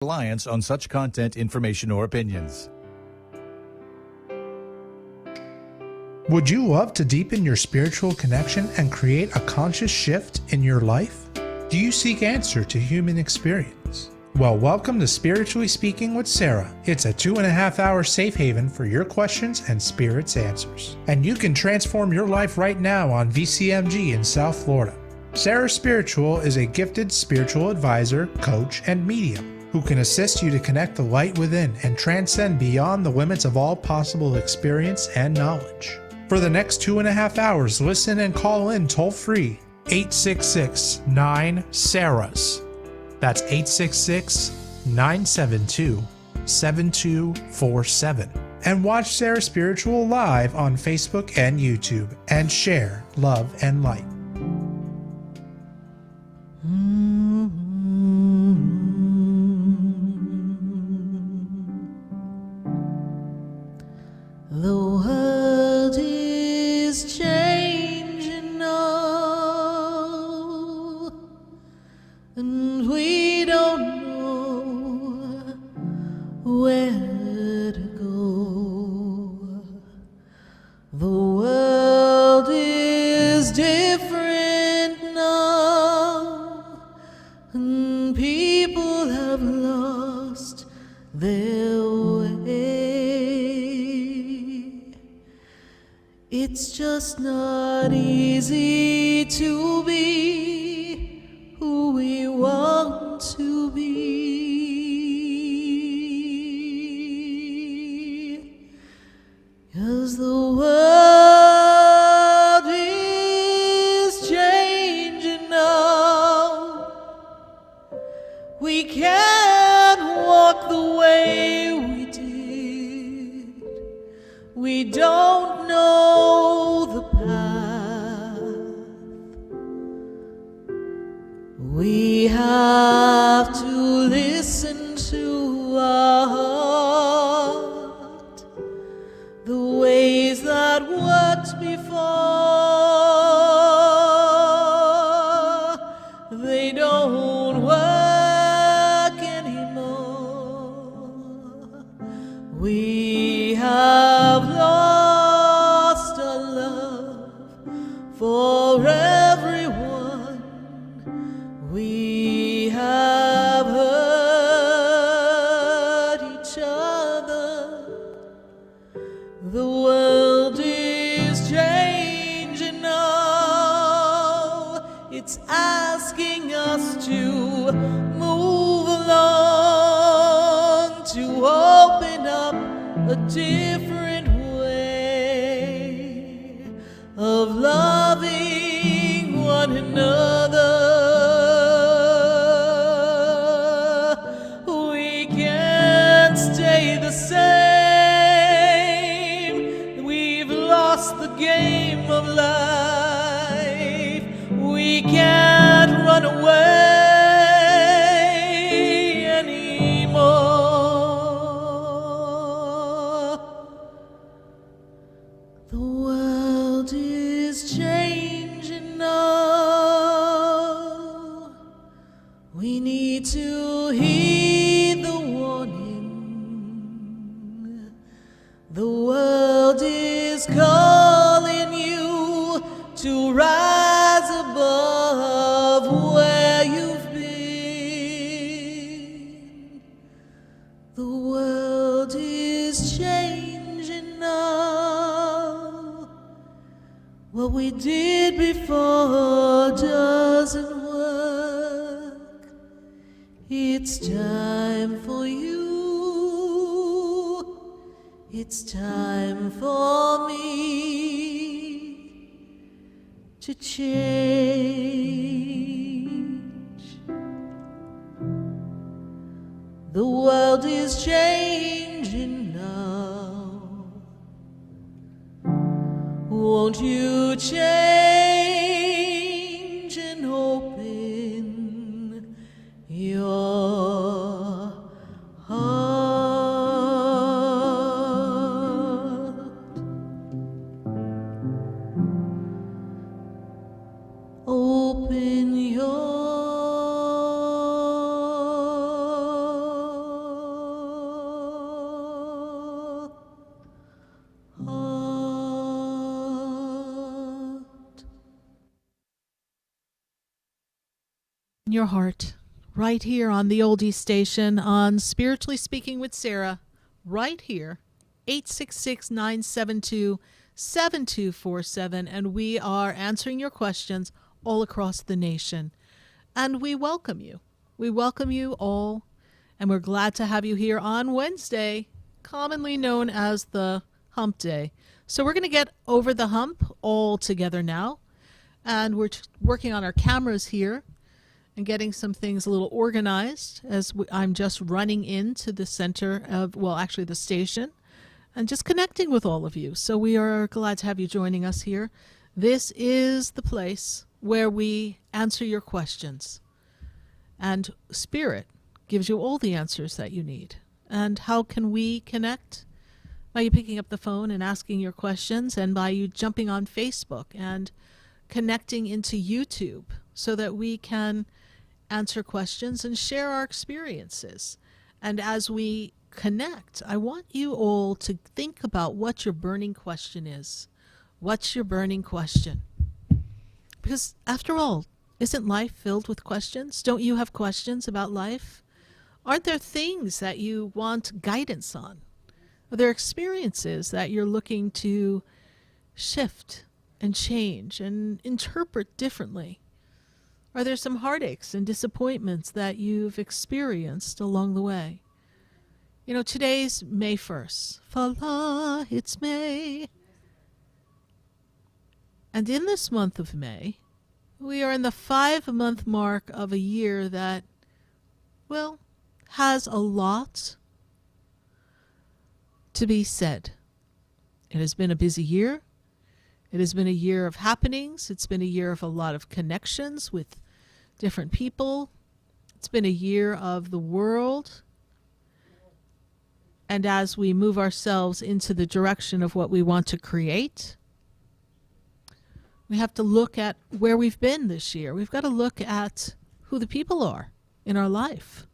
reliance on such content, information, or opinions. Would you love to deepen your spiritual connection and create a conscious shift in your life? Do you seek answer to human experience? Well, welcome to Spiritually Speaking with Sarah. It's a 2.5-hour safe haven for your questions and Spirit's answers. And you can transform your life right now on VCMG in South Florida. Sarah Spiritual is a gifted spiritual advisor, coach, and medium who can assist you to connect the light within and transcend beyond the limits of all possible experience and knowledge. For the next 2.5 hours, listen and call in toll-free 866-9-SARAHS. That's 866-972-7247. And watch Sarah Spiritual live on Facebook and YouTube and share love and light. The world is changing now, and we don't know where to go. The world is different now, and people have lost their way. It's just not easy to be who we want to be, 'cause the world is changing now. We can't walk the way we did. We don't know the path. We have to listen to our heart. The ways that worked before, they don't work anymore. We have lost our love for everyone. We have hurt each other. The world is changing now. It's asking us to move along, to open up a different way of loving one another. We can't stay the same. We've lost the game of life. We can't run away anymore. The world is changing now. We need to heed the warning. The world is calling you to rise above where you've been. The world is changing now. What we did before doesn't work. It's time for you. It's time for me to change. The world is changing now. Won't you change and open your heart? Open your your heart, right here on the Oldie Station on Spiritually Speaking with Sarah, right here, 866-972-7247, and we are answering your questions all across the nation. And we welcome you. We welcome you all, and we're glad to have you here on Wednesday, commonly known as the Hump Day. So we're going to get over the hump all together now, and we're working on our cameras here and getting some things a little organized as I'm just running into the center of, well, actually the station, and just connecting with all of you. So we are glad to have you joining us here. This is the place where we answer your questions, and Spirit gives you all the answers that you need. And how can we connect? By you picking up the phone and asking your questions, and by you jumping on Facebook and connecting into YouTube so that we can answer questions and share our experiences. And as we connect, I want you all to think about what your burning question is. What's your burning question? Because after all, isn't life filled with questions? Don't you have questions about life? Aren't there things that you want guidance on? Are there experiences that you're looking to shift and change and interpret differently? Are there some heartaches and disappointments that you've experienced along the way? You know, today's May 1st. Voila, it's May. And in this month of May, we are in the 5-month mark of a year that, well, has a lot to be said. It has been a busy year. It has been a year of happenings. It's been a year of a lot of connections with different people. It's been a year of the world. And as we move ourselves into the direction of what we want to create, we have to look at where we've been this year. We've got to look at who the people are in our life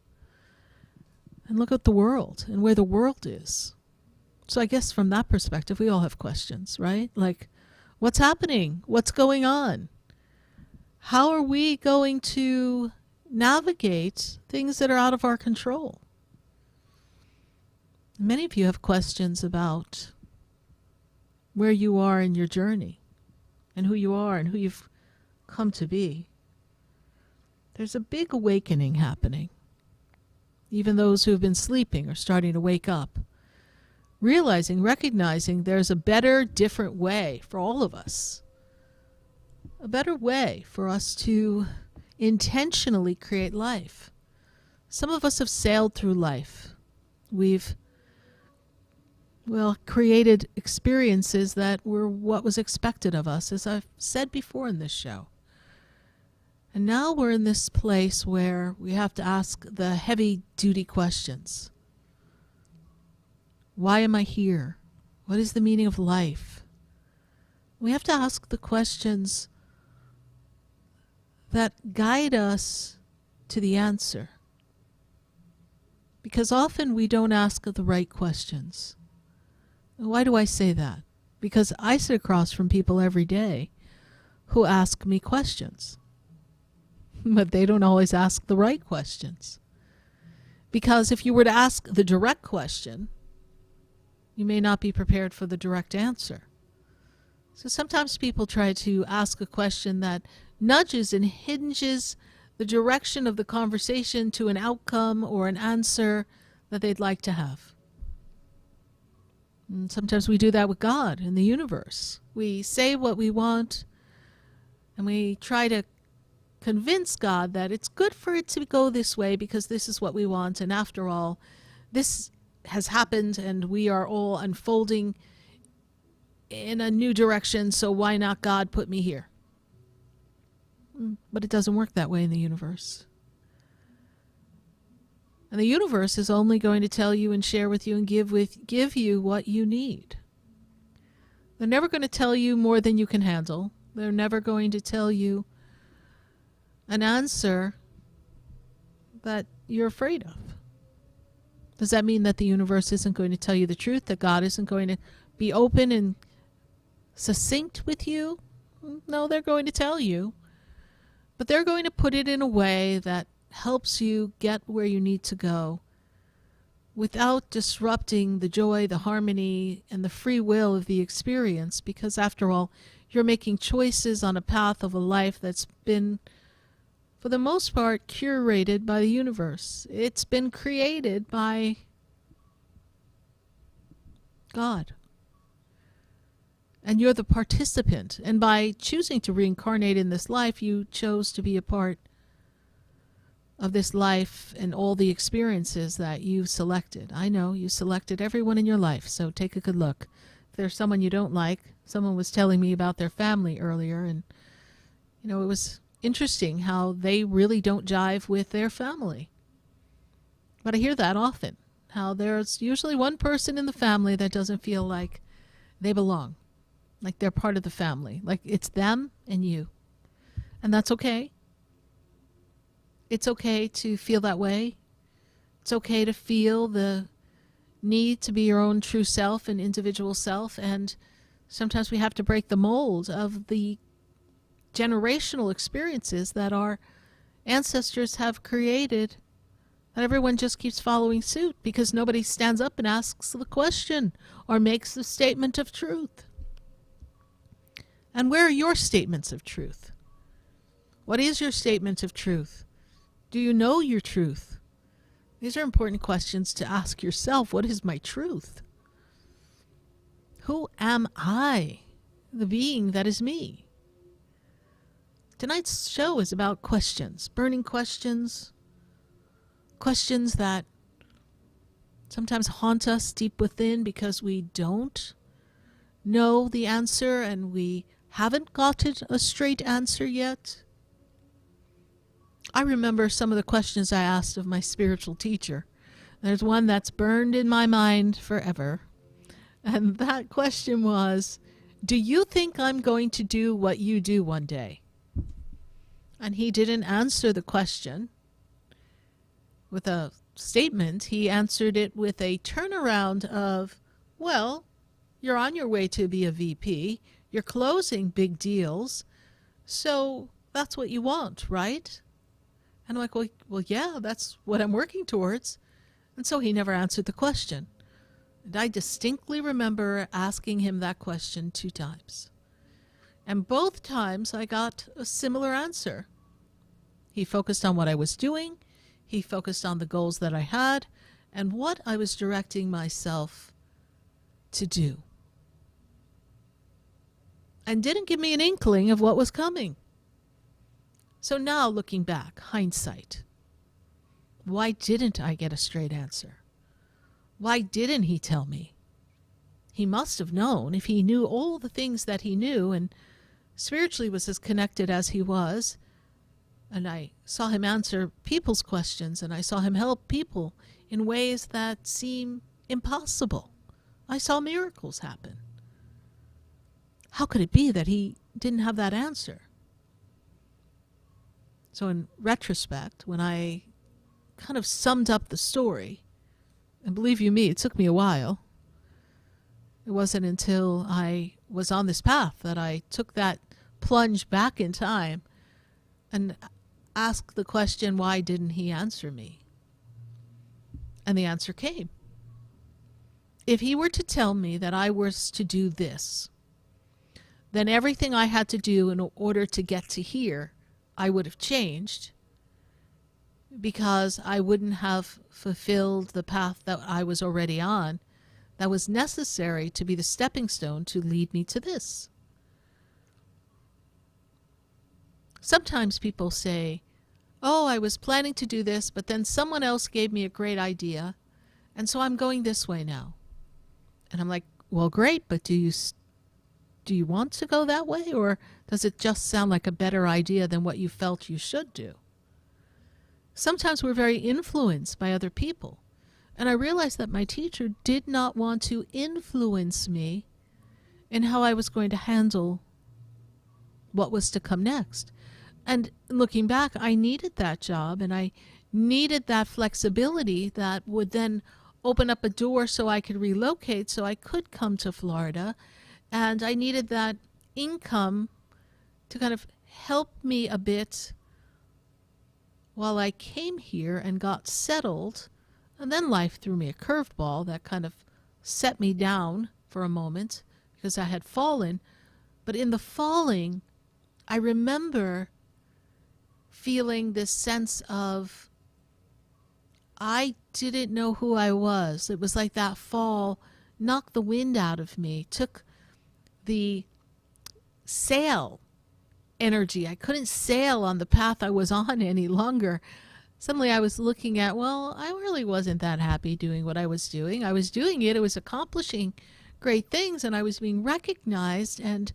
and look at the world and where the world is. So I guess from that perspective, we all have questions, right? Like, what's happening? What's going on? How are we going to navigate things that are out of our control? Many of you have questions about where you are in your journey and who you are and who you've come to be. There's a big awakening happening. Even those who have been sleeping are starting to wake up, recognizing there's a better, different way for all of us. A better way for us to intentionally create life. Some of us have sailed through life. We've, well, created experiences that were what was expected of us, as I've said before in this show. And now we're in this place where we have to ask the heavy-duty questions. Why am I here? What is the meaning of life? We have to ask the questions that guide us to the answer. Because often we don't ask the right questions. Why do I say that? Because I sit across from people every day who ask me questions. But they don't always ask the right questions. Because if you were to ask the direct question, you may not be prepared for the direct answer. So sometimes people try to ask a question that nudges and hinges the direction of the conversation to an outcome or an answer that they'd like to have. And sometimes we do that with God and the universe. We say what we want, and we try to convince God that it's good for it to go this way because this is what we want, and after all, this has happened and we are all unfolding in a new direction, so why not God put me here? But it doesn't work that way in the universe. And the universe is only going to tell you and share with you and give you what you need. They're never going to tell you more than you can handle. They're never going to tell you an answer that you're afraid of. Does that mean that the universe isn't going to tell you the truth, that God isn't going to be open and succinct with you? No, they're going to tell you. But they're going to put it in a way that helps you get where you need to go without disrupting the joy, the harmony, and the free will of the experience, because after all, you're making choices on a path of a life that's been, for the most part, curated by the universe. It's been created by God. And you're the participant. And by choosing to reincarnate in this life, you chose to be a part of this life and all the experiences that you selected. I know you selected everyone in your life, so take a good look. If there's someone you don't like, someone was telling me about their family earlier, and it was interesting how they really don't jive with their family. But I hear that often, how there's usually one person in the family that doesn't feel like they belong, like they're part of the family, like it's them and you. And that's okay. It's okay to feel that way. It's okay to feel the need to be your own true self and individual self. And sometimes we have to break the mold of the generational experiences that our ancestors have created, that everyone just keeps following suit because nobody stands up and asks the question or makes the statement of truth. And where are your statements of truth? What is your statement of truth? Do you know your truth? These are important questions to ask yourself. What is my truth? Who am I, the being that is me? Tonight's show is about questions, burning questions, questions that sometimes haunt us deep within because we don't know the answer and we haven't gotten a straight answer yet. I remember some of the questions I asked of my spiritual teacher. There's one that's burned in my mind forever. And that question was, do you think I'm going to do what you do one day? And he didn't answer the question with a statement. He answered it with a turnaround of, well, you're on your way to be a VP. You're closing big deals. So that's what you want, right? And I'm like, well, yeah, that's what I'm working towards. And so he never answered the question. And I distinctly remember asking him that question 2 times. And both times I got a similar answer. He focused on what I was doing. He focused on the goals that I had and what I was directing myself to do. And didn't give me an inkling of what was coming. So now looking back, hindsight, why didn't I get a straight answer? Why didn't he tell me? He must have known if he knew all the things that he knew and spiritually was as connected as he was. And I saw him answer people's questions and I saw him help people in ways that seem impossible. I saw miracles happen. How could it be that he didn't have that answer? So in retrospect, when I kind of summed up the story, and believe you me, it took me a while. It wasn't until I was on this path that I took that plunge back in time and asked the question, why didn't he answer me? And the answer came. If he were to tell me that I was to do this, then everything I had to do in order to get to here, I would have changed because I wouldn't have fulfilled the path that I was already on that was necessary to be the stepping stone to lead me to this. Sometimes people say, oh, I was planning to do this, but then someone else gave me a great idea, and so I'm going this way now. And I'm like, well, great, but do you want to go that way, or does it just sound like a better idea than what you felt you should do? Sometimes we're very influenced by other people. And I realized that my teacher did not want to influence me in how I was going to handle what was to come next. And looking back, I needed that job and I needed that flexibility that would then open up a door so I could relocate, so I could come to Florida. And I needed that income to kind of help me a bit while I came here and got settled, and then life threw me a curveball that kind of set me down for a moment because I had fallen. But in the falling, I remember feeling this sense of I didn't know who I was. It was like that fall knocked the wind out of me, took the sail energy. I couldn't sail on the path I was on any longer. Suddenly I was looking at, well, I really wasn't that happy doing what I was doing. I was doing it. It was accomplishing great things, and I was being recognized, and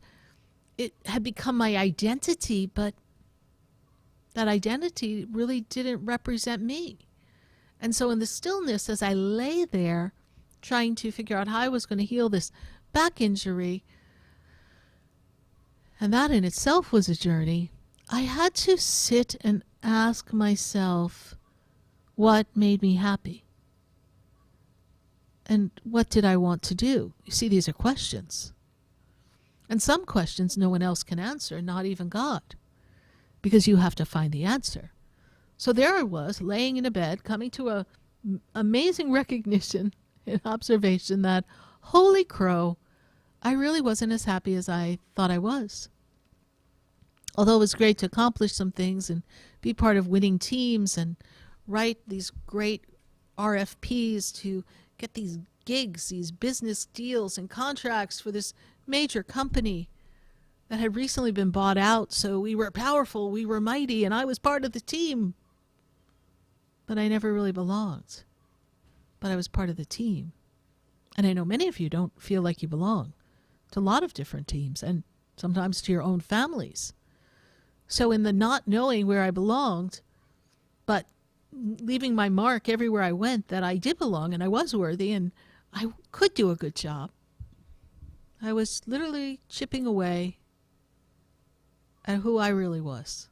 it had become my identity, but that identity really didn't represent me. And so in the stillness, as I lay there trying to figure out how I was going to heal this back injury, and that in itself was a journey, I had to sit and ask myself what made me happy. And what did I want to do? You see, these are questions. And some questions no one else can answer, not even God, because you have to find the answer. So there I was, laying in a bed, coming to a amazing recognition and observation that, holy crow, I really wasn't as happy as I thought I was. Although it was great to accomplish some things and be part of winning teams and write these great RFPs to get these gigs, these business deals and contracts for this major company that had recently been bought out. So we were powerful, we were mighty, and I was part of the team. But I never really belonged. But I was part of the team. And I know many of you don't feel like you belong to a lot of different teams, and sometimes to your own families. So in the not knowing where I belonged, but leaving my mark everywhere I went that I did belong and I was worthy and I could do a good job, I was literally chipping away at who I really was.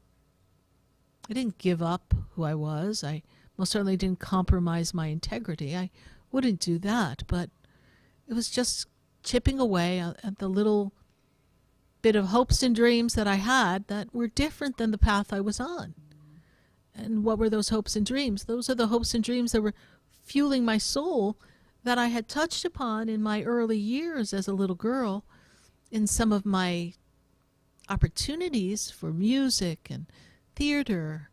I didn't give up who I was. I most certainly didn't compromise my integrity. I wouldn't do that, but it was just chipping away at the little bit of hopes and dreams that I had that were different than the path I was on. And what were those hopes and dreams? Those are the hopes and dreams that were fueling my soul that I had touched upon in my early years as a little girl in some of my opportunities for music and theater.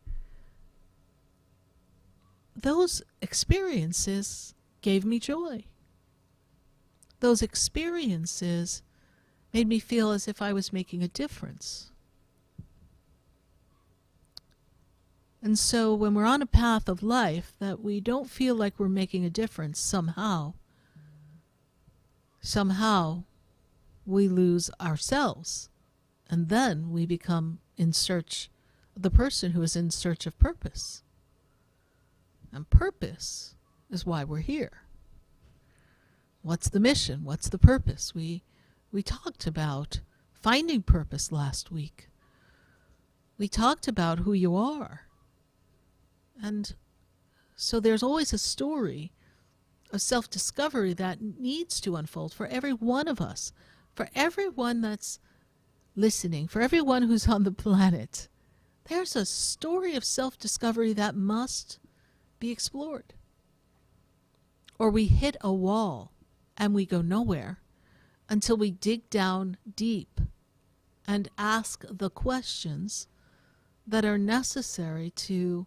Those experiences gave me joy. Those experiences made me feel as if I was making a difference. And so when we're on a path of life that we don't feel like we're making a difference somehow we lose ourselves. And then we become in search of the person who is in search of purpose. And purpose is why we're here. What's the mission? What's the purpose? We talked about finding purpose last week. We talked about who you are. And so there's always a story of self-discovery that needs to unfold for every one of us, for everyone that's listening, for everyone who's on the planet. There's a story of self-discovery that must be explored. Or we hit a wall and we go nowhere until we dig down deep and ask the questions that are necessary to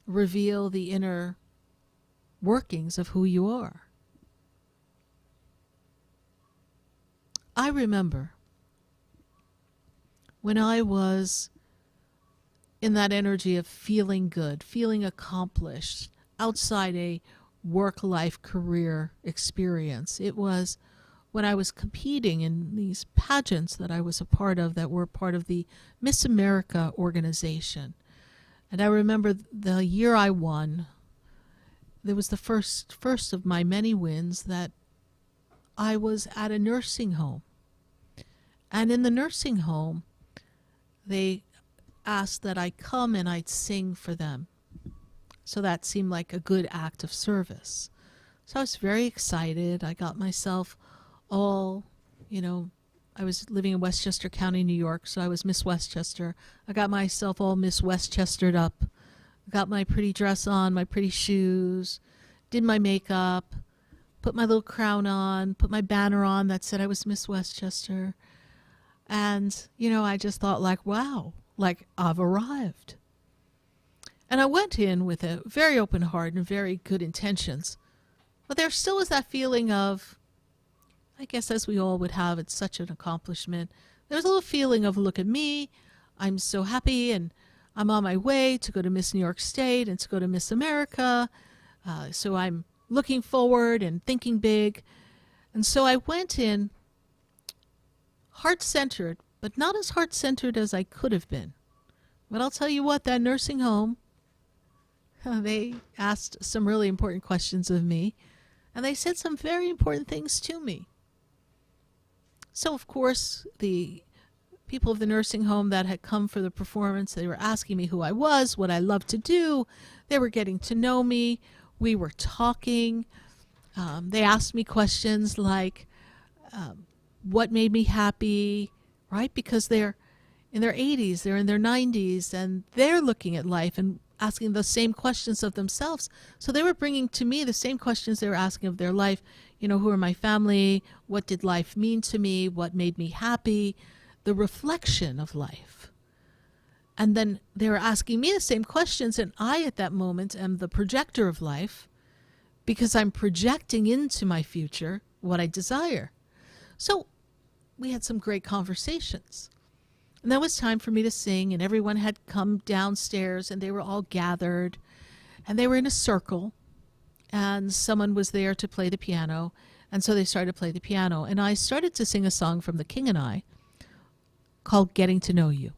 reveal the inner workings of who you are. I remember when I was in that energy of feeling good, feeling accomplished, outside a work-life career experience. It was when I was competing in these pageants that I was a part of that were part of the Miss America organization. And I remember the year I won, there was the first of my many wins that I was at a nursing home. And in the nursing home, they asked that I come and I'd sing for them. So that seemed like a good act of service. So I was very excited. I got myself all, I was living in Westchester County, New York, so I was Miss Westchester. I got myself all Miss Westchestered up got my pretty dress on, my pretty shoes, did my makeup, put my little crown on, put my banner on that said I was Miss Westchester. And, I just thought like, wow, like I've arrived. And I went in with a very open heart and very good intentions. But there still was that feeling of, I guess as we all would have, it's such an accomplishment. There was a little feeling of, look at me, I'm so happy, and I'm on my way to go to Miss New York State and to go to Miss America. So I'm looking forward and thinking big. And so I went in heart-centered, but not as heart-centered as I could have been. But I'll tell you what, that nursing home, they asked some really important questions of me, and they said some very important things to me. So, of course, the people of the nursing home that had come for the performance, they were asking me who I was, what I loved to do. They were getting to know me. We were talking. They asked me questions like, what made me happy, right? Because they're in their 80s, they're in their 90s, and they're looking at life and asking the same questions of themselves. So they were bringing to me the same questions they were asking of their life. Who are my family? What did life mean to me? What made me happy? The reflection of life. And then they were asking me the same questions, and I, at that moment, am the projector of life because I'm projecting into my future what I desire. So we had some great conversations. And then it was time for me to sing, and everyone had come downstairs, and they were all gathered, and they were in a circle, and someone was there to play the piano, and so they started to play the piano. And I started to sing a song from The King and I called Getting to Know You.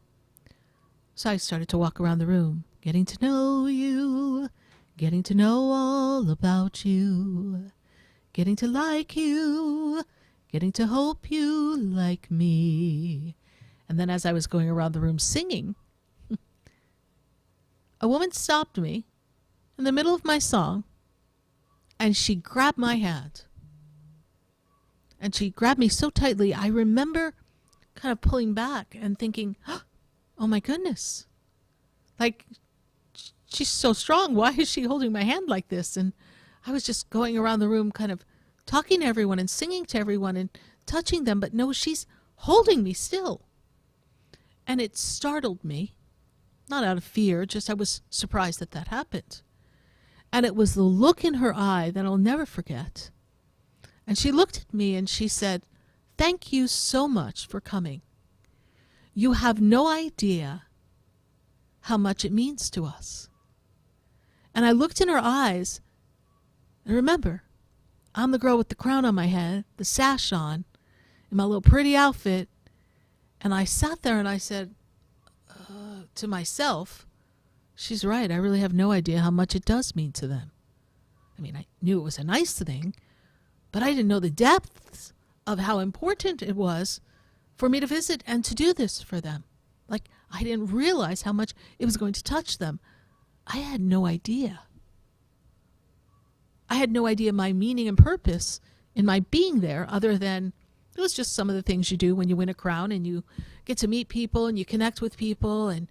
So I started to walk around the room, getting to know you, getting to know all about you, getting to like you, getting to hope you like me. And then as I was going around the room singing, a woman stopped me in the middle of my song, and she grabbed my hand. And she grabbed me so tightly, I remember kind of pulling back and thinking, oh my goodness, like, she's so strong. Why is she holding my hand like this? And I was just going around the room kind of talking to everyone and singing to everyone and touching them. But no, she's holding me still. And it startled me, not out of fear, just I was surprised that that happened. And it was the look in her eye that I'll never forget. And she looked at me and she said, "Thank you so much for coming. You have no idea how much it means to us." And I looked in her eyes, and remember, I'm the girl with the crown on my head, the sash on, in my little pretty outfit, and I sat there and I said to myself, she's right, I really have no idea how much it does mean to them. I mean, I knew it was a nice thing, but I didn't know the depths of how important it was for me to visit and to do this for them. Like, I didn't realize how much it was going to touch them. I had no idea. I had no idea my meaning and purpose in my being there, other than it was just some of the things you do when you win a crown and you get to meet people and you connect with people and,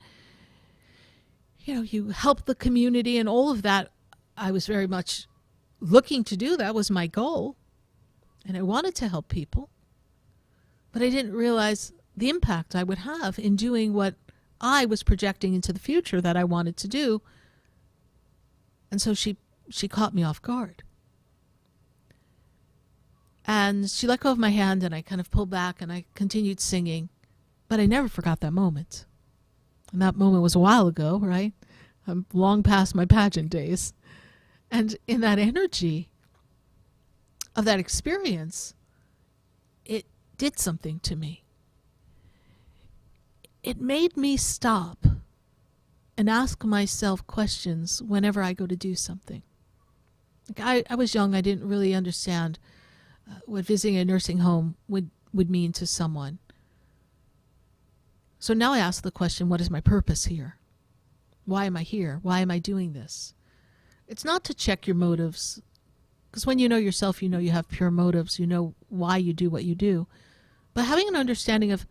you help the community and all of that. I was very much looking to do. That was my goal. And I wanted to help people. But I didn't realize the impact I would have in doing what I was projecting into the future that I wanted to do. And so she caught me off guard. And she let go of my hand and I kind of pulled back and I continued singing. But I never forgot that moment. And that moment was a while ago, right? I'm long past my pageant days. And in that energy of that experience, it did something to me. It made me stop and ask myself questions whenever I go to do something. Like I was young, I didn't really understand what visiting a nursing home would mean to someone. So now I ask the question, what is my purpose here? Why am I here? Why am I doing this? It's not to check your motives, because when you know yourself, you know you have pure motives, you know why you do what you do. But having an understanding of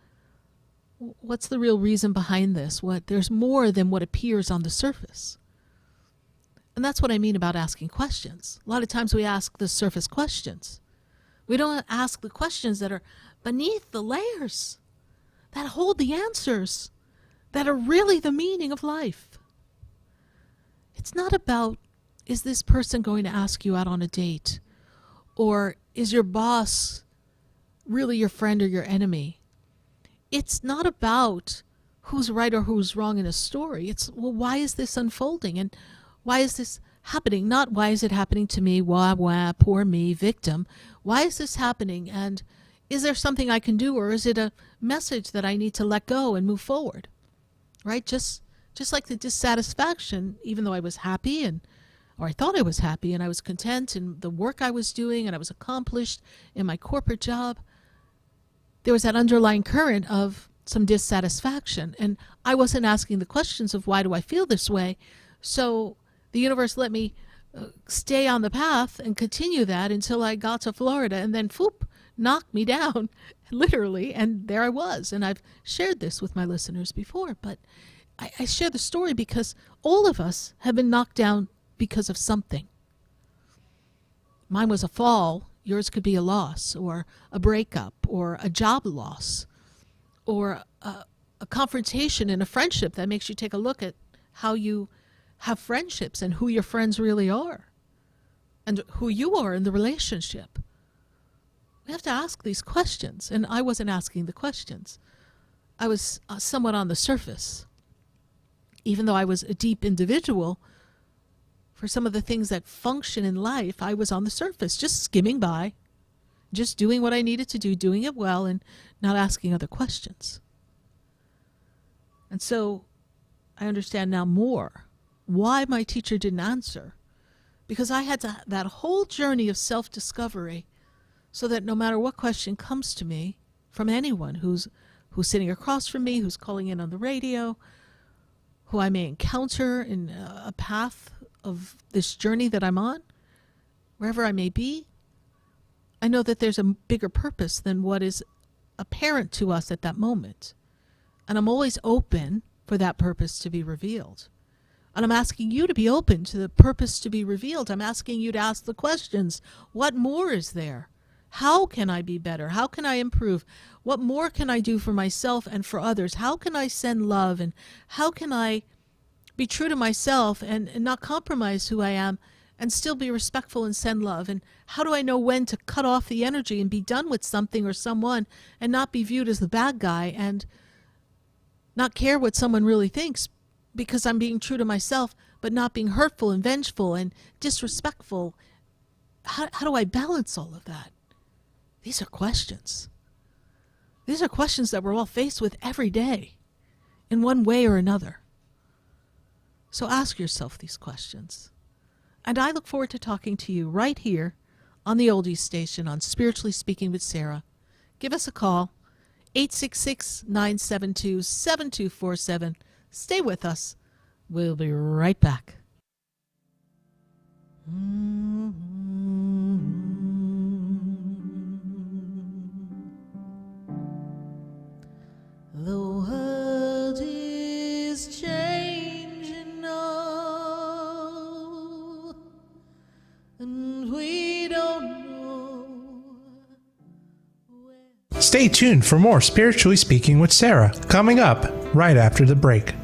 what's the real reason behind this, there's more than what appears on the surface. And that's what I mean about asking questions. A lot of times we ask the surface questions. We don't ask the questions that are beneath the layers, that hold the answers, that are really the meaning of life. It's not about, is this person going to ask you out on a date? Or is your boss really your friend or your enemy? It's not about who's right or who's wrong in a story. It's, well, why is this unfolding? And why is this happening? Not why is it happening to me? Wah, wah, poor me, victim. Why is this happening? And is there something I can do? Or is it a message that I need to let go and move forward? Right? Just like the dissatisfaction, even though I was happy or I thought I was happy and I was content in the work I was doing and I was accomplished in my corporate job, there was that underlying current of some dissatisfaction. And I wasn't asking the questions of why do I feel this way. So the universe let me stay on the path and continue that until I got to Florida, and then whoop, knocked me down, literally, and there I was. And I've shared this with my listeners before, but I share the story because all of us have been knocked down because of something. Mine was a fall. Yours could be a loss or a breakup or a job loss or a confrontation in a friendship that makes you take a look at how you have friendships and who your friends really are and who you are in the relationship. We have to ask these questions, and I wasn't asking the questions. I was somewhat on the surface. Even though I was a deep individual, for some of the things that function in life, I was on the surface, just skimming by, just doing what I needed to do, doing it well, and not asking other questions. And so I understand now more why my teacher didn't answer, because I had that whole journey of self-discovery so that no matter what question comes to me from anyone who's sitting across from me, who's calling in on the radio, who I may encounter in a path of this journey that I'm on, wherever I may be, I know that there's a bigger purpose than what is apparent to us at that moment. And I'm always open for that purpose to be revealed. And I'm asking you to be open to the purpose to be revealed. I'm asking you to ask the questions. What more is there? How can I be better? How can I improve? What more can I do for myself and for others? How can I send love? And how can I be true to myself and not compromise who I am and still be respectful and send love? And how do I know when to cut off the energy and be done with something or someone and not be viewed as the bad guy and not care what someone really thinks because I'm being true to myself, but not being hurtful and vengeful and disrespectful? How do I balance all of that? These are questions. These are questions that we're all faced with every day in one way or another. So ask yourself these questions. And I look forward to talking to you right here on the Oldies Station on Spiritually Speaking with Sarah. Give us a call, 866-972-7247. Stay with us. We'll be right back. The world is changing now, and we don't know where. Stay tuned for more Spiritually Speaking with Sarah, coming up right after the break.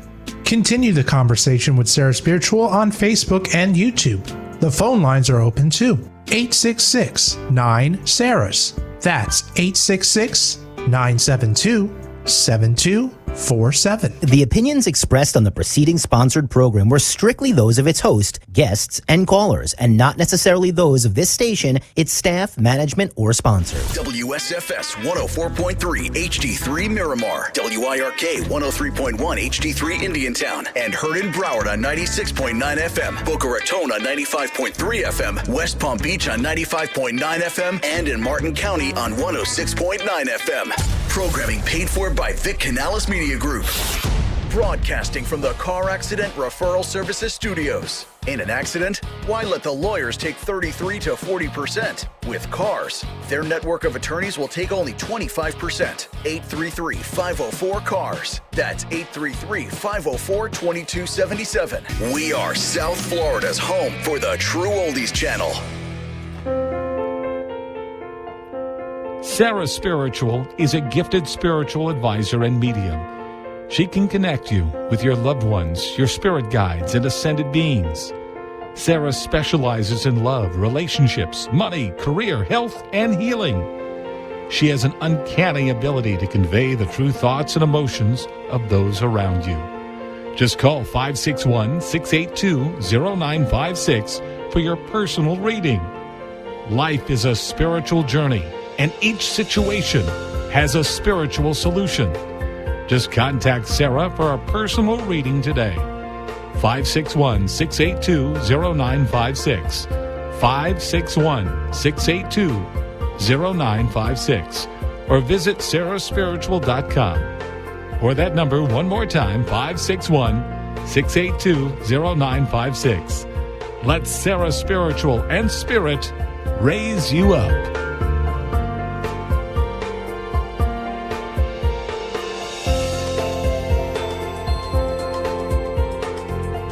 Continue the conversation with Sarah Spiritual on Facebook and YouTube. The phone lines are open too. 866-9-SARAHS. That's 866-972-7247. The opinions expressed on the preceding sponsored program were strictly those of its host, guests, and callers, and not necessarily those of this station, its staff, management, or sponsor. WSFS 104.3 HD3 Miramar, WIRK 103.1 HD3 Indiantown, and heard in Broward on 96.9 FM, Boca Raton on 95.3 FM, West Palm Beach on 95.9 FM, and in Martin County on 106.9 FM. Programming paid for by Vic Canales Media Group. Broadcasting from the Car Accident Referral Services Studios. In an accident, why let the lawyers take 33 to 40%? With cars, their network of attorneys will take only 25%. 833-504-CARS. That's 833-504-2277. We are South Florida's home for the True Oldies Channel. Sarah Spiritual is a gifted spiritual advisor and medium. She can connect you with your loved ones, your spirit guides, and ascended beings. Sarah specializes in love, relationships, money, career, health, and healing. She has an uncanny ability to convey the true thoughts and emotions of those around you. Just call 561-682-0956 for your personal reading. Life is a spiritual journey, and each situation has a spiritual solution. Just contact Sarah for a personal reading today. 561-682-0956. 561-682-0956. Or visit sarahspiritual.com. Or that number one more time, 561-682-0956. Let Sarah Spiritual and Spirit raise you up.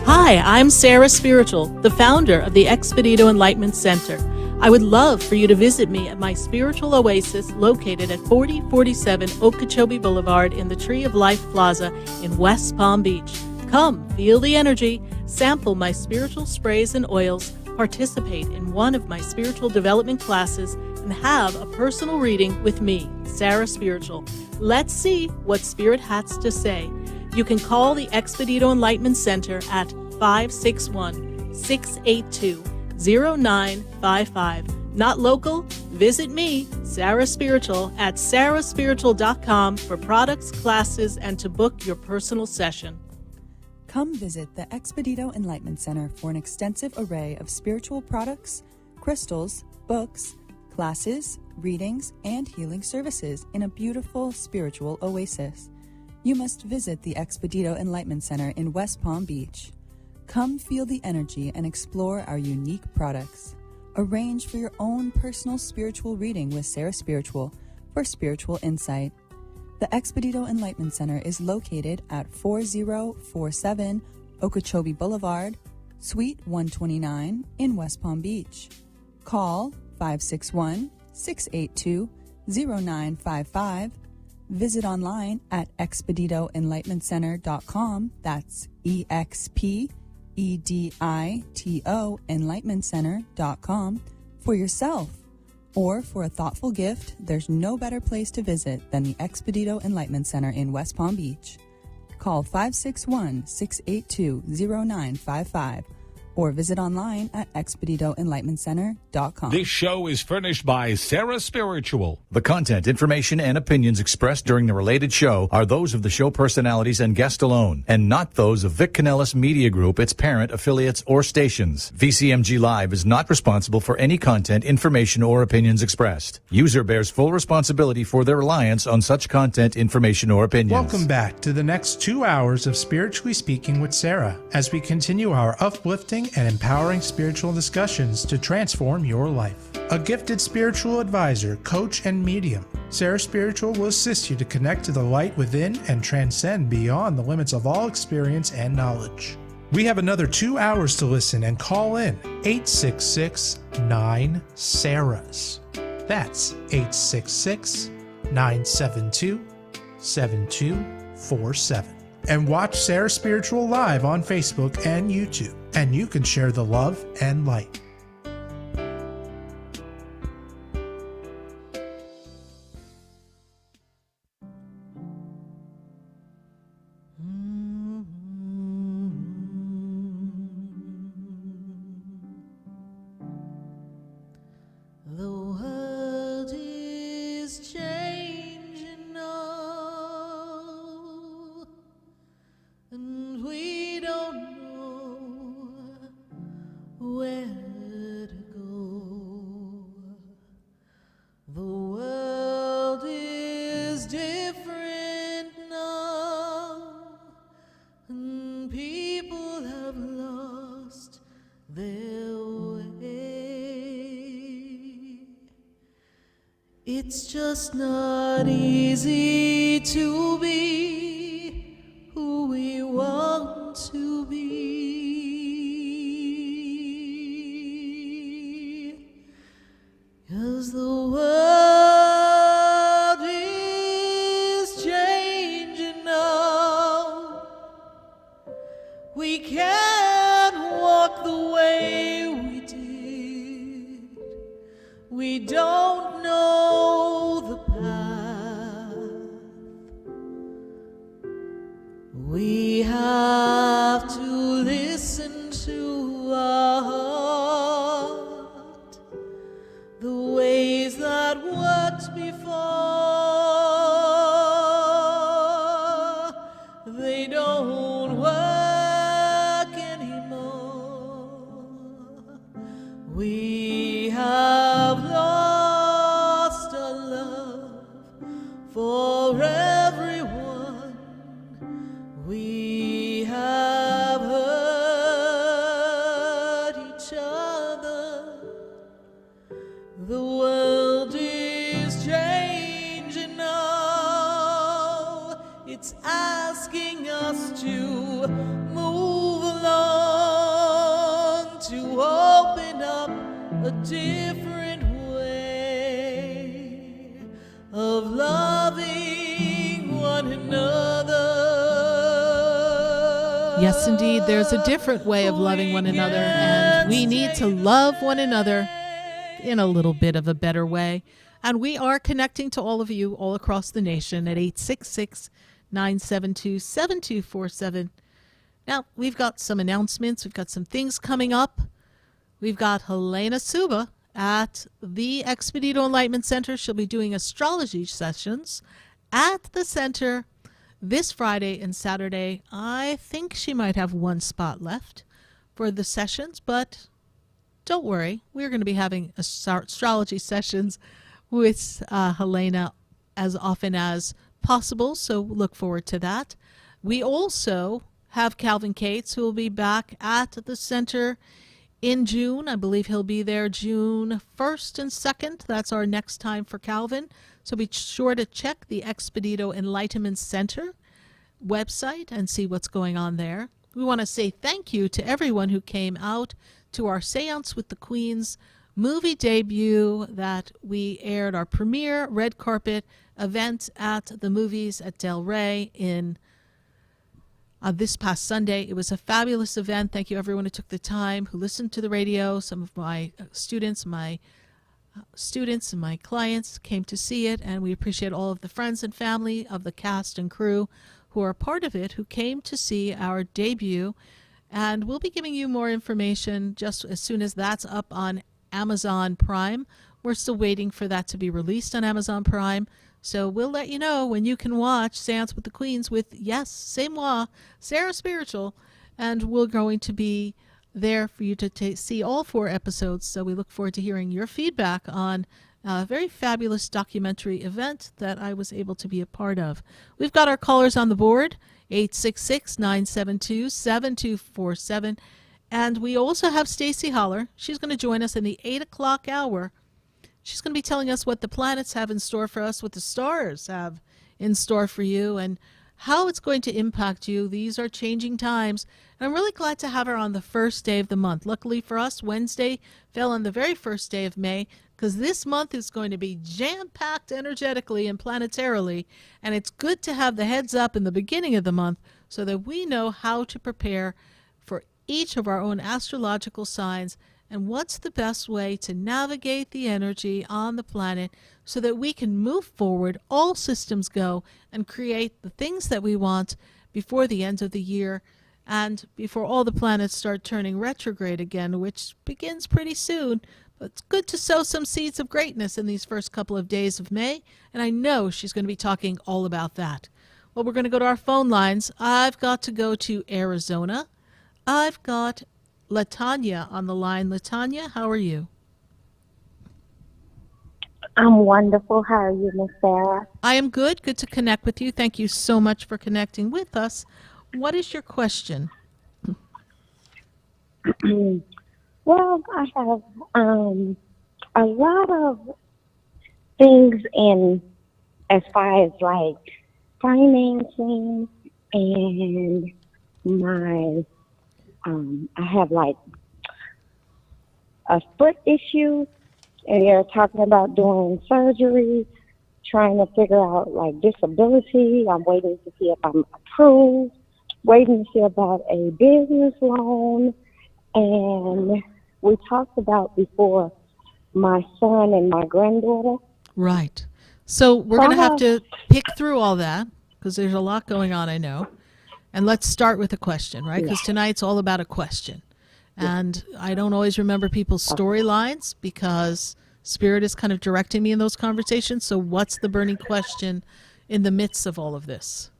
Hi, I'm Sarah Spiritual, the founder of the Expedito Enlightenment Center. I would love for you to visit me at my spiritual oasis located at 4047 Okeechobee Boulevard in the Tree of Life Plaza in West Palm Beach. Come, feel the energy, sample my spiritual sprays and oils, participate in one of my spiritual development classes, and have a personal reading with me, Sarah Spiritual. Let's see what Spirit has to say. You can call the Expedito Enlightenment Center at 561-682-0955. Not local? Visit me, Sarah Spiritual, at sarahspiritual.com for products, classes, and to book your personal session. Come visit the Expedito Enlightenment Center for an extensive array of spiritual products, crystals, books, classes, readings, and healing services in a beautiful spiritual oasis. You must visit the Expedito Enlightenment Center in West Palm Beach. Come feel the energy and explore our unique products. Arrange for your own personal spiritual reading with Sarah Spiritual for spiritual insight. The Expedito Enlightenment Center is located at 4047 Okeechobee Boulevard, Suite 129 in West Palm Beach. Call 561-682-0955. Visit online at expeditoenlightenmentcenter.com. That's EXPEDITO enlightenmentcenter.com for yourself. Or for a thoughtful gift, there's no better place to visit than the Expedito Enlightenment Center in West Palm Beach. Call 561-682-0955 or visit online at expeditoenlightenmentcenter.com. This show is furnished by Sarah Spiritual. The content, information, and opinions expressed during the related show are those of the show personalities and guest alone, and not those of Vic Canellis Media Group, its parent, affiliates, or stations. VCMG Live is not responsible for any content, information, or opinions expressed. User bears full responsibility for their reliance on such content, information, or opinions. Welcome back to the next 2 hours of Spiritually Speaking with Sarah as we continue our uplifting and empowering spiritual discussions to transform your life. A gifted spiritual advisor, coach, and medium, Sarah Spiritual will assist you to connect to the light within and transcend beyond the limits of all experience and knowledge. We have another 2 hours to listen and call in 866-9-SARAHs. That's 866-972-7247. And watch Sarah Spiritual live on Facebook and YouTube, and you can share the love and light. The world is changing now, and we don't know where to go. The world is different now, It's just not easy to be who we want to be. 'Cause the world is changing now. We can't walk the way we did. We don't know the path. We have to listen to our heart. The ways that worked before, they don't work anymore. We have lost our love for everyone. We have hurt each other. The world is changing now. It's asking us to move along, to open up a different way of loving one another. Yes, indeed, there's a different way of loving one another, and we need to love one another in a little bit of a better way. And we are connecting to all of you all across the nation at 866-972-7247. Now, we've got some announcements. We've got some things coming up. We've got Helena Suba at the Expedito Enlightenment Center. She'll be doing astrology sessions at the center this Friday and Saturday. I think she might have one spot left for the sessions, but don't worry. We're going to be having astrology sessions with Helena as often as possible, so look forward to that. We also have Calvin Cates, who will be back at the center in June. I believe he'll be there June 1st and 2nd. That's our next time for Calvin. So be sure to check the Expedito Enlightenment Center website and see what's going on there. We want to say thank you to everyone who came out to our Seance with the Queens movie debut that we aired, our premiere red carpet event at the movies at Del Rey in this past Sunday. It was a fabulous event. Thank you everyone who took the time, who listened to the radio. Some of my students and my clients came to see it, and we appreciate all of the friends and family of the cast and crew who are a part of it, who came to see our debut. And we'll be giving you more information just as soon as that's up on Amazon Prime. We're still waiting for that to be released on Amazon Prime. So we'll let you know when you can watch Seance with the Queens with, yes, c'est moi, Sarah Spiritual. And we're going to be there for you to see all 4 episodes. So we look forward to hearing your feedback on a very fabulous documentary event that I was able to be a part of. We've got our callers on the board, 866-972-7247. And we also have Stacie Haller. She's going to join us in the 8 o'clock hour. She's going to be telling us what the planets have in store for us, what the stars have in store for you, and how it's going to impact you. These are changing times. And I'm really glad to have her on the first day of the month. Luckily for us, Wednesday fell on the very first day of May, because this month is going to be jam-packed energetically and planetarily. And it's good to have the heads up in the beginning of the month so that we know how to prepare for each of our own astrological signs and what's the best way to navigate the energy on the planet so that we can move forward, all systems go, and create the things that we want before the end of the year and before all the planets start turning retrograde again, which begins pretty soon. But it's good to sow some seeds of greatness in these first couple of days of May, and I know she's going to be talking all about that. Well, we're going to go to our phone lines. I've got to go to Arizona. I've got Latanya on the line. Latanya, how are you? I'm wonderful. How are you, Miss Sarah? I am good. Good to connect with you. Thank you so much for connecting with us. What is your question? Well, I have a lot of things in as far as like financing and my I have like a foot issue, and they're talking about doing surgery, trying to figure out like disability. I'm waiting to see if I'm approved, waiting to see about a business loan, and we talked about before my son and my granddaughter. Right. So we're going to have to pick through all that because there's a lot going on, I know. And let's start with a question, right? Because tonight's all about a question. And I don't always remember people's storylines because Spirit is kind of directing me in those conversations. So what's the burning question in the midst of all of this?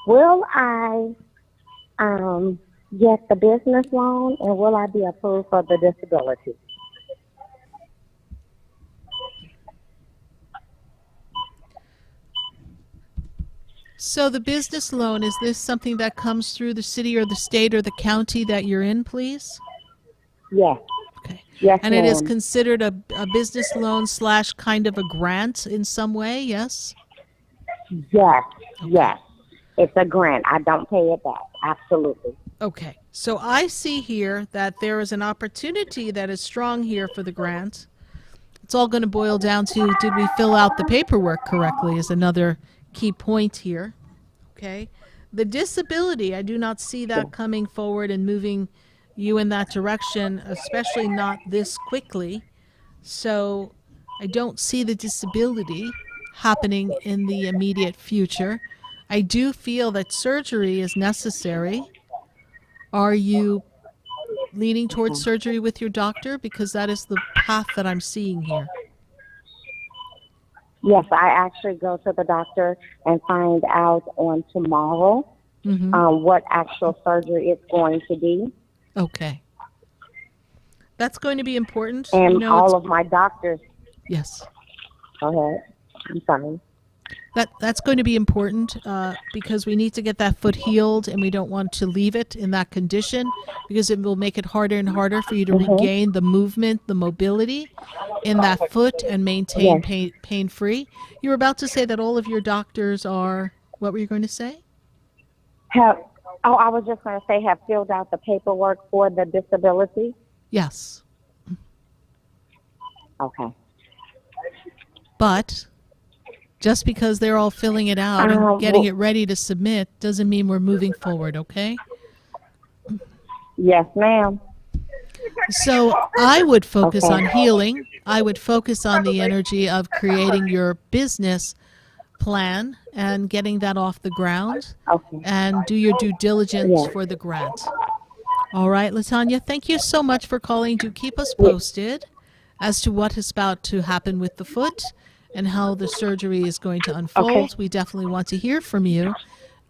Will I get the business loan, and will I be approved for the disability? So the business loan, is this something that comes through the city or the state or the county that you're in, please? Yes. Okay. Yes, and it is ma'am. considered a business loan / kind of a grant in some way, yes? Yes, yes. It's a grant. I don't pay it back. Absolutely. Okay. So I see here that there is an opportunity that is strong here for the grant. It's all going to boil down to, did we fill out the paperwork correctly is another key point here. Okay. The disability, I do not see that coming forward and moving you in that direction, especially not this quickly. So I don't see the disability happening in the immediate future. I do feel that surgery is necessary. Are you leaning towards surgery with your doctor? Because that is the path that I'm seeing here. Yes, I actually go to the doctor and find out on tomorrow what actual surgery it's going to be. Okay. That's going to be important. And all of my doctors. Yes. Go ahead. I'm sorry. That's going to be important because we need to get that foot healed, and we don't want to leave it in that condition because it will make it harder and harder for you to regain the movement, the mobility in that foot and maintain pain-free. You were about to say that all of your doctors are, what were you going to say? I was just going to say have filled out the paperwork for the disability. Yes. Okay. But just because they're all filling it out and getting it ready to submit doesn't mean we're moving forward, okay? Yes, ma'am. So I would focus on healing. I would focus on the energy of creating your business plan and getting that off the ground and do your due diligence for the grant. All right, LaTanya, thank you so much for calling. Do keep us posted as to what is about to happen with the foot and how the surgery is going to unfold. We definitely want to hear from you,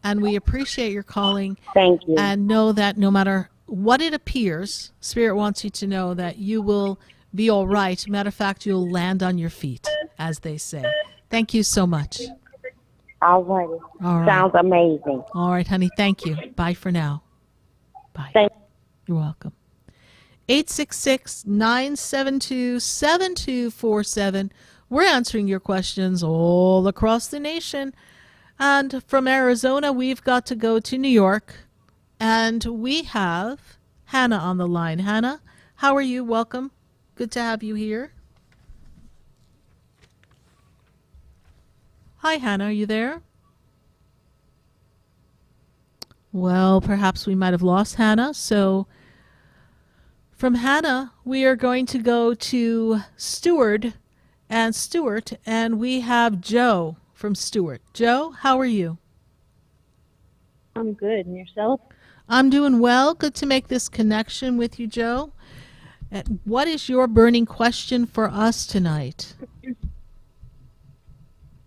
and we appreciate your calling. Thank you. And know that no matter what it appears, Spirit wants you to know that you will be all right. Matter of fact, you'll land on your feet, as they say. Thank you so much. All right. Sounds amazing. All right, honey. Thank you. Bye for now. Bye. You're welcome. 866-972-7247. We're answering your questions all across the nation. And from Arizona, we've got to go to New York. And we have Hannah on the line. Hannah, how are you? Welcome. Good to have you here. Hi, Hannah. Are you there? Well, perhaps we might have lost Hannah. So from Hannah, we are going to go to Stuart, and we have Joe from Stuart. Joe, how are you? I'm good. And yourself? I'm doing well. Good to make this connection with you, Joe. What is your burning question for us tonight?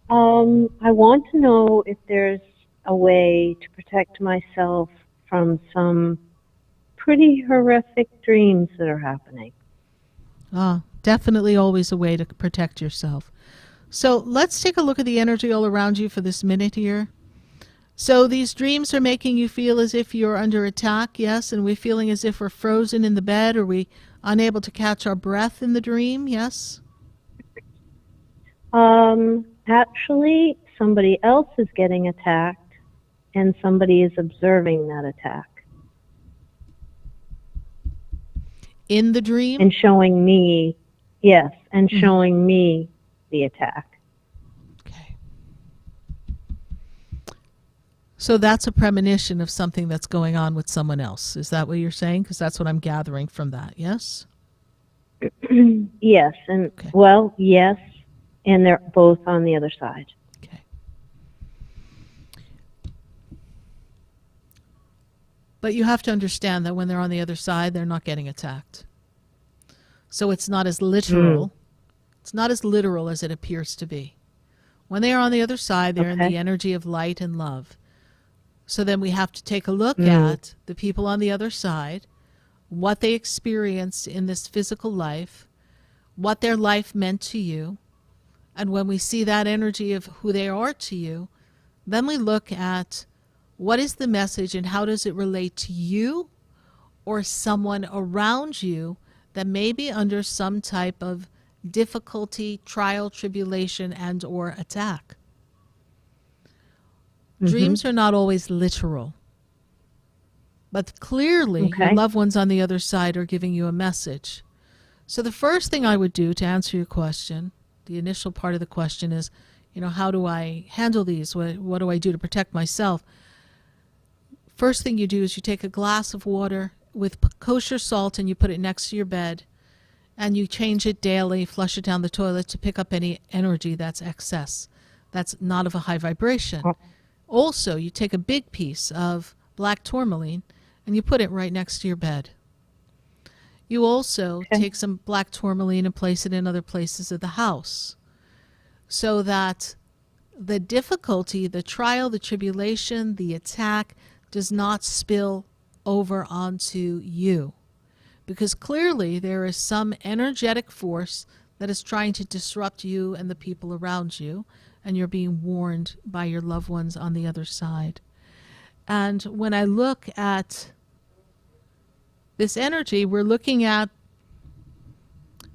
I want to know if there's a way to protect myself from some pretty horrific dreams that are happening. Definitely always a way to protect yourself. So let's take a look at the energy all around you for this minute here. So these dreams are making you feel as if you're under attack, yes, and we're feeling as if we're frozen in the bed, or we unable to catch our breath in the dream, yes? Actually, somebody else is getting attacked, and somebody is observing that attack. In the dream? And showing me, yes, and showing me the attack. Okay. So that's a premonition of something that's going on with someone else. Is that what you're saying? Because that's what I'm gathering from that, yes? Yes, and well, yes, and they're both on the other side. Okay. But you have to understand that when they're on the other side, they're not getting attacked. So it's not as literal. It's not as literal as it appears to be. When they are on the other side, they're in the energy of light and love. So then we have to take a look at the people on the other side, what they experienced in this physical life, what their life meant to you. And when we see that energy of who they are to you, then we look at what is the message and how does it relate to you or someone around you that may be under some type of difficulty, trial, tribulation, and or attack. Dreams are not always literal. But clearly, your loved ones on the other side are giving you a message. So the first thing I would do to answer your question, the initial part of the question is, how do I handle these? What do I do to protect myself? First thing you do is you take a glass of water with kosher salt and you put it next to your bed and you change it daily, flush it down the toilet to pick up any energy that's excess. That's not of a high vibration. Also, you take a big piece of black tourmaline and you put it right next to your bed. You also take some black tourmaline and place it in other places of the house so that the difficulty, the trial, the tribulation, the attack does not spill over onto you. Because clearly there is some energetic force that is trying to disrupt you and the people around you, and you're being warned by your loved ones on the other side. And when I look at this energy, we're looking at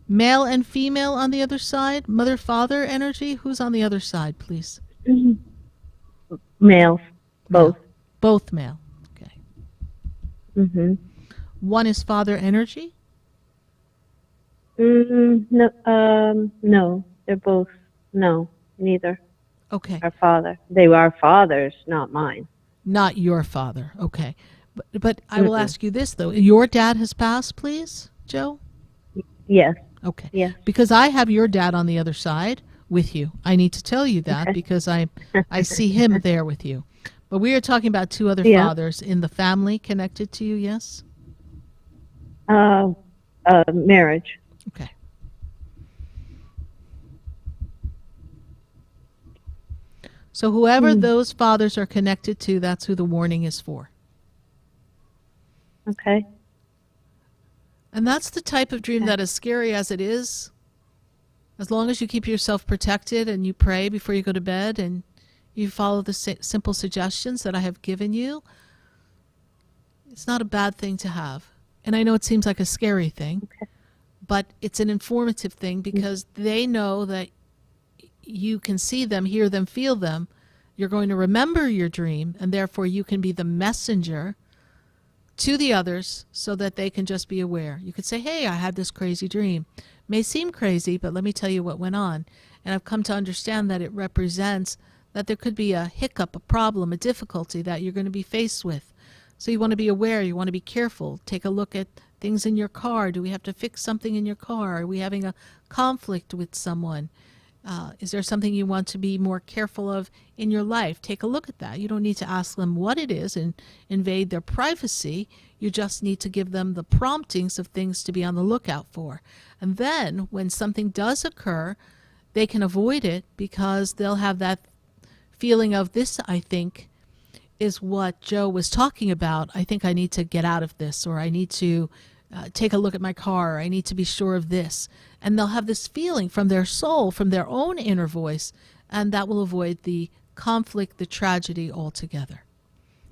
male and female on the other side, mother-father energy. Who's on the other side, please? Males, both. Both male. Okay. One is father energy? No, they're both, no, neither. Okay. Our father. They are fathers, not mine. Not your father. Okay. But I will ask you this, though. Your dad has passed, please, Joe? Yes. Okay. Yes. Because I have your dad on the other side with you. I need to tell you that because I see him there with you. But we are talking about two other fathers in the family connected to you, yes? Marriage. Okay. So whoever those fathers are connected to, that's who the warning is for. Okay. And that's the type of dream that, as scary as it is, as long as you keep yourself protected and you pray before you go to bed and you follow the simple suggestions that I have given you, it's not a bad thing to have. And I know it seems like a scary thing, but it's an informative thing because they know that you can see them, hear them, feel them. You're going to remember your dream, and therefore you can be the messenger to the others so that they can just be aware. You could say, hey, I had this crazy dream. May seem crazy, but let me tell you what went on. And I've come to understand that it represents that there could be a hiccup, a problem, a difficulty that you're going to be faced with. So you want to be aware, you want to be careful. Take a look at things in your car. Do we have to fix something in your car? Are we having a conflict with someone? Is there something you want to be more careful of in your life? Take a look at that. You don't need to ask them what it is and invade their privacy. You just need to give them the promptings of things to be on the lookout for. And then when something does occur, they can avoid it because they'll have that feeling of this, I think, is what Joe was talking about. I think I need to get out of this, or I need to take a look at my car, or I need to be sure of this. And they'll have this feeling from their soul, from their own inner voice, and that will avoid the conflict, the tragedy altogether.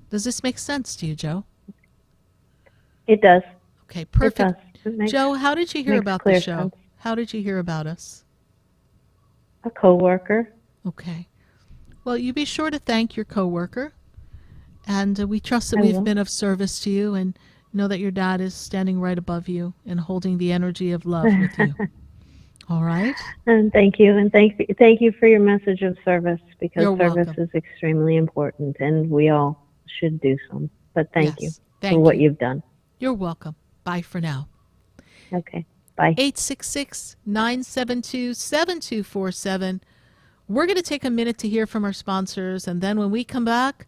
Does this make sense to you, Joe? It does. Okay, perfect. It does. Joe, how did you hear about the clear show? sense. How did you hear about us? A coworker. Okay. Well, you be sure to thank your coworker, and we trust that I we've will. been of service to you, and know that your dad is standing right above you and holding the energy of love with you. All right? And thank you, and thank you for your message of service, because You're service welcome. is extremely important, and we all should do some. But thank you Yes, for thank what you. you've done. You're welcome. Bye for now. Okay, bye. 866-972-7247. We're going to take a minute to hear from our sponsors, and then when we come back,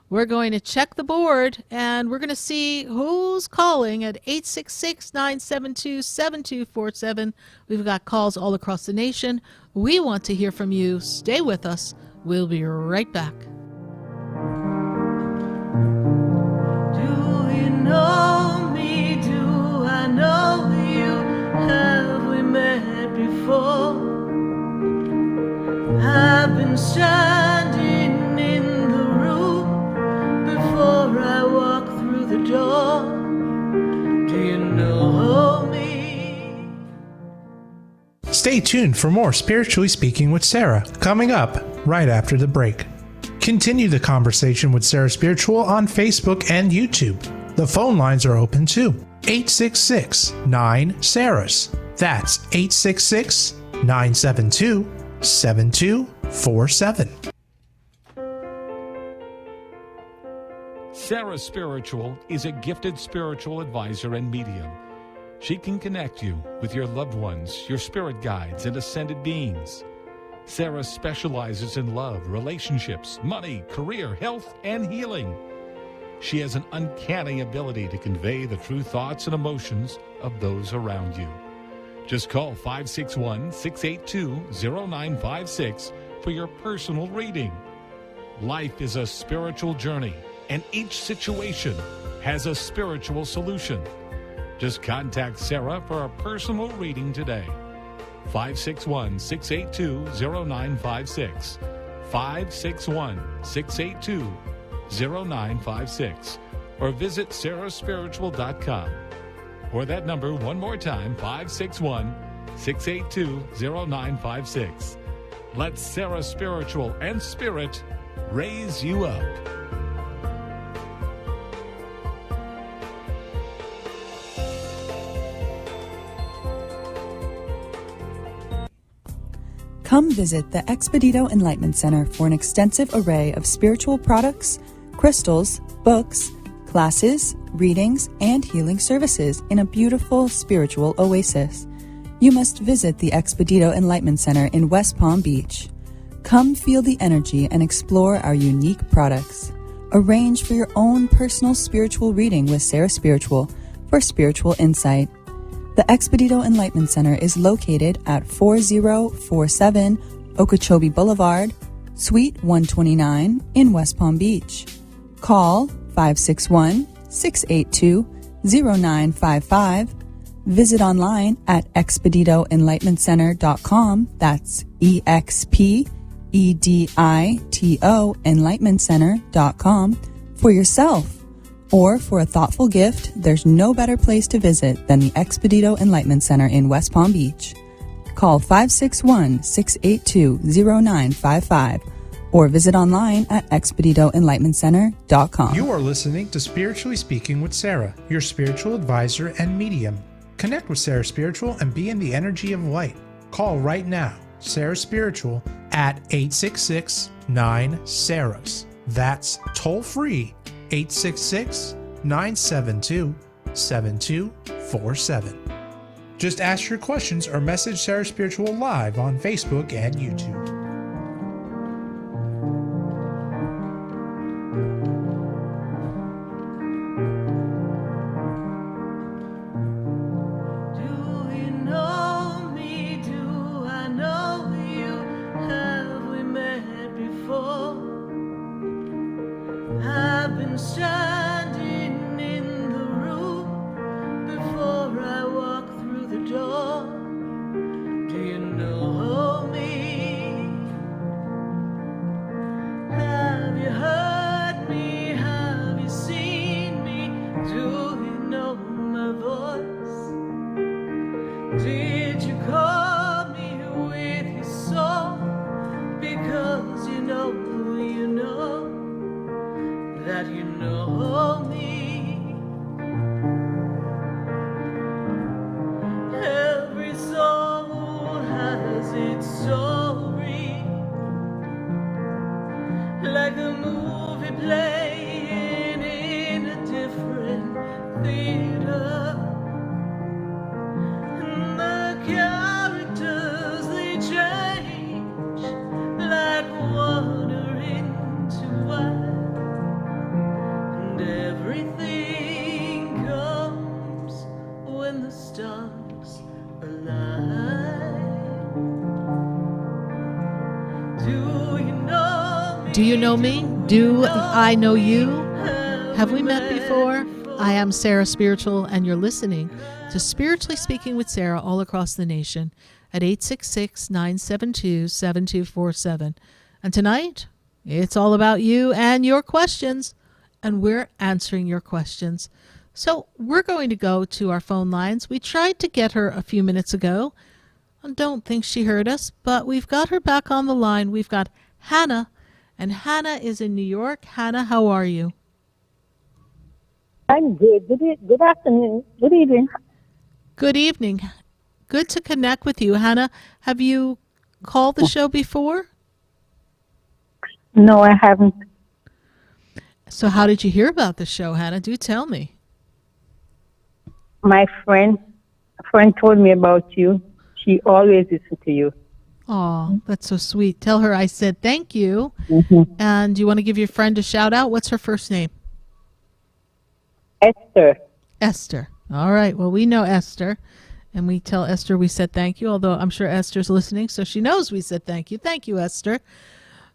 we're going to check the board, and we're going to see who's calling at 866-972-7247. We've got calls all across the nation. We want to hear from you. Stay with us. We'll be right back. Do you know me? Do I know you? Have we met before? I've been standing in the room before I walk through the door. Do you know me? Stay tuned for more Spiritually Speaking with Sarah, coming up right after the break. Continue the conversation with Sarah Spiritual on Facebook and YouTube. The phone lines are open too. 866-9-SARAS. That's 866-972-7247. Sarah Spiritual is a gifted spiritual advisor and medium. She can connect you with your loved ones, your spirit guides, and ascended beings. Sarah specializes in love, relationships, money, career, health, and healing. She has an uncanny ability to convey the true thoughts and emotions of those around you. Just call 561-682-0956 for your personal reading. Life is a spiritual journey, and each situation has a spiritual solution. Just contact Sarah for a personal reading today. 561-682-0956. 561-682-0956. Or visit sarahspiritual.com. Or that number one more time, 561-682-0956. Let Sarah Spiritual and Spirit raise you up. Come visit the Expedito Enlightenment Center for an extensive array of spiritual products, crystals, books, classes, readings, and healing services in a beautiful spiritual oasis. You must visit the Expedito Enlightenment Center in West Palm Beach. Come feel the energy and explore our unique products. Arrange for your own personal spiritual reading with Sarah Spiritual for spiritual insight. The Expedito Enlightenment Center is located at 4047 Okeechobee Boulevard, Suite 129 in West Palm Beach. Call 561-682-0955. Visit online at expeditoenlightenmentcenter.com. That's EXPEDITO enlightenmentcenter.com for yourself. Or for a thoughtful gift, there's no better place to visit than the Expedito Enlightenment Center in West Palm Beach. Call 561-682-0955 or visit online at expeditoenlightenmentcenter.com. You are listening to Spiritually Speaking with Sarah, your spiritual advisor and medium. Connect with Sarah Spiritual and be in the energy of light. Call right now, Sarah Spiritual, at 866-9-SARAS. That's toll free, 866-972-7247. Just ask your questions or message Sarah Spiritual live on Facebook and YouTube. Standing in the room before I walk through the door. Do you know me? Did you call me with your soul? Because you know that you know me. Every soul has its story, like a movie playing in a different theater. And the characters, they change like water into wine, and everything comes when the stars align. Do you know me? Do you know me? Do I know you? Have we met before? I am Sarah Spiritual, and you're listening to Spiritually Speaking with Sarah all across the nation at 866-972-7247. And tonight, it's all about you and your questions, and we're answering your questions. So we're going to go to our phone lines. We tried to get her a few minutes ago. I don't think she heard us, but we've got her back on the line. We've got Hannah, and Hannah is in New York. Hannah, how are you? I'm good. Good afternoon. Good evening. Good evening. Good to connect with you. Hannah, have you called the show before? No, I haven't. So how did you hear about the show, Hannah? Do tell me. My friend told me about you. She always listens to you. Oh, that's so sweet. Tell her I said thank you. Mm-hmm. And you want to give your friend a shout out? What's her first name? Esther. Esther. All right. Well, we know Esther, and we tell Esther we said thank you, although I'm sure Esther's listening, so she knows we said thank you. Thank you, Esther.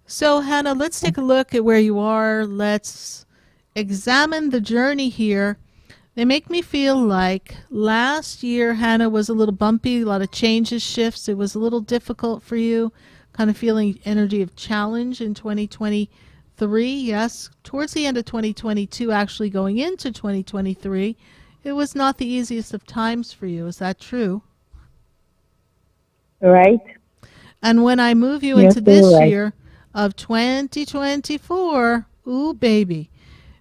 So, Hannah, let's take a look at where you are. Let's examine the journey here. They make me feel like last year, Hannah, was a little bumpy, a lot of changes, shifts. It was a little difficult for you, kind of feeling energy of challenge in 2023. Yes, towards the end of 2022, actually going into 2023, it was not the easiest of times for you. Is that true? Right. And when I move you into this year of 2024, ooh, baby,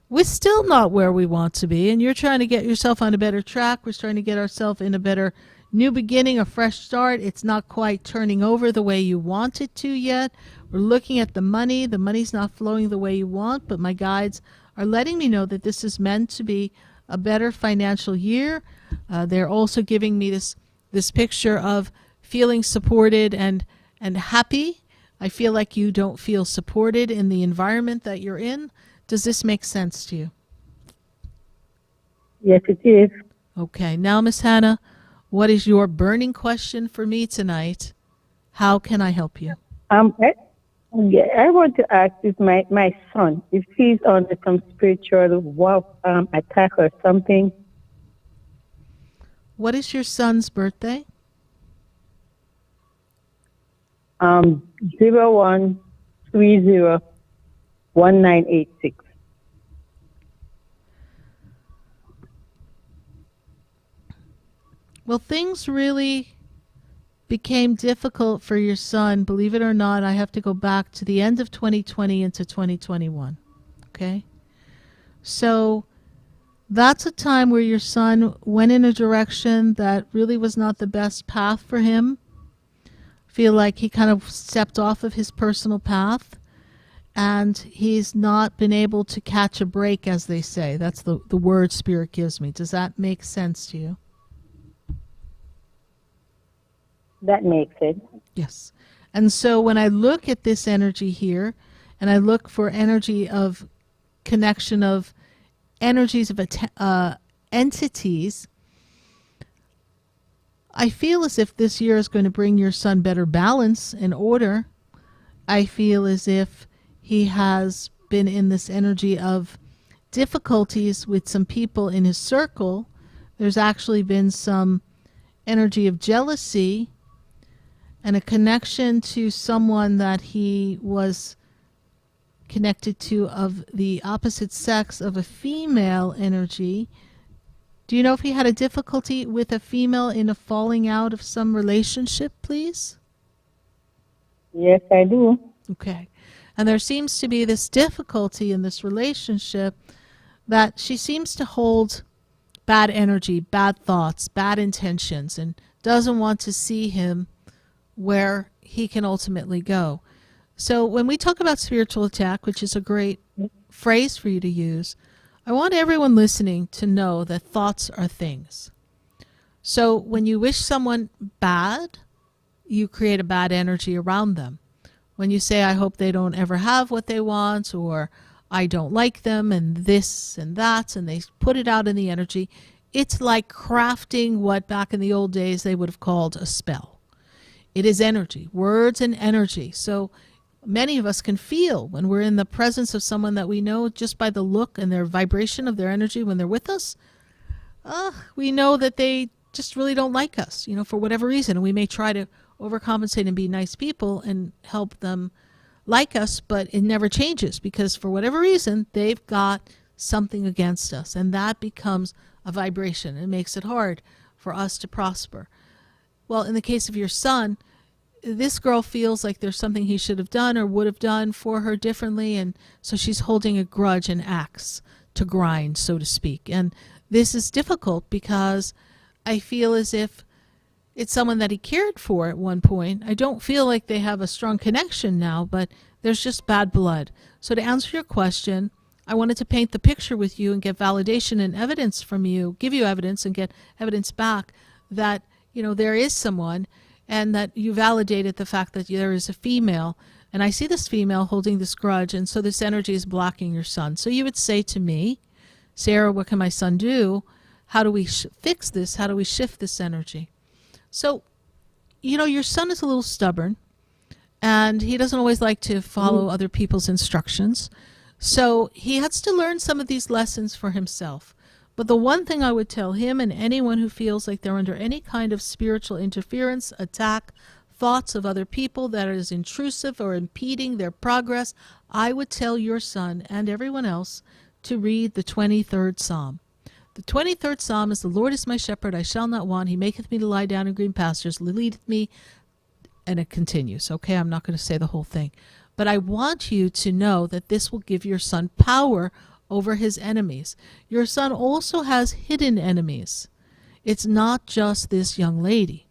we're still not where we want to be, and you're trying to get yourself on a better track. We're trying to get ourselves in a better new beginning, a fresh start. It's not quite turning over the way you want it to yet. We're looking at the money. The money's not flowing the way you want, but my guides are letting me know that this is meant to be a better financial year. They're also giving me this picture of feeling supported and happy. I feel like you don't feel supported in the environment that you're in. Does this make sense to you? Yes, it is. Okay. Now, Miss Hannah, what is your burning question for me tonight? How can I help you? I want to ask if my son, if he's under some spiritual attack or something. What is your son's birthday? 01301986. Well, things really became difficult for your son. Believe it or not, I have to go back to the end of 2020 into 2021. Okay? So that's a time where your son went in a direction that really was not the best path for him. Feel like he kind of stepped off of his personal path, and he's not been able to catch a break, as they say. That's the word Spirit gives me. Does that make sense to you? That makes it. Yes. And so when I look at this energy here, and I look for energy of connection of energies of entities, I feel as if this year is going to bring your son better balance and order. I feel as if he has been in this energy of difficulties with some people in his circle. There's actually been some energy of jealousy and a connection to someone that he was connected to of the opposite sex of a female energy. Do you know if he had a difficulty with a female in a falling out of some relationship, please? Yes, I do. Okay. And there seems to be this difficulty in this relationship that she seems to hold bad energy, bad thoughts, bad intentions, and doesn't want to see him where he can ultimately go. So when we talk about spiritual attack, which is a great phrase for you to use, I want everyone listening to know that thoughts are things. So when you wish someone bad, you create a bad energy around them. When you say, I hope they don't ever have what they want, or I don't like them, and this and that, and they put it out in the energy, it's like crafting what back in the old days they would have called a spell. It is energy, words and energy. So many of us can feel when we're in the presence of someone that we know just by the look and their vibration of their energy when they're with us. We know that they just really don't like us, for whatever reason. And we may try to overcompensate and be nice people and help them like us, but it never changes because for whatever reason, they've got something against us. And that becomes a vibration. It makes it hard for us to prosper. Well, in the case of your son, this girl feels like there's something he should have done or would have done for her differently, and so she's holding a grudge and axe to grind, so to speak. And this is difficult because I feel as if it's someone that he cared for at one point. I don't feel like they have a strong connection now, but there's just bad blood. So to answer your question, I wanted to paint the picture with you and get validation and evidence from you, give you evidence and get evidence back that, there is someone, and that you validated the fact that there is a female, and I see this female holding this grudge, and so this energy is blocking your son. So you would say to me, Sarah, what can my son do? How do we fix this? How do we shift this energy? So, your son is a little stubborn, and he doesn't always like to follow other people's instructions. So he has to learn some of these lessons for himself. But the one thing I would tell him and anyone who feels like they're under any kind of spiritual interference, attack, thoughts of other people that is intrusive or impeding their progress, I would tell your son and everyone else to read the 23rd Psalm. The 23rd Psalm is, the Lord is my shepherd, I shall not want. He maketh me to lie down in green pastures, leadeth me, and it continues. Okay, I'm not going to say the whole thing. But I want you to know that this will give your son power over his enemies. Your son also has hidden enemies. It's not just this young lady.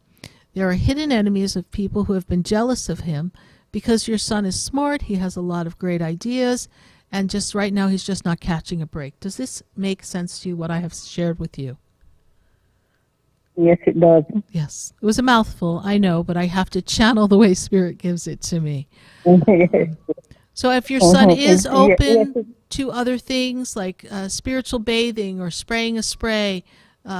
There are hidden enemies of people who have been jealous of him because your son is smart, he has a lot of great ideas, and just right now he's just not catching a break. Does this make sense to you, what I have shared with you? Yes, it does. Yes. It was a mouthful, I know, but I have to channel the way Spirit gives it to me. So if your son is open to other things like spiritual bathing or spraying a spray,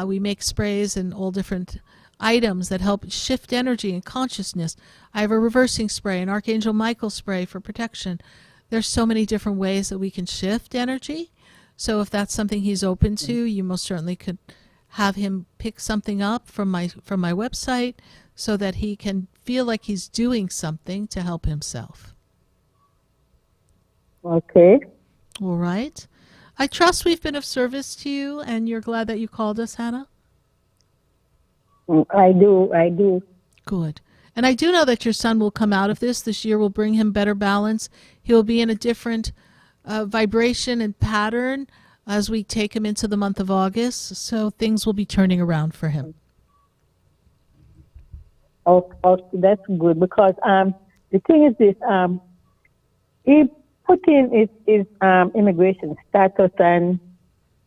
we make sprays and all different items that help shift energy and consciousness. I have a reversing spray, an Archangel Michael spray for protection. There's so many different ways that we can shift energy. So if that's something he's open to, you most certainly could have him pick something up from my website so that he can feel like he's doing something to help himself. Okay. All right. I trust we've been of service to you, and you're glad that you called us, Hannah? I do. Good. And I do know that your son will come out of this. This year will bring him better balance. He will be in a different vibration and pattern as we take him into the month of August. So things will be turning around for him. Oh, that's good because the thing is this, he put in his immigration status and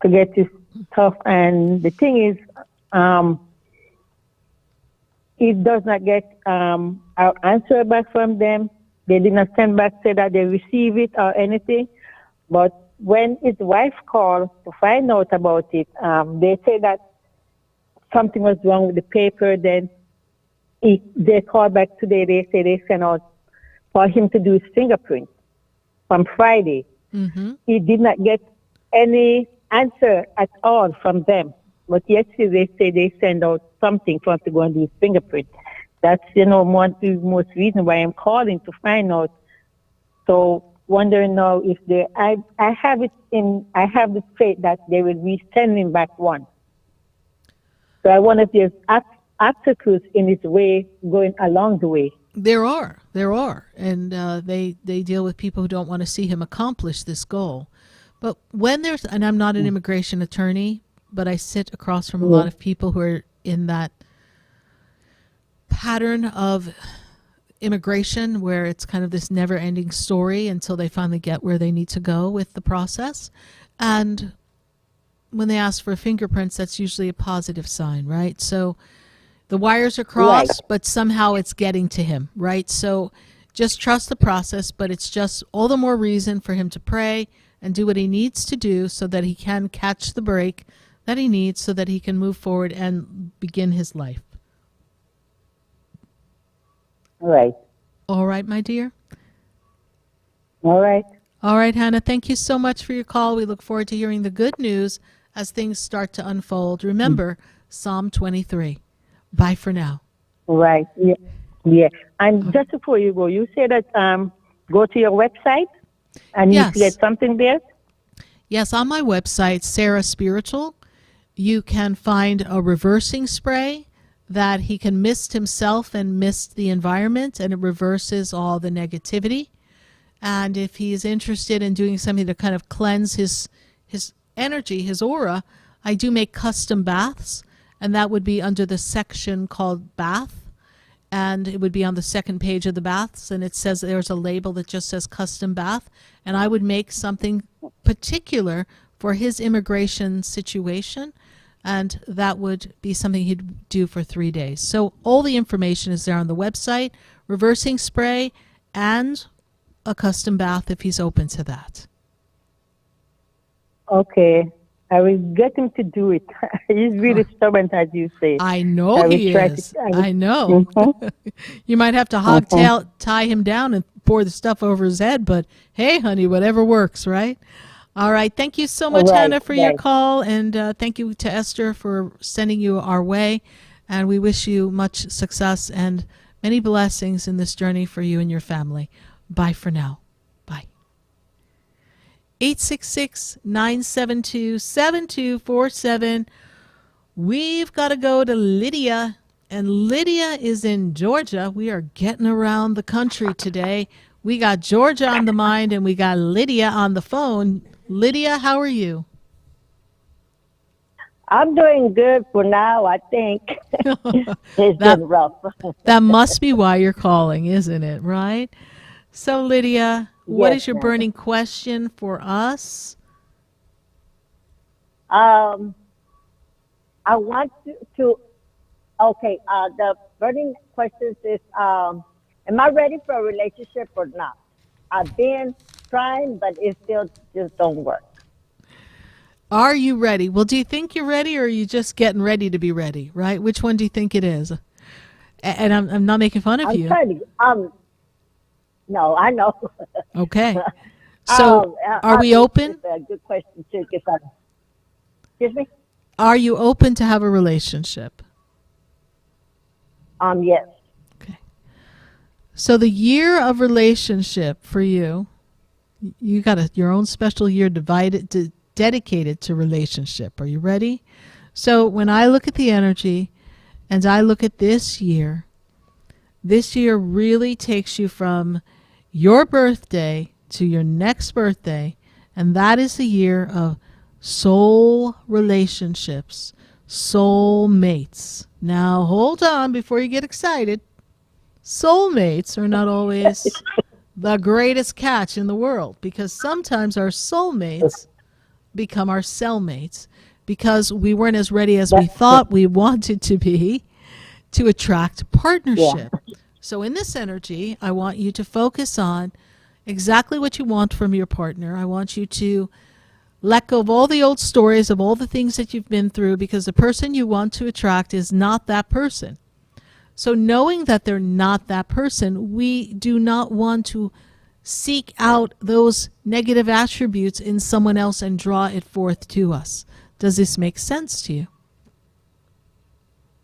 to get his stuff, and the thing is, he does not get an answer back from them. They did not send back, say that they receive it or anything. But when his wife called to find out about it, they say that something was wrong with the paper. Then they called back today. They say they sent out for him to do his fingerprint from Friday. Mm-hmm. He did not get any answer at all from them. But yesterday they say they send out something for him to go and do his fingerprint. That's, the most reason why I'm calling to find out. So wondering now if I have the faith that they will be sending back one. So I wonder if there's obstacles in his way going along the way. There are, and they deal with people who don't want to see him accomplish this goal. But when there's, and I'm not an immigration attorney, but I sit across from a lot of people who are in that pattern of immigration where it's kind of this never-ending story until they finally get where they need to go with the process. And when they ask for fingerprints, that's usually a positive sign, right? So the wires are crossed, but somehow it's getting to him, right? So just trust the process, but it's just all the more reason for him to pray and do what he needs to do so that he can catch the break that he needs so that he can move forward and begin his life. Right. All right, my dear? All right. All right, Hannah, thank you so much for your call. We look forward to hearing the good news as things start to unfold. Remember, Psalm 23. Bye for now. Right. Yeah. And just before you go, you said that go to your website and you get something there? Yes, on my website, Sarah Spiritual, you can find a reversing spray that he can mist himself and mist the environment, and it reverses all the negativity. And if he is interested in doing something to kind of cleanse his energy, his aura, I do make custom baths, and that would be under the section called bath. And it would be on the second page of the baths, and it says there's a label that just says custom bath, and I would make something particular for his immigration situation, and that would be something he'd do for 3 days. So all the information is there on the website, reversing spray and a custom bath if he's open to that. Okay. I will get him to do it. He's really stubborn, as you say. I know he is. I know. You might have to tie him down and pour the stuff over his head, but hey, honey, whatever works, right? All right. Thank you so much, Hannah, for your call, and thank you to Esther for sending you our way. And we wish you much success and many blessings in this journey for you and your family. Bye for now. 866-972-7247. We've got to go to Lydia, and Lydia is in Georgia. We are getting around the country today. We got Georgia on the mind, and we got Lydia on the phone. Lydia, how are you? I'm doing good for now, I think. It's been rough. That must be why you're calling, isn't it, right? So, Lydia, what is your burning question for us? I want the burning question is, am I ready for a relationship or not? I've been trying, but it still just don't work. Are you ready? Well, do you think you're ready, or are you just getting ready to be ready, right? Which one do you think it is? And I'm not making fun of you. No, I know. Okay. So, are we open? It's a good question, too. Excuse me? Are you open to have a relationship? Yes. Okay. So, the year of relationship for you, you got your own special year dedicated to relationship. Are you ready? So, when I look at the energy and I look at this year really takes you from your birthday to your next birthday, and that is the year of soul relationships, soul mates. Now, hold on before you get excited. Soulmates are not always the greatest catch in the world, because sometimes our soulmates become our cellmates because we weren't as ready as we thought we wanted to be to attract partnership. Yeah. So in this energy, I want you to focus on exactly what you want from your partner. I want you to let go of all the old stories, of all the things that you've been through, because the person you want to attract is not that person. So knowing that they're not that person, we do not want to seek out those negative attributes in someone else and draw it forth to us. Does this make sense to you?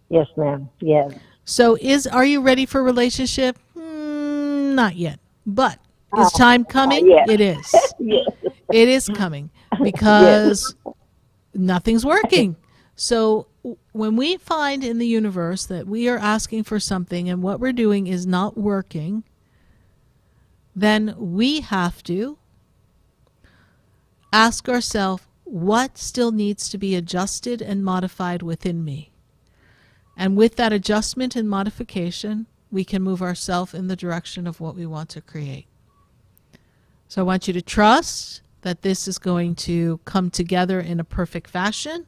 Yes, ma'am. Yes. So are you ready for a relationship? Not yet. But is time coming? Yes. It is. Yes. It is coming because nothing's working. So when we find in the universe that we are asking for something and what we're doing is not working, then we have to ask ourselves, what still needs to be adjusted and modified within me? And with that adjustment and modification, we can move ourselves in the direction of what we want to create. So I want you to trust that this is going to come together in a perfect fashion,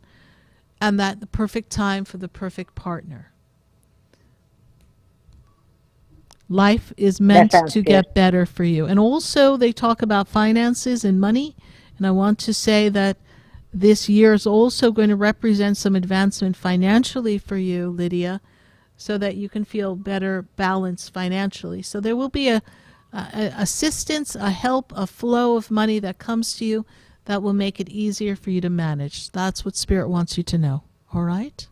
and that the perfect time for the perfect partner. Life is meant to get better for you. And also they talk about finances and money. And I want to say that this year is also going to represent some advancement financially for you, Lydia, so that you can feel better balanced financially. So there will be a assistance, a help, a flow of money that comes to you that will make it easier for you to manage. That's what Spirit wants you to know. All right?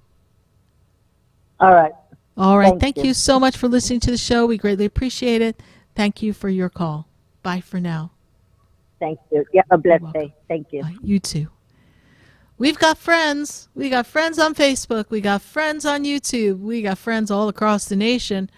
All right. All right. Thank you so much for listening to the show. We greatly appreciate it. Thank you for your call. Bye for now. Thank you. Yeah, a blessed day. Thank you. Bye. You too. We've got friends. We got friends on Facebook. We got friends on YouTube. We got friends all across the nation.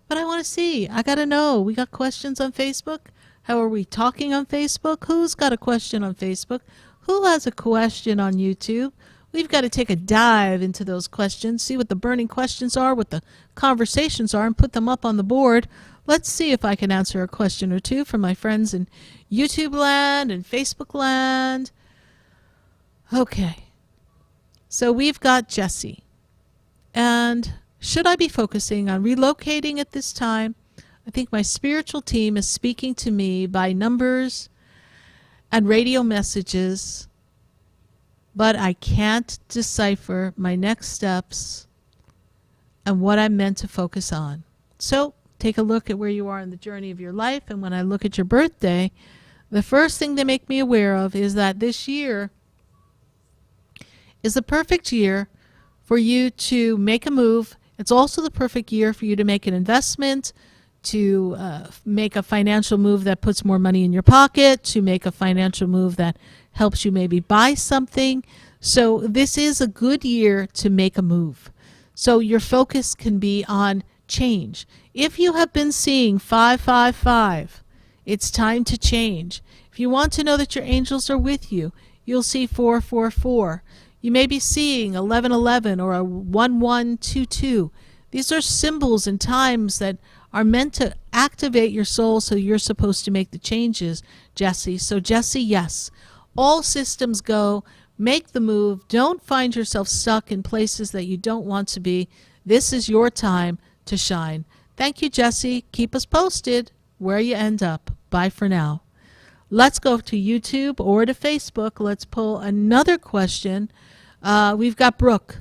But I want to see. I got to know. We got questions on Facebook. How are we talking on Facebook? Who's got a question on Facebook? Who has a question on YouTube? We've got to take a dive into those questions, see what the burning questions are, what the conversations are, and put them up on the board. Let's see if I can answer a question or two from my friends in YouTube land and Facebook land. Okay. So we've got Jesse. And should I be focusing on relocating at this time? I think my spiritual team is speaking to me by numbers and radio messages, but I can't decipher my next steps and what I'm meant to focus on. So take a look at where you are in the journey of your life, and when I look at your birthday, the first thing they make me aware of is that this year is the perfect year for you to make a move. It's also the perfect year for you to make an investment, to make a financial move that puts more money in your pocket, to make a financial move that helps you maybe buy something. So this is a good year to make a move. So your focus can be on change. If you have been seeing 555, it's time to change. If you want to know that your angels are with you, you'll see 444. You may be seeing 1111 or a 1122. These are symbols and times that are meant to activate your soul, so you're supposed to make the changes, Jesse. So Jesse, yes, all systems go. Make the move. Don't find yourself stuck in places that you don't want to be. This is your time to shine. Thank you, Jesse. Keep us posted where you end up. Bye for now. Let's go to YouTube or to Facebook. Let's pull another question. We've got Brooke.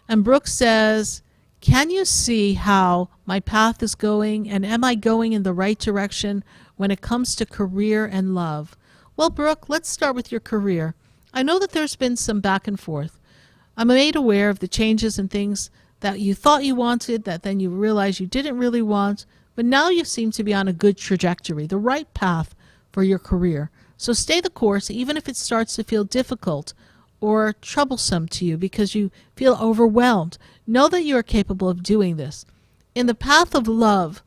And Brooke says, can you see how my path is going, and am I going in the right direction when it comes to career and love? Well, Brooke, let's start with your career. I know that there's been some back and forth. I'm made aware of the changes and things that you thought you wanted that then you realize you didn't really want, but now you seem to be on a good trajectory, the right path for your career. So stay the course, even if it starts to feel difficult or troublesome to you because you feel overwhelmed. Know that you are capable of doing this. In the path of love,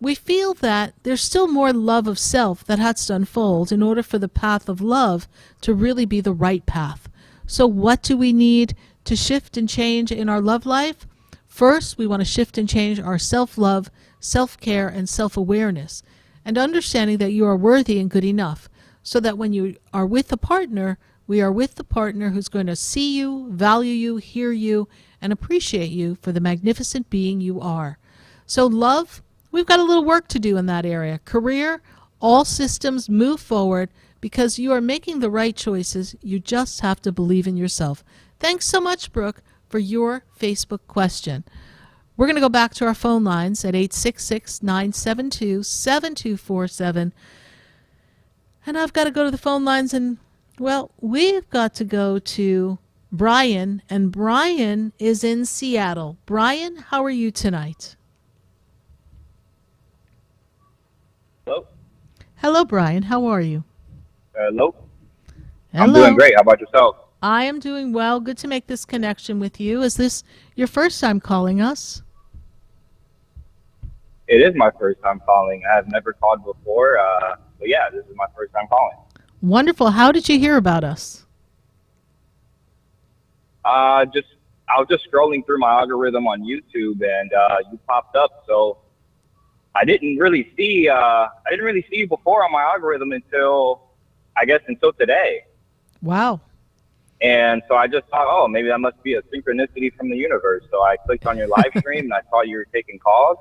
we feel that there's still more love of self that has to unfold in order for the path of love to really be the right path. So what do we need to shift and change in our love life? First, we want to shift and change our self-love, self-care, and self-awareness, and understanding that you are worthy and good enough, so that when you are with a partner, we are with the partner who's going to see you, value you, hear you, and appreciate you for the magnificent being you are. So love, we've got a little work to do in that area. Career, all systems move forward because you are making the right choices. You just have to believe in yourself. Thanks so much, Brooke, for your Facebook question. We're going to go back to our phone lines at 866-972-7247. And I've got to go to the phone lines, and, well, we've got to go to Brian, and Brian is in Seattle. Brian, how are you tonight? Hello. Hello, Brian. How are you? Hello. Hello. I'm doing great. How about yourself? I am doing well. Good to make this connection with you. Is this your first time calling us? It is my first time calling. I have never called before. But yeah, this is my first time calling. Wonderful. How did you hear about us? I was just scrolling through my algorithm on YouTube, and you popped up. So I didn't really see you before on my algorithm until today. Wow. And so I just thought, oh, maybe that must be a synchronicity from the universe. So I clicked on your live stream, and I saw you were taking calls.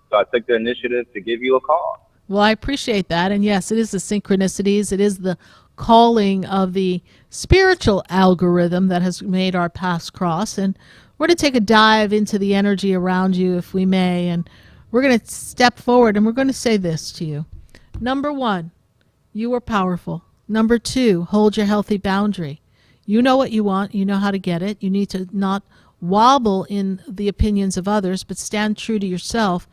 So I took the initiative to give you a call. Well, I appreciate that. And yes, it is the synchronicities. It is the calling of the spiritual algorithm that has made our paths cross. And we're going to take a dive into the energy around you, if we may. And we're going to step forward, and we're going to say this to you. Number 1, you are powerful. Number 2, hold your healthy boundary. You know what you want. You know how to get it. You need to not wobble in the opinions of others, but stand true to yourself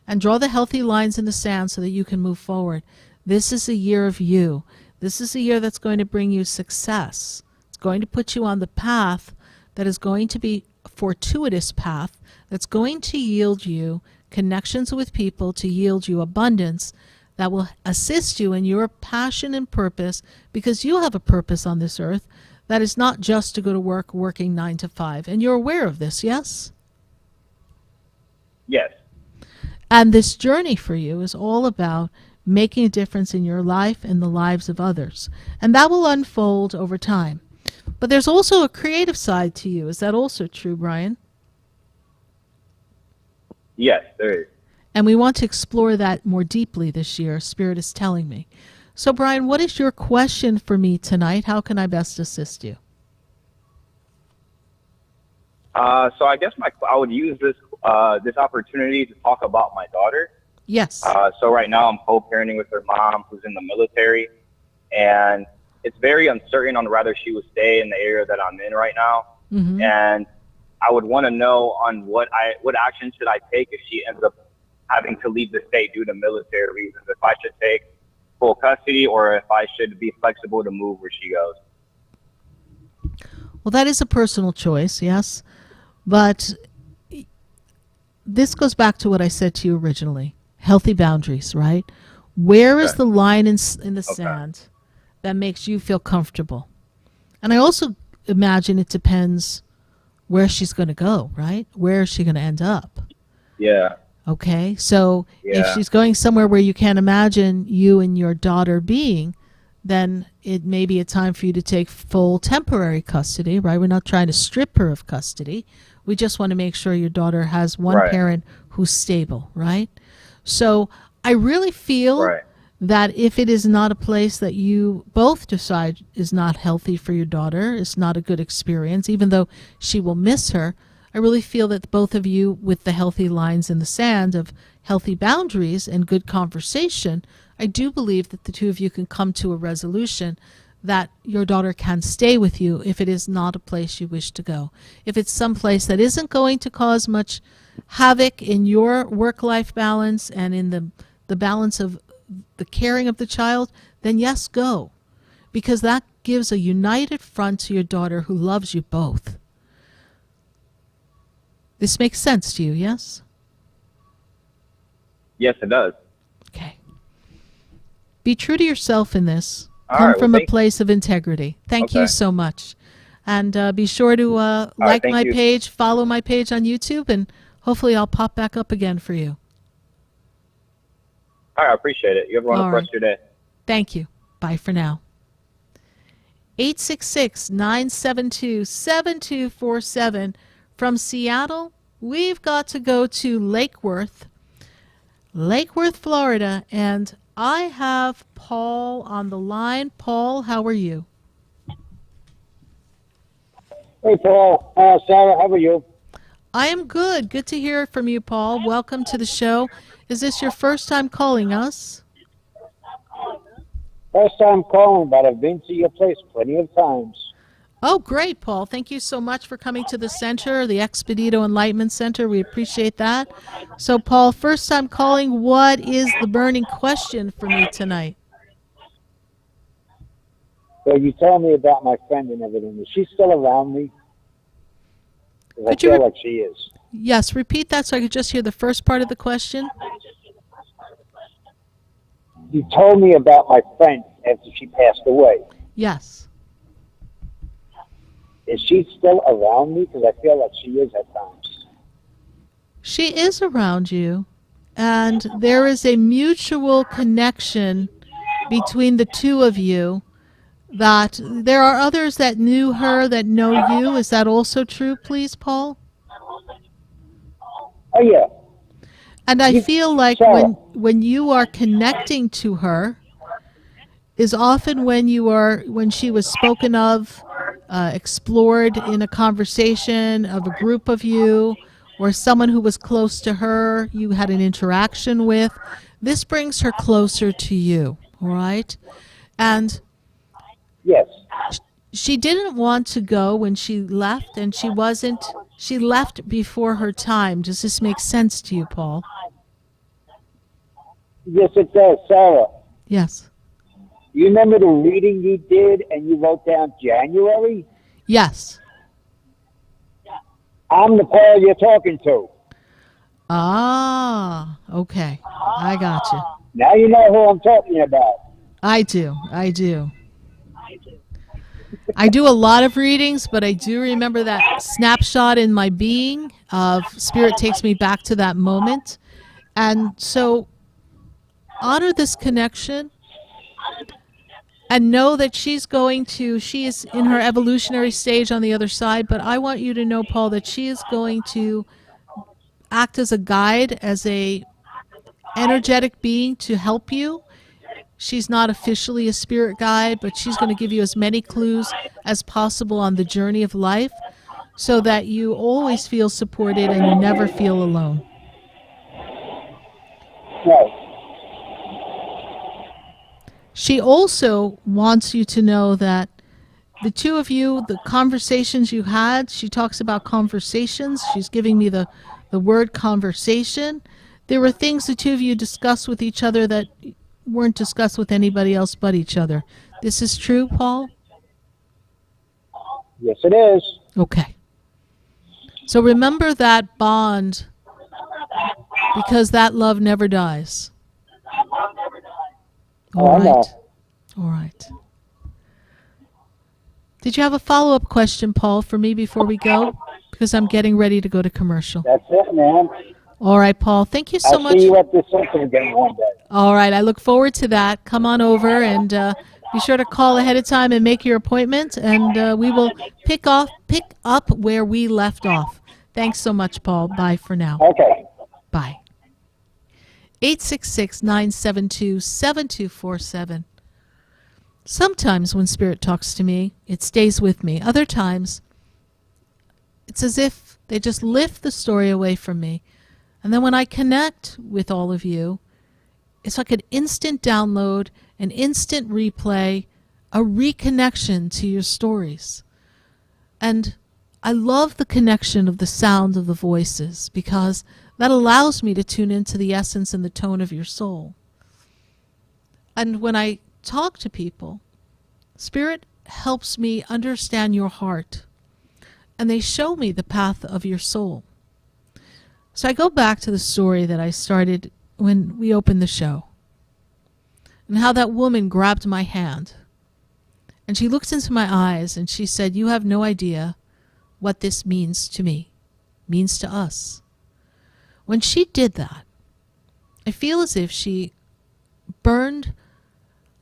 and draw the healthy lines in the sand so that you can move forward. This is a year of you. This is a year that's going to bring you success. It's going to put you on the path that is going to be a fortuitous path that's going to yield you connections with people, to yield you abundance that will assist you in your passion and purpose, because you have a purpose on this earth that is not just to go to work working 9 to 5. And you're aware of this, yes? Yes. And this journey for you is all about making a difference in your life and the lives of others. And that will unfold over time. But there's also a creative side to you. Is that also true, Brian? Yes, there is. And we want to explore that more deeply this year, Spirit is telling me. So, Brian, what is your question for me tonight? How can I best assist you? So I guess I would use this opportunity to talk about my daughter. Yes. So right now I'm co-parenting with her mom, who's in the military, and it's very uncertain on whether she would stay in the area that I'm in right now. Mm-hmm. And I would want to know on what action should I take if she ends up having to leave the state due to military reasons. If I should take full custody, or if I should be flexible to move where she goes. Well, that is a personal choice, yes. But this goes back to what I said to you originally. Healthy boundaries, right? Where is the line in the sand that makes you feel comfortable? And I also imagine it depends where she's going to go, right? Where is she going to end up? Yeah. Okay, so if she's going somewhere where you can't imagine you and your daughter being, then it may be a time for you to take full temporary custody, right? We're not trying to strip her of custody. We just want to make sure your daughter has one parent who's stable, right? So I really feel that if it is not a place that you both decide is not healthy for your daughter, it's not a good experience, even though she will miss her, I really feel that both of you, with the healthy lines in the sand of healthy boundaries and good conversation, I do believe that the two of you can come to a resolution that your daughter can stay with you if it is not a place you wish to go. If it's some place that isn't going to cause much havoc in your work-life balance and in the balance of the caring of the child, then yes, go. Because that gives a united front to your daughter who loves you both. This makes sense to you, yes? Yes, it does. Okay. Be true to yourself in this. All Come right, from well, a place of integrity. Thank you so much. And be sure to like my page, follow my page on YouTube, and hopefully I'll pop back up again for you. All right, I appreciate it. You have a wonderful rest of your day. Thank you. Bye for now. 866-972-7247. From Seattle, we've got to go to Lake Worth, Florida, and I have Paul on the line. Paul, how are you? Hey, Paul. Sarah, how are you? I am good. Good to hear from you, Paul. Welcome to the show. Is this your first time calling us? First time calling, but I've been to your place plenty of times. Oh, great, Paul. Thank you so much for coming to the center, the Expedito Enlightenment Center. We appreciate that. So, Paul, first time calling, what is the burning question for me tonight? So you told me about my friend and everything. Is she still around me? 'Cause I feel like she is. Yes, repeat that so I could just hear the first part of the question. You told me about my friend after she passed away. Yes. Is she still around me? Because I feel like she is at times. She is around you, and there is a mutual connection between the two of you, that there are others that knew her that know you. Is that also true, please, Paul? Oh, yeah. And I feel like when you are connecting to her is often when she was spoken of, explored in a conversation of a group of you, or someone who was close to her you had an interaction with. This brings her closer to you, all right? And yes, she didn't want to go when she left, and she left before her time. Does this make sense to you, Paul? Yes, it does, Sarah. Yes. You remember the reading you did and you wrote down January? Yes. I'm the Paul you're talking to. Ah, okay. I got you. Now you know who I'm talking about. I do. I do a lot of readings, but I do remember that snapshot in my being of Spirit takes me back to that moment. And so honor this connection and know that she is in her evolutionary stage on the other side, but I want you to know, Paul, that she is going to act as a guide, as a energetic being to help you. She's not officially a spirit guide, but she's going to give you as many clues as possible on the journey of life so that you always feel supported and you never feel alone. Right. She also wants you to know that the two of you, the conversations you had, she talks about conversations. She's giving me the word conversation. There were things the two of you discussed with each other that weren't discussed with anybody else but each other. This is true, Paul? Yes, it is. Okay. So remember that bond, because that love never dies. All right. All right. Did you have a follow-up question, Paul, for me before we go? Because I'm getting ready to go to commercial. That's it, man. All right, Paul. Thank you so much. I'll see you at the center again one day. All right. I look forward to that. Come on over and be sure to call ahead of time and make your appointment, and we will pick up where we left off. Thanks so much, Paul. Bye for now. Okay. Bye. 866-972-7247. Sometimes when Spirit talks to me, it stays with me. Other times, it's as if they just lift the story away from me. And then when I connect with all of you, it's like an instant download, an instant replay, a reconnection to your stories. And I love the connection of the sound of the voices, because that allows me to tune into the essence and the tone of your soul. And when I talk to people, Spirit helps me understand your heart, and they show me the path of your soul. So I go back to the story that I started when we opened the show, and how that woman grabbed my hand, and she looked into my eyes, and she said, "You have no idea what this means to me, means to us." When she did that, I feel as if she burned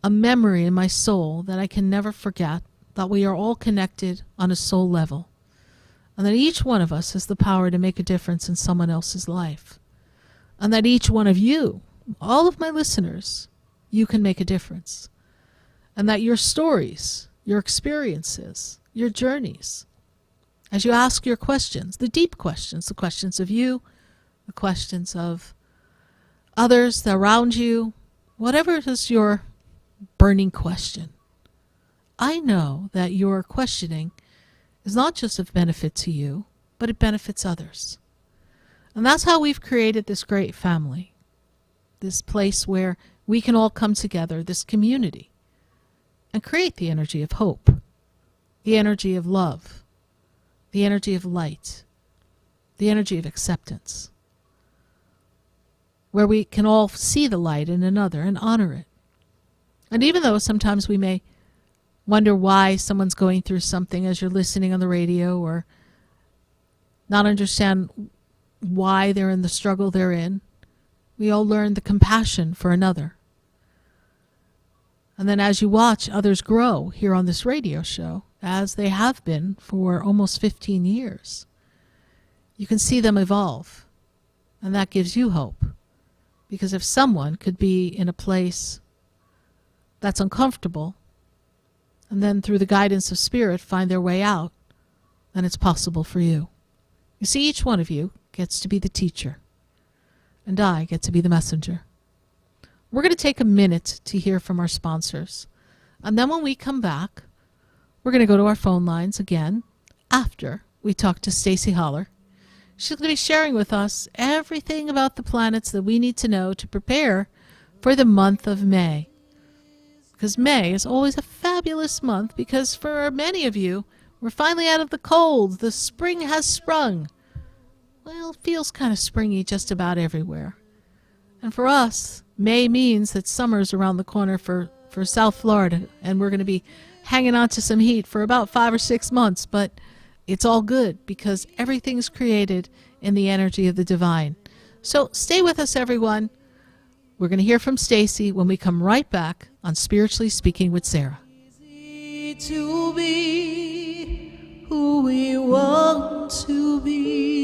a memory in my soul that I can never forget, that we are all connected on a soul level, and that each one of us has the power to make a difference in someone else's life, and that each one of you, all of my listeners, you can make a difference, and that your stories, your experiences, your journeys, as you ask your questions, the deep questions, the questions of you, the questions of others around you, whatever it is your burning question, I know that your questioning is not just of benefit to you, but it benefits others. And that's how we've created this great family, this place where we can all come together, this community. and create the energy of hope, the energy of love, the energy of light, the energy of acceptance, where we can all see the light in another and honor it. And even though sometimes we may wonder why someone's going through something as you're listening on the radio, or not understand why they're in the struggle they're in, we all learn the compassion for another. And then as you watch others grow here on this radio show, as they have been for almost 15 years, you can see them evolve. And that gives you hope. Because if someone could be in a place that's uncomfortable, and then through the guidance of spirit find their way out, then it's possible for you. You see, each one of you gets to be the teacher, and I get to be the messenger. We're going to take a minute to hear from our sponsors, and then when we come back, we're going to go to our phone lines again after we talk to Stacie Haller. She's going to be sharing with us everything about the planets that we need to know to prepare for the month of May. Because May is always a fabulous month, because for many of you, we're finally out of the cold. The spring has sprung. Well, it feels kind of springy just about everywhere. And for us, May means that summer's around the corner for South Florida, and we're going to be hanging on to some heat for about 5 or 6 months, but it's all good because everything's created in the energy of the divine. So stay with us, everyone. We're going to hear from Stacie when we come right back on Spiritually Speaking with Sarah. Easy to be who we want to be,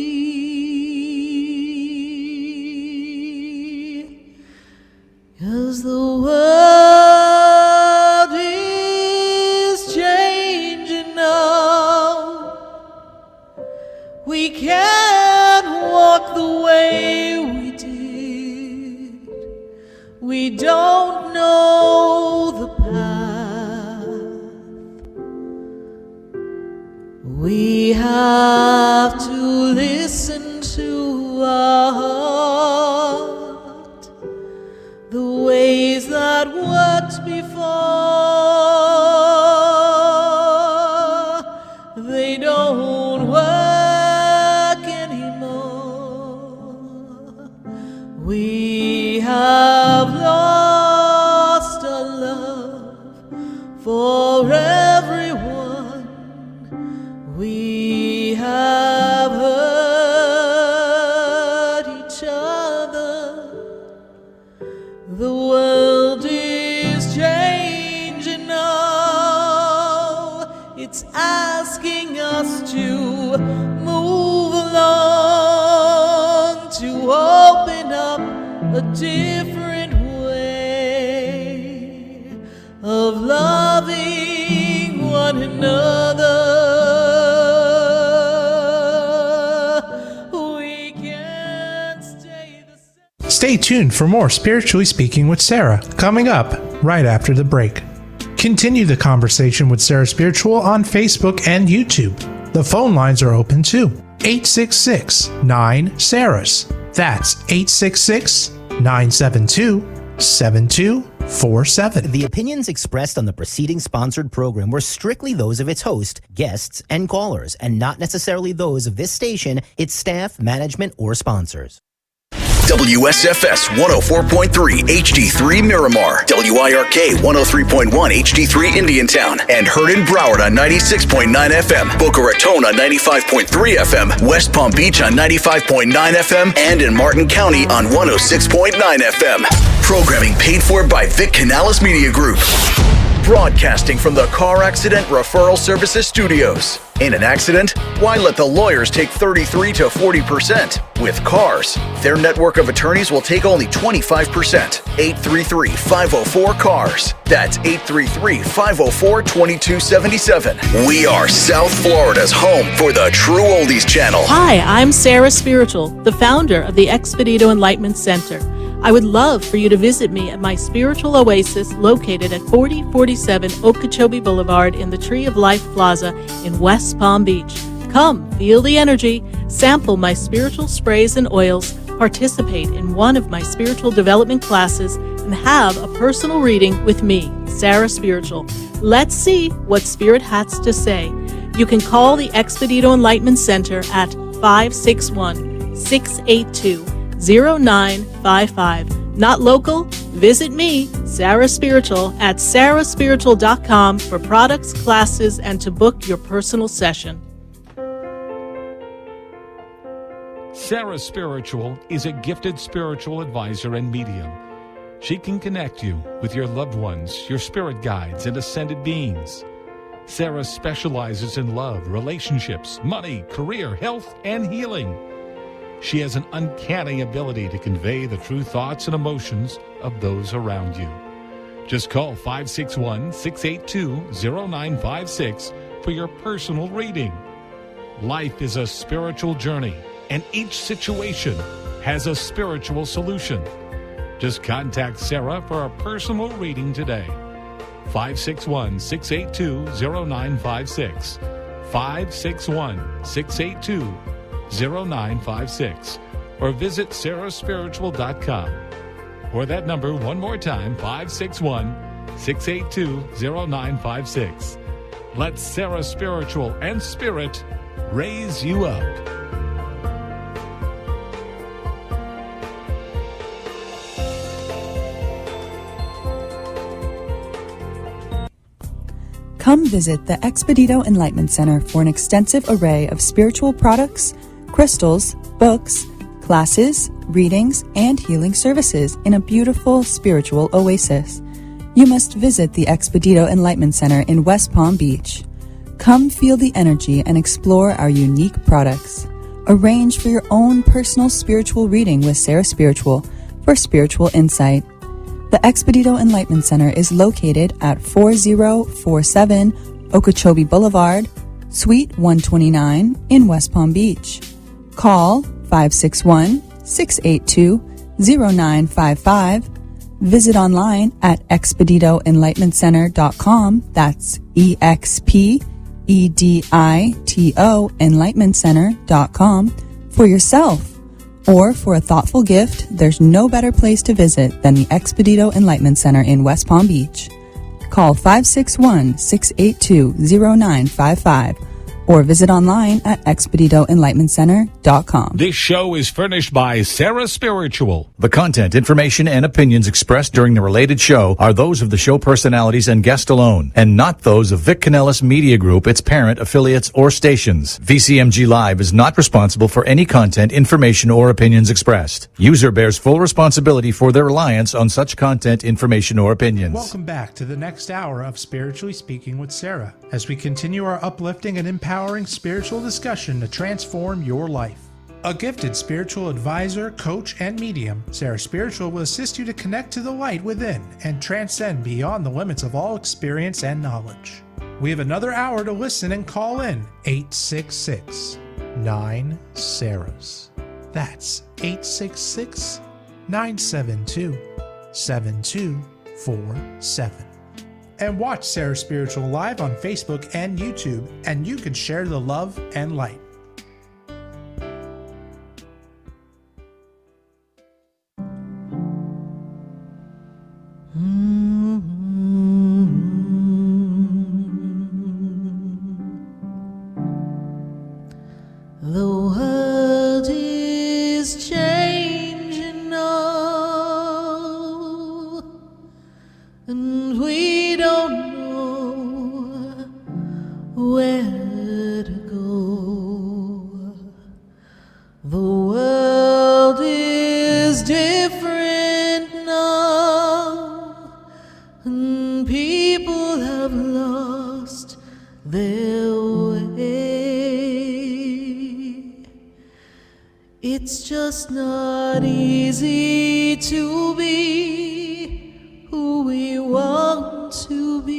'cause the world is changing now. We can't walk the way we did. We don't know the path. We have to listen to our heart. The ways that worked before, they don't work anymore. We have lost our love for everyone. We have hurt each other. The world is changing now. It's asking us to move along, to open up a different way of loving one another. We can't stay the same. Stay tuned for more Spiritually Speaking with Sarah, coming up right after the break. Continue the conversation with Sarah Spiritual on Facebook and YouTube. The phone lines are open too. 866-9-SARAHS. That's 866-972-7247. The opinions expressed on the preceding sponsored program were strictly those of its host, guests, and callers, and not necessarily those of this station, its staff, management, or sponsors. WSFS 104.3 HD3 Miramar, WIRK 103.1 HD3 Indiantown, and heard in Broward on 96.9 FM, Boca Raton on 95.3 FM, West Palm Beach on 95.9 FM, and in Martin County on 106.9 FM. Programming paid for by Vic Canales Media Group. Broadcasting from the Car Accident Referral Services Studios. In an accident, why let the lawyers take 33 to 40%? With cars, their network of attorneys will take only 25%. 833-504-CARS. That's 833-504-2277. We are South Florida's home for the True Oldies Channel. Hi, I'm Sarah Spiritual, the founder of the Expedito Enlightenment Center. I would love for you to visit me at my spiritual oasis located at 4047 Okeechobee Boulevard in the Tree of Life Plaza in West Palm Beach. Come, feel the energy, sample my spiritual sprays and oils, participate in one of my spiritual development classes, and have a personal reading with me, Sarah Spiritual. Let's see what Spirit has to say. You can call the Expedito Enlightenment Center at 561-682-0955. Not local? Visit me, Sarah Spiritual, at sarahspiritual.com for products, classes, and to book your personal session. Sarah Spiritual is a gifted spiritual advisor and medium. She can connect you with your loved ones, your spirit guides, and ascended beings. Sarah specializes in love, relationships, money, career, health, and healing. She has an uncanny ability to convey the true thoughts and emotions of those around you. Just call 561-682-0956 for your personal reading. Life is a spiritual journey, and each situation has a spiritual solution. Just contact Sarah for a personal reading today. 561-682-0956. 561-682-0956. Or visit sarahspiritual.com. Or that number one more time, 561-682-0956. Let Sarah Spiritual and Spirit raise you up. Come visit the Expedito Enlightenment Center for an extensive array of spiritual products, crystals, books, classes, readings, and healing services in a beautiful spiritual oasis. You must visit the Expedito Enlightenment Center in West Palm Beach. Come feel the energy and explore our unique products. Arrange for your own personal spiritual reading with Sarah Spiritual for spiritual insight. The Expedito Enlightenment Center is located at 4047 Okeechobee Boulevard, Suite 129 in West Palm Beach. Call 561-682-0955. Visit online at expeditoenlightenmentcenter.com. That's EXPEDITO enlightenmentcenter.com for yourself. Or for a thoughtful gift, there's no better place to visit than the Expedito Enlightenment Center in West Palm Beach. Call 561-682-0955 or visit online at expeditoenlightenmentcenter.com. This show is furnished by Sarah Spiritual. The content, information, and opinions expressed during the related show are those of the show personalities and guest alone, and not those of Vic Canellis Media Group, its parent, affiliates, or stations. VCMG Live is not responsible for any content, information, or opinions expressed. User bears full responsibility for their reliance on such content, information, or opinions. Welcome back to the next hour of Spiritually Speaking with Sarah, as we continue our uplifting and empowering spiritual discussion to transform your life. A gifted spiritual advisor, coach, and medium, Sarah Spiritual will assist you to connect to the light within and transcend beyond the limits of all experience and knowledge. We have another hour to listen and call in 866-9-SARAHS. That's 866-972-7247. And watch Sarah Spiritual live on Facebook and YouTube, and you can share the love and light. The world is changing now, and we don't know where to go. The world is different now, and people have lost their way. It's just not easy to be who we want to be,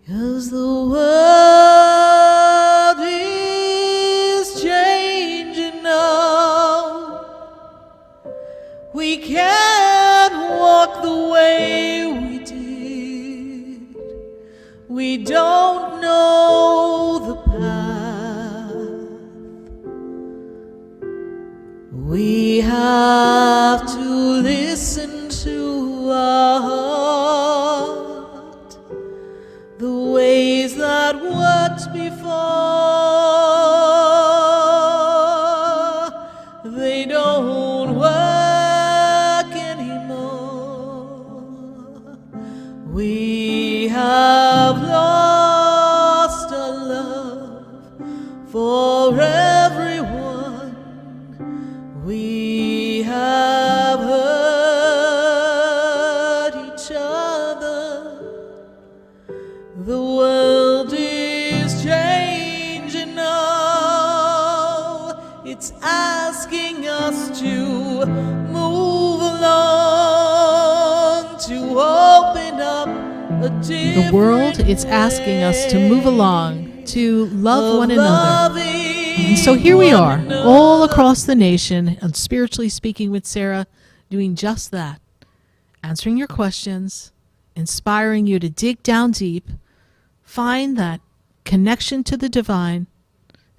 'cause the world is changing now. We can't walk the way we did. We don't know the path We have to listen to our heart, the ways that worked before, they don't work anymore. We have lost a love for everyone. We have hurt each other. The world is changing now. It's asking us to move along, to open up a different The world is asking us to move along, to love one another. And so here we are, all across the nation, on Spiritually Speaking with Sarah, doing just that. Answering your questions, inspiring you to dig down deep, find that connection to the divine,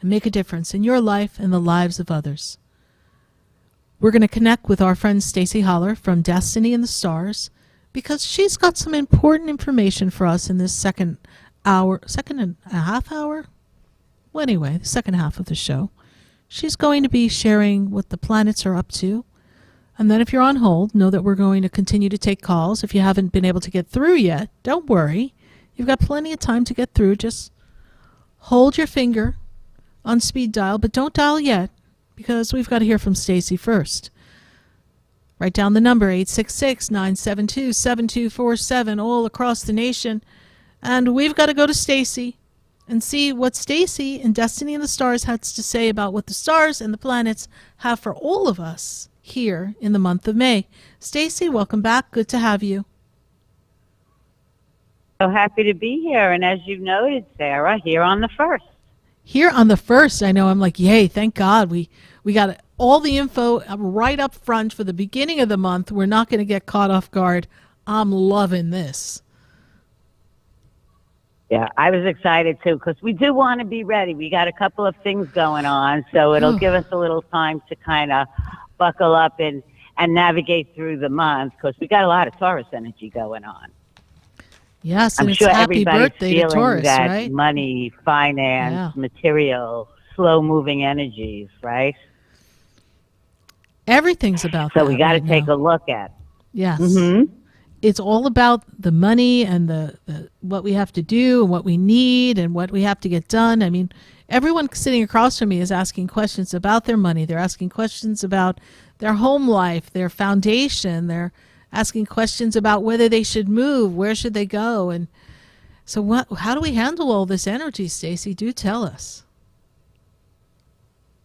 and make a difference in your life and the lives of others. We're going to connect with our friend Stacie Haller from Destiny in the Stars, because she's got some important information for us in this second and a half hour? Well, anyway, the second half of the show. She's going to be sharing what the planets are up to. And then if you're on hold, know that we're going to continue to take calls. If you haven't been able to get through yet, don't worry. You've got plenty of time to get through. Just hold your finger on speed dial, but don't dial yet, because we've got to hear from Stacie first. Write down the number, 866-972-7247, all across the nation. And we've got to go to Stacie and see what Stacie in Destiny in the Stars has to say about what the stars and the planets have for all of us here in the month of May. Stacie, welcome back. Good to have you. So happy to be here. And as you noted, Sarah, here on the 1st. Here on the 1st, I know, I'm like, yay, thank God. We got all the info right up front for the beginning of the month. We're not going to get caught off guard. I'm loving this. Yeah, I was excited too, because we do want to be ready. We got a couple of things going on, so it'll give us a little time to kind of buckle up and navigate through the month, because we got a lot of Taurus energy going on. Yes, I'm and sure it's happy everybody's birthday feeling to Taurus, that right? money, finance, material, slow-moving energies, right? Everything's about that. So we got to right take now. a look at. Yes. Mm-hmm. It's all about the money and the what we have to do and what we need and what we have to get done. I mean, everyone sitting across from me is asking questions about their money. They're asking questions about their home life, their foundation. They're asking questions about whether they should move, where should they go. And so how do we handle all this energy, Stacie? Do tell us.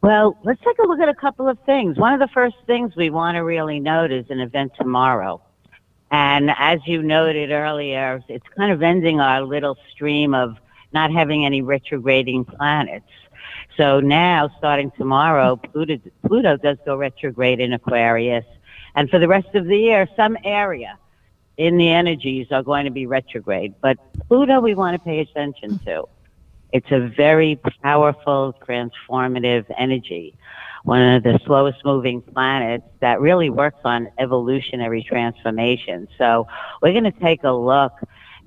Well, let's take a look at a couple of things. One of the first things we want to really note is an event tomorrow. And as you noted earlier, it's kind of ending our little stream of not having any retrograding planets. So now, starting tomorrow, Pluto does go retrograde in Aquarius. And for the rest of the year, some area in the energies are going to be retrograde. But Pluto, we want to pay attention to. It's a very powerful, transformative energy. One of the slowest moving planets that really works on evolutionary transformation. So we're going to take a look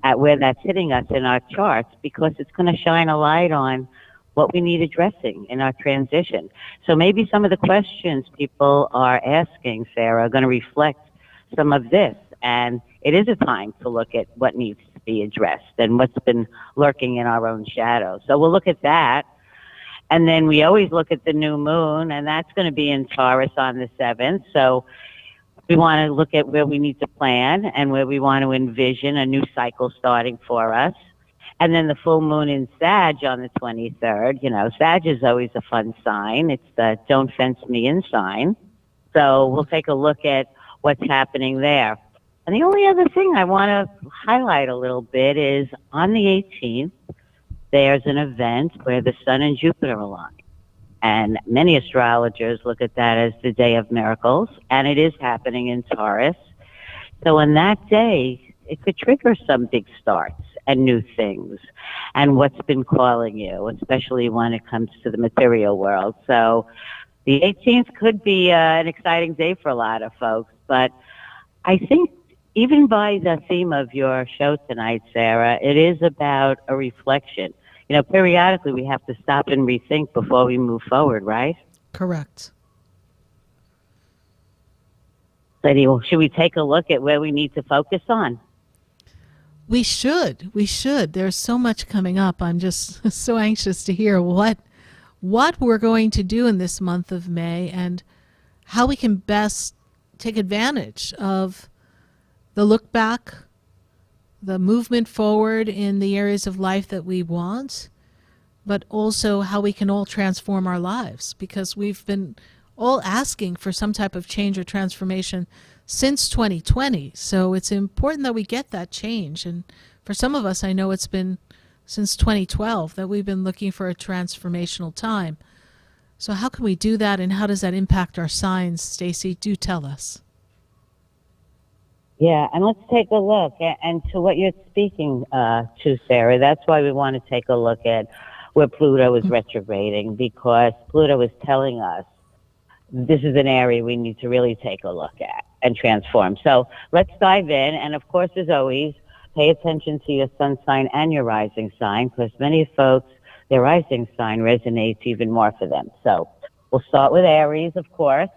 at where that's hitting us in our charts, because it's going to shine a light on what we need addressing in our transition. So maybe some of the questions people are asking, Sarah, are going to reflect some of this. And it is a time to look at what needs to be addressed and what's been lurking in our own shadow. So we'll look at that. And then we always look at the new moon, and that's going to be in Taurus on the 7th. So we want to look at where we need to plan and where we want to envision a new cycle starting for us. And then the full moon in Sag on the 23rd. You know, Sag is always a fun sign. It's the don't fence me in sign. So we'll take a look at what's happening there. And the only other thing I want to highlight a little bit is on the 18th, there's an event where the Sun and Jupiter align. And many astrologers look at that as the day of miracles, and it is happening in Taurus. So on that day, it could trigger some big starts and new things and what's been calling you, especially when it comes to the material world. So The 18th could be an exciting day for a lot of folks, but I think even by the theme of your show tonight, Sarah, it is about a reflection. You know, periodically we have to stop and rethink before we move forward, right? Correct. So should we take a look at where we need to focus on? We should. We should. There's so much coming up. I'm just so anxious to hear what we're going to do in this month of May and how we can best take advantage of the look back, the movement forward in the areas of life that we want, but also how we can all transform our lives, because we've been all asking for some type of change or transformation since 2020. So it's important that we get that change. And for some of us, I know it's been since 2012 that we've been looking for a transformational time. So how can we do that, and how does that impact our signs? Stacie, do tell us. Yeah, and let's take a look. And to what you're speaking to, Sarah, that's why we want to take a look at where Pluto is retrograding, because Pluto is telling us this is an area we need to really take a look at and transform. So let's dive in. And of course, as always, pay attention to your sun sign and your rising sign, because many folks, their rising sign resonates even more for them. So we'll start with Aries, of course.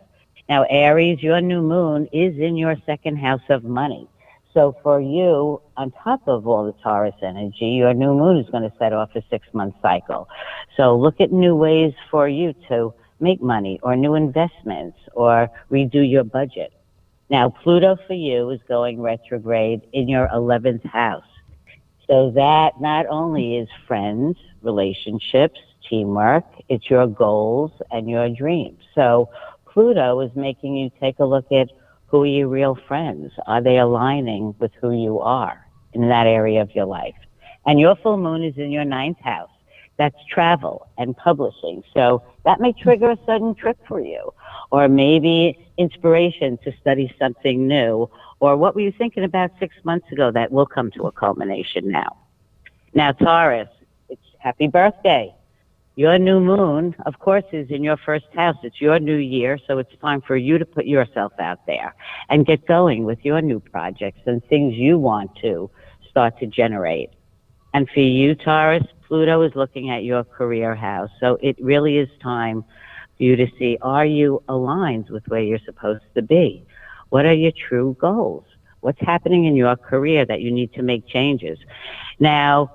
Now, Aries, your new moon is in your second house of money. So for you, on top of all the Taurus energy, your new moon is going to set off a 6-month cycle. So look at new ways for you to make money, or new investments, or redo your budget. Now, Pluto for you is going retrograde in your 11th house. So that not only is friends, relationships, teamwork, it's your goals and your dreams. So Pluto is making you take a look at who are your real friends. Are they aligning with who you are in that area of your life? And your full moon is in your 9th house. That's travel and publishing. So that may trigger a sudden trip for you, or maybe inspiration to study something new, or what were you thinking about 6 months ago that will come to a culmination now. Now, Taurus, it's happy birthday. Your new moon, of course, is in your first house. It's your new year, so it's time for you to put yourself out there and get going with your new projects and things you want to start to generate. And for you, Taurus, Pluto is looking at your career house. So it really is time for you to see, are you aligned with where you're supposed to be? What are your true goals? What's happening in your career that you need to make changes? Now,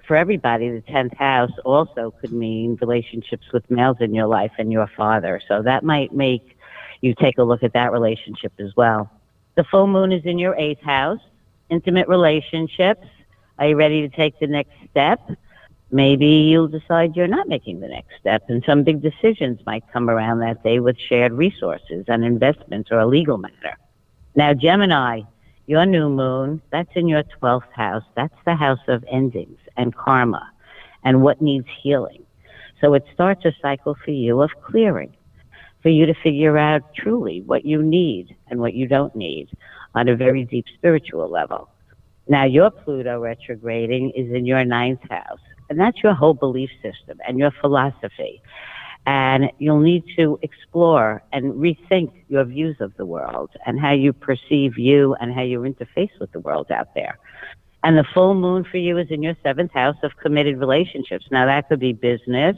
for everybody, the 10th house also could mean relationships with males in your life and your father. So that might make you take a look at that relationship as well. The full moon is in your 8th house, intimate relationships. Are you ready to take the next step? Maybe you'll decide you're not making the next step, and some big decisions might come around that day with shared resources and investments or a legal matter. Now, Gemini, your new moon, that's in your 12th house. That's the house of endings and karma and what needs healing. So it starts a cycle for you of clearing, for you to figure out truly what you need and what you don't need on a very deep spiritual level. Now, your Pluto retrograding is in your 9th house, and that's your whole belief system and your philosophy. And you'll need to explore and rethink your views of the world and how you perceive you and how you interface with the world out there. And the full moon for you is in your 7th house of committed relationships. Now, that could be business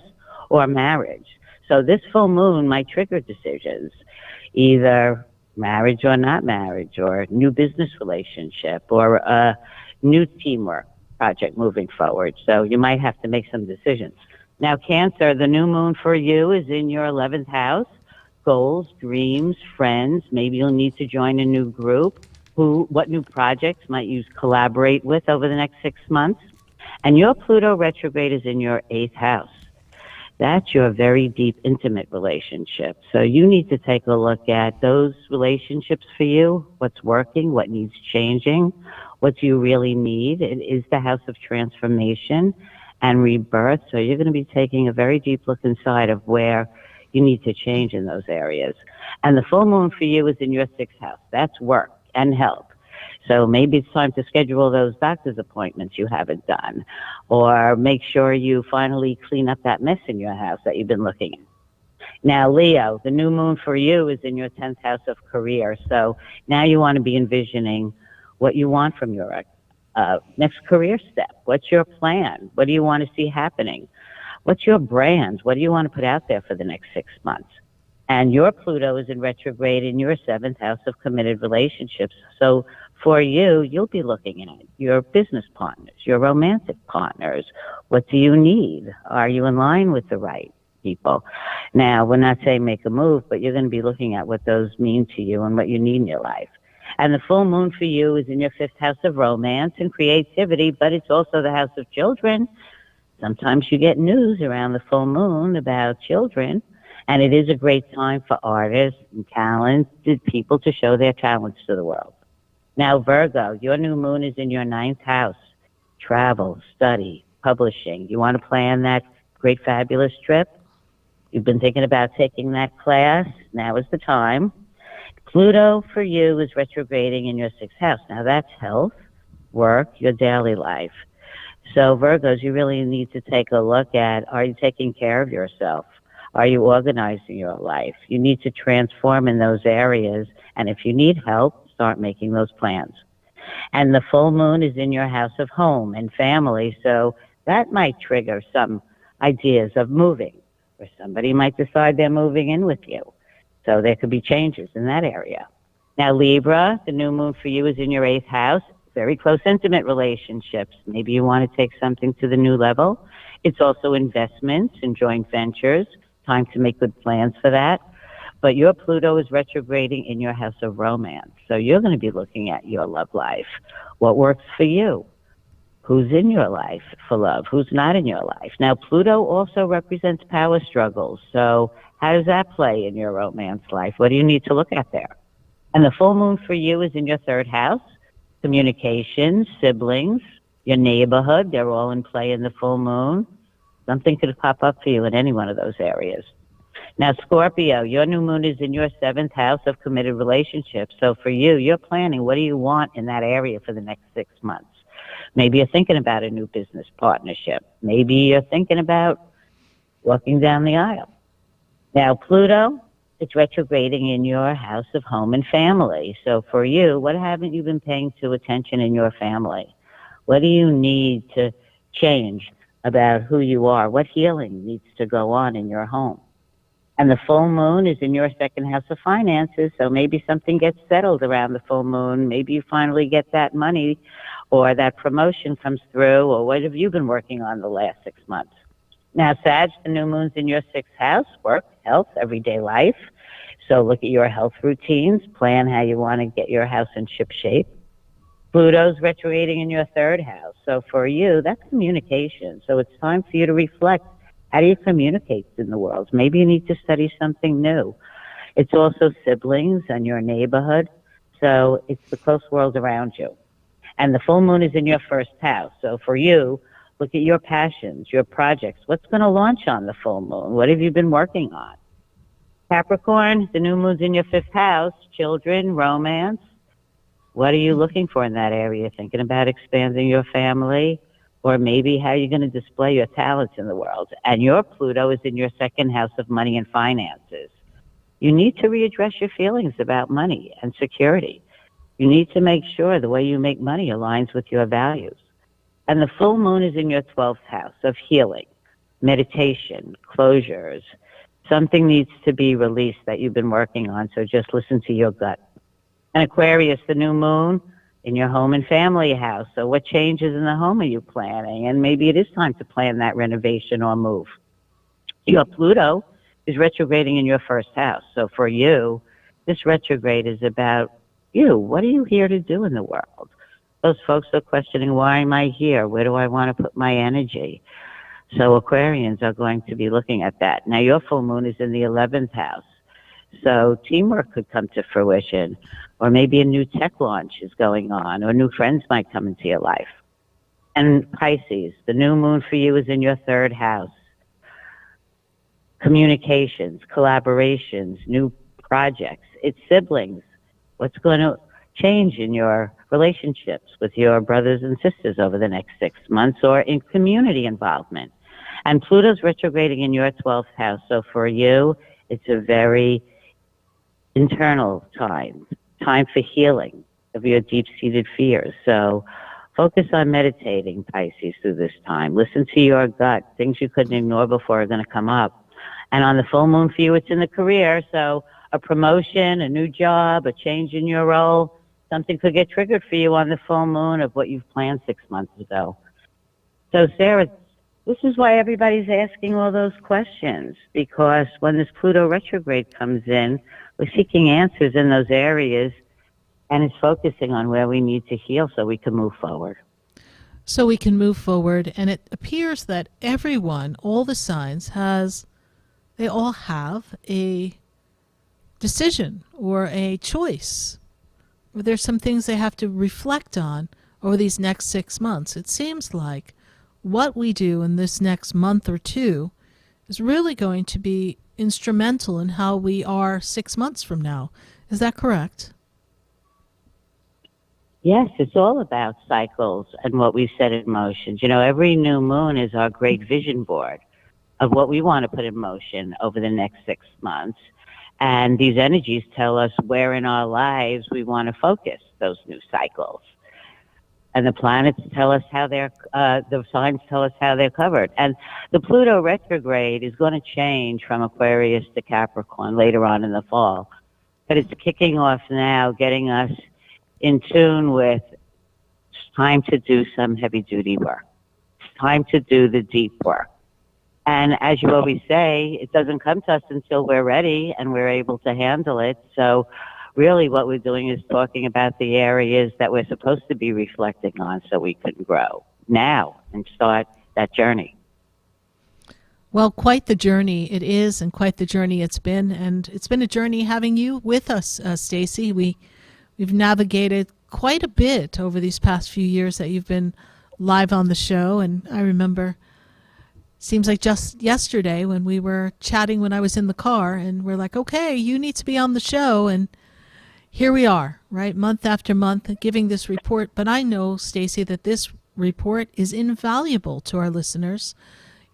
or marriage. So this full moon might trigger decisions, either marriage or not marriage, or new business relationship, or a new teamwork project moving forward. So you might have to make some decisions. Now, Cancer, the new moon for you is in your 11th house. Goals, dreams, friends. Maybe you'll need to join a new group. What new projects might you collaborate with over the next 6 months? And your Pluto retrograde is in your 8th house. That's your very deep, intimate relationship. So you need to take a look at those relationships for you, what's working, what needs changing, what do you really need. It is the house of transformation and rebirth. So you're going to be taking a very deep look inside of where you need to change in those areas. And the full moon for you is in your 6th house. That's work and health. So maybe it's time to schedule those doctor's appointments you haven't done, or make sure you finally clean up that mess in your house that you've been looking at. Now, Leo, the new moon for you is in your 10th house of career. So now you want to be envisioning what you want from your next career step. What's your plan? What do you want to see happening? What's your brand? What do you want to put out there for the next 6 months? And your Pluto is in retrograde in your 7th house of committed relationships. So for you, you'll be looking at your business partners, your romantic partners. What do you need? Are you in line with the right people? Now, we're not saying make a move, but you're going to be looking at what those mean to you and what you need in your life. And the full moon for you is in your 5th house of romance and creativity, but it's also the house of children. Sometimes you get news around the full moon about children, and it is a great time for artists and talented people to show their talents to the world. Now, Virgo, your new moon is in your 9th house. Travel, study, publishing. You want to plan that great, fabulous trip? You've been thinking about taking that class. Now is the time. Pluto for you is retrograding in your 6th house. Now that's health, work, your daily life. So Virgos, you really need to take a look at, are you taking care of yourself? Are you organizing your life? You need to transform in those areas. And if you need help, start making those plans. And the full moon is in your house of home and family. So that might trigger some ideas of moving, or somebody might decide they're moving in with you. So there could be changes in that area. Now, Libra, the new moon for you is in your 8th house. Very close, intimate relationships. Maybe you want to take something to the new level. It's also investments and joint ventures. Time to make good plans for that. But your Pluto is retrograding in your house of romance. So you're going to be looking at your love life. What works for you? Who's in your life for love? Who's not in your life? Now, Pluto also represents power struggles. So how does that play in your romance life? What do you need to look at there? And the full moon for you is in your 3rd house. Communications, siblings, your neighborhood, they're all in play in the full moon. Something could pop up for you in any one of those areas. Now, Scorpio, your new moon is in your 7th house of committed relationships. So for you, you're planning what do you want in that area for the next 6 months. Maybe you're thinking about a new business partnership. Maybe you're thinking about walking down the aisle. Now, Pluto, it's retrograding in your house of home and family. So for you, what haven't you been paying to attention in your family? What do you need to change about who you are? What healing needs to go on in your home? And the full moon is in your 2nd house of finances, so maybe something gets settled around the full moon. Maybe you finally get that money or that promotion comes through, or what have you been working on the last 6 months? Now, Sag, the new moon's in your 6th house, work, health, everyday life. So look at your health routines, plan how you want to get your house in ship shape. Pluto's retrograding in your 3rd house. So for you, that's communication. So it's time for you to reflect. How do you communicate in the world? Maybe you need to study something new. It's also siblings and your neighborhood. So it's the close world around you. And the full moon is in your 1st house. So for you, look at your passions, your projects. What's going to launch on the full moon? What have you been working on? Capricorn, the new moon's in your 5th house. Children, romance. What are you looking for in that area? Thinking about expanding your family? Or maybe how you're going to display your talents in the world. And your Pluto is in your 2nd house of money and finances. You need to readdress your feelings about money and security. You need to make sure the way you make money aligns with your values. And the full moon is in your 12th house of healing, meditation, closures. Something needs to be released that you've been working on, so just listen to your gut. And Aquarius, the new moon, in your home and family house. So what changes in the home are you planning? And maybe it is time to plan that renovation or move. Your Pluto is retrograding in your 1st house. So for you, this retrograde is about you. What are you here to do in the world? Those folks are questioning, why am I here? Where do I want to put my energy? So Aquarians are going to be looking at that. Now, your full moon is in the 11th house. So teamwork could come to fruition, or maybe a new tech launch is going on, or new friends might come into your life. And Pisces, the new moon for you is in your 3rd house. Communications, collaborations, new projects. It's siblings. What's going to change in your relationships with your brothers and sisters over the next 6 months, or in community involvement. And Pluto's retrograding in your 12th house. So for you, It's a very internal time for healing of your deep-seated fears. So focus on meditating, Pisces, through this time. Listen to your gut. Things you couldn't ignore before are going to come up. And on the full moon for you, it's in the career. So a promotion, a new job, a change in your role, something could get triggered for you on the full moon of what you've planned 6 months ago. So, Sarah, this is why everybody's asking all those questions, because when this Pluto retrograde comes in, we're seeking answers in those areas, and it's focusing on where we need to heal so we can move forward. So we can move forward, and it appears that everyone, all the signs, they all have a decision or a choice. Or there's some things they have to reflect on over these next 6 months. It seems like what we do in this next month or two is really going to be instrumental in how we are 6 months from now. Is that correct? Yes, it's all about cycles and what we set in motion. You know, every new moon is our great vision board of what we want to put in motion over the next 6 months. And these energies tell us where in our lives we want to focus those new cycles. And the planets tell us how the signs tell us how they're covered. And the Pluto retrograde is going to change from Aquarius to Capricorn later on in the fall. But it's kicking off now, getting us in tune with it's time to do some heavy-duty work. It's time to do the deep work. And as you always say, it doesn't come to us until we're ready and we're able to handle it. So really what we're doing is talking about the areas that we're supposed to be reflecting on so we can grow now and start that journey. Well, quite the journey it is, and quite the journey it's been. And it's been a journey having you with us, Stacie. We've navigated quite a bit over these past few years that you've been live on the show. And I remember, seems like just yesterday when we were chatting when I was in the car, and we're like, okay, you need to be on the show. And here we are, right, month after month, giving this report. But I know, Stacie, that this report is invaluable to our listeners.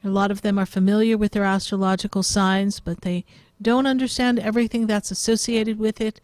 A lot of them are familiar with their astrological signs, but they don't understand everything that's associated with it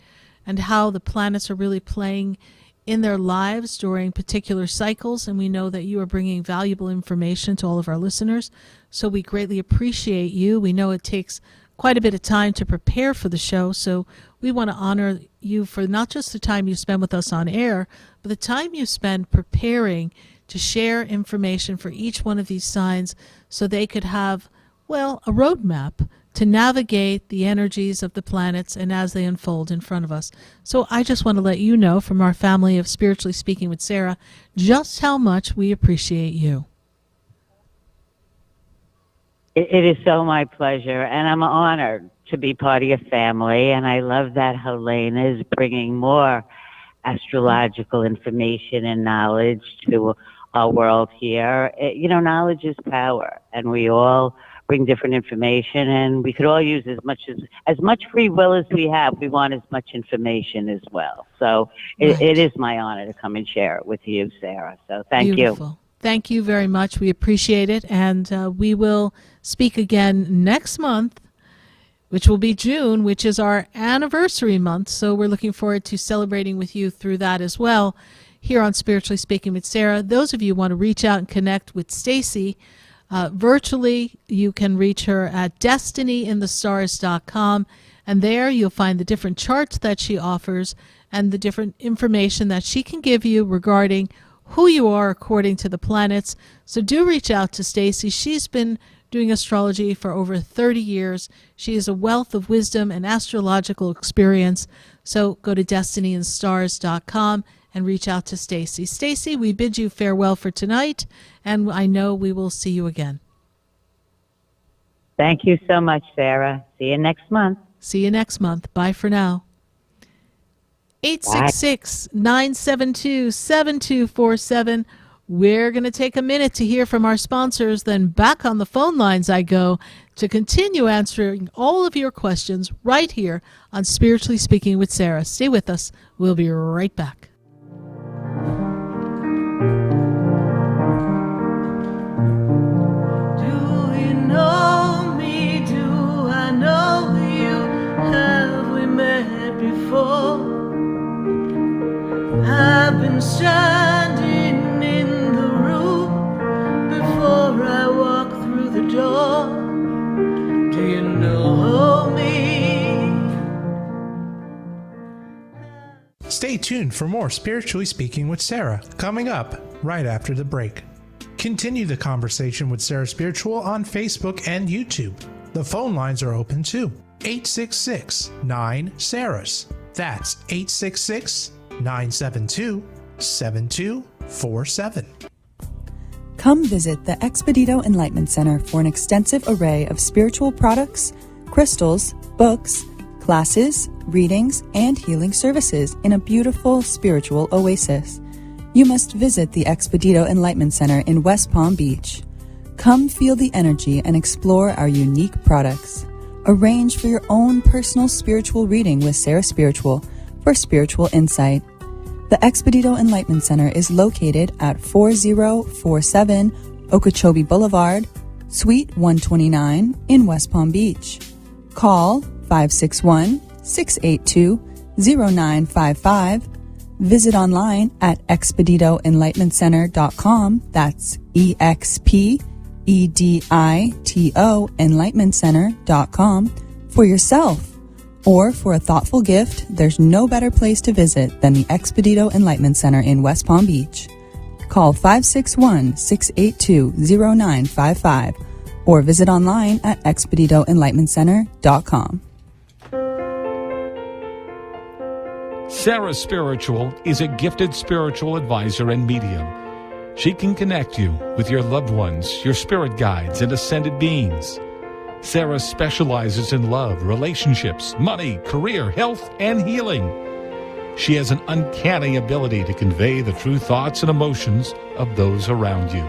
and how the planets are really playing in their lives during particular cycles. And we know that you are bringing valuable information to all of our listeners, so we greatly appreciate you. We know it takes quite a bit of time to prepare for the show, so we want to honor you for not just the time you spend with us on air, but the time you spend preparing to share information for each one of these signs so they could have, well, a roadmap to navigate the energies of the planets and as they unfold in front of us. So I just want to let you know from our family of Spiritually Speaking with Sarah just how much we appreciate you. It is so my pleasure, and I'm honored to be part of your family, and I love that Helena is bringing more astrological information and knowledge to our world here. You know, knowledge is power, and we all bring different information, and we could all use as much free will as we have. We want as much information as well. So it is my honor to come and share it with you, Sarah. So thank you. Thank you very much. We appreciate it. And we will speak again next month, which will be June, which is our anniversary month. So we're looking forward to celebrating with you through that as well here on Spiritually Speaking with Sarah. Those of you who want to reach out and connect with Stacie virtually, you can reach her at destinyinthestars.com. And there you'll find the different charts that she offers and the different information that she can give you regarding who you are according to the planets. So do reach out to Stacie. She's been doing astrology for over 30 years. She is a wealth of wisdom and astrological experience. So go to destinyinthestars.com and reach out to Stacie. Stacie, we bid you farewell for tonight, and I know we will see you again. Thank you so much, Sarah. See you next month. See you next month. Bye for now. 866-972-7247. We're going to take a minute to hear from our sponsors, then back on the phone lines I go to continue answering all of your questions right here on Spiritually Speaking with Sarah. Stay with us. We'll be right back. Do you know me? Do I know you? tuned for more Spiritually Speaking with Sarah, coming up right after the break. Continue the conversation with Sarah Spiritual on Facebook and YouTube. The phone lines are open too. 866-9-SARAHS. That's 866-972-7247. Come visit the Expedito Enlightenment Center for an extensive array of spiritual products, crystals, books, classes, readings, and healing services in a beautiful spiritual oasis. You must visit the Expedito Enlightenment Center in West Palm Beach. Come feel the energy and explore our unique products. Arrange for your own personal spiritual reading with Sarah Spiritual for spiritual insight. The Expedito Enlightenment Center is located at 4047 Okeechobee Boulevard, Suite 129 in West Palm Beach. Call 561-682-0955. Visit online at expeditoenlightenmentcenter.com. That's EXPEDITO enlightenmentcenter.com for yourself. Or for a thoughtful gift, there's no better place to visit than the Expedito Enlightenment Center in West Palm Beach. Call 561-682-0955 or visit online at expeditoenlightenmentcenter.com. Sarah Spiritual is a gifted spiritual advisor and medium. She can connect you with your loved ones, your spirit guides, and ascended beings. Sarah specializes in love, relationships, money, career, health, and healing. She has an uncanny ability to convey the true thoughts and emotions of those around you.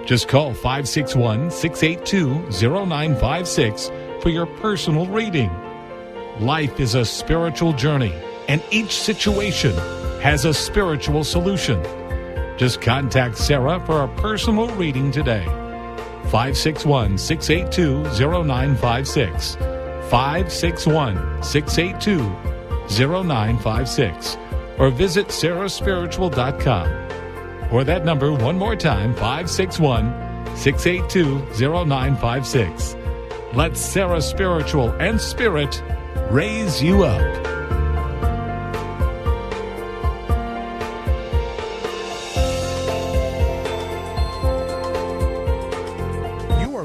Just call 561-682-0956 for your personal reading. Life is a spiritual journey, and each situation has a spiritual solution. Just contact Sarah for a personal reading today. 561-682-0956. 561-682-0956. Or visit sarahspiritual.com. Or that number one more time, 561-682-0956. Let Sarah Spiritual and Spirit raise you up.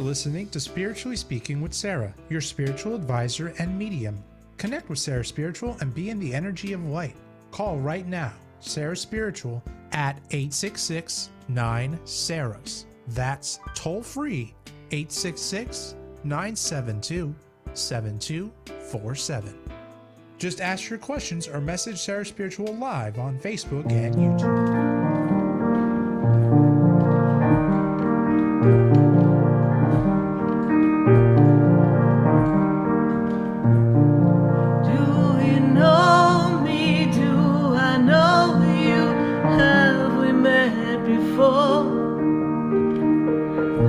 Listening to Spiritually Speaking with Sarah, your spiritual advisor and medium. Connect with Sarah Spiritual and be in the energy of light. Call right now, Sarah Spiritual at 866-9-SARAHS. That's toll free, 866-972-7247. Just ask your questions or message Sarah Spiritual live on Facebook and YouTube.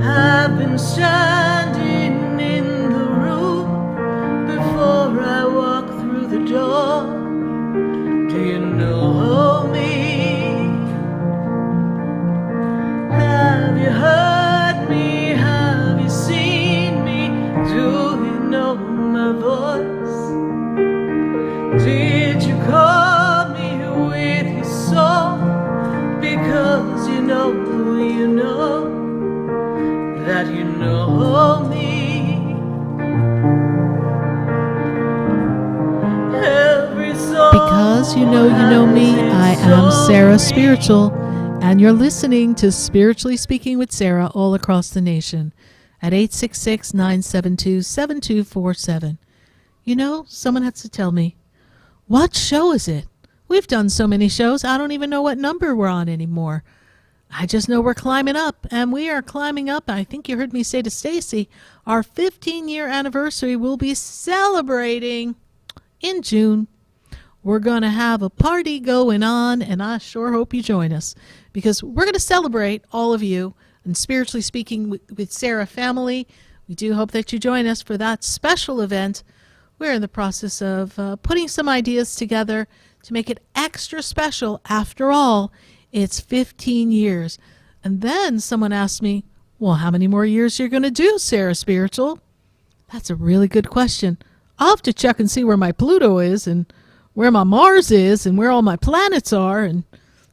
I've been standing in the room before I walk through the door. Do you know me? Have you heard me? Have you seen me? Do you know my voice? Did you call me with your soul? Because you know that you know me. Because you know me, I am Sarah Spiritual, and you're listening to Spiritually Speaking with Sarah all across the nation at 866-972-7247. You know, someone has to tell me, what show is it? We've done so many shows, I don't even know what number we're on anymore. I just know we're climbing up, and we are climbing up. I think you heard me say to Stacie, our 15-year anniversary will be celebrating in June. We're going to have a party going on, and I sure hope you join us, because we're going to celebrate all of you and Spiritually Speaking with Sarah family. We do hope that you join us for that special event. We're in the process of putting some ideas together to make it extra special. After all, it's 15 years. And then someone asked me, well, how many more years you're going to do, Sarah Spiritual? That's a really good question. I'll have to check and see where my Pluto is and where my Mars is and where all my planets are, and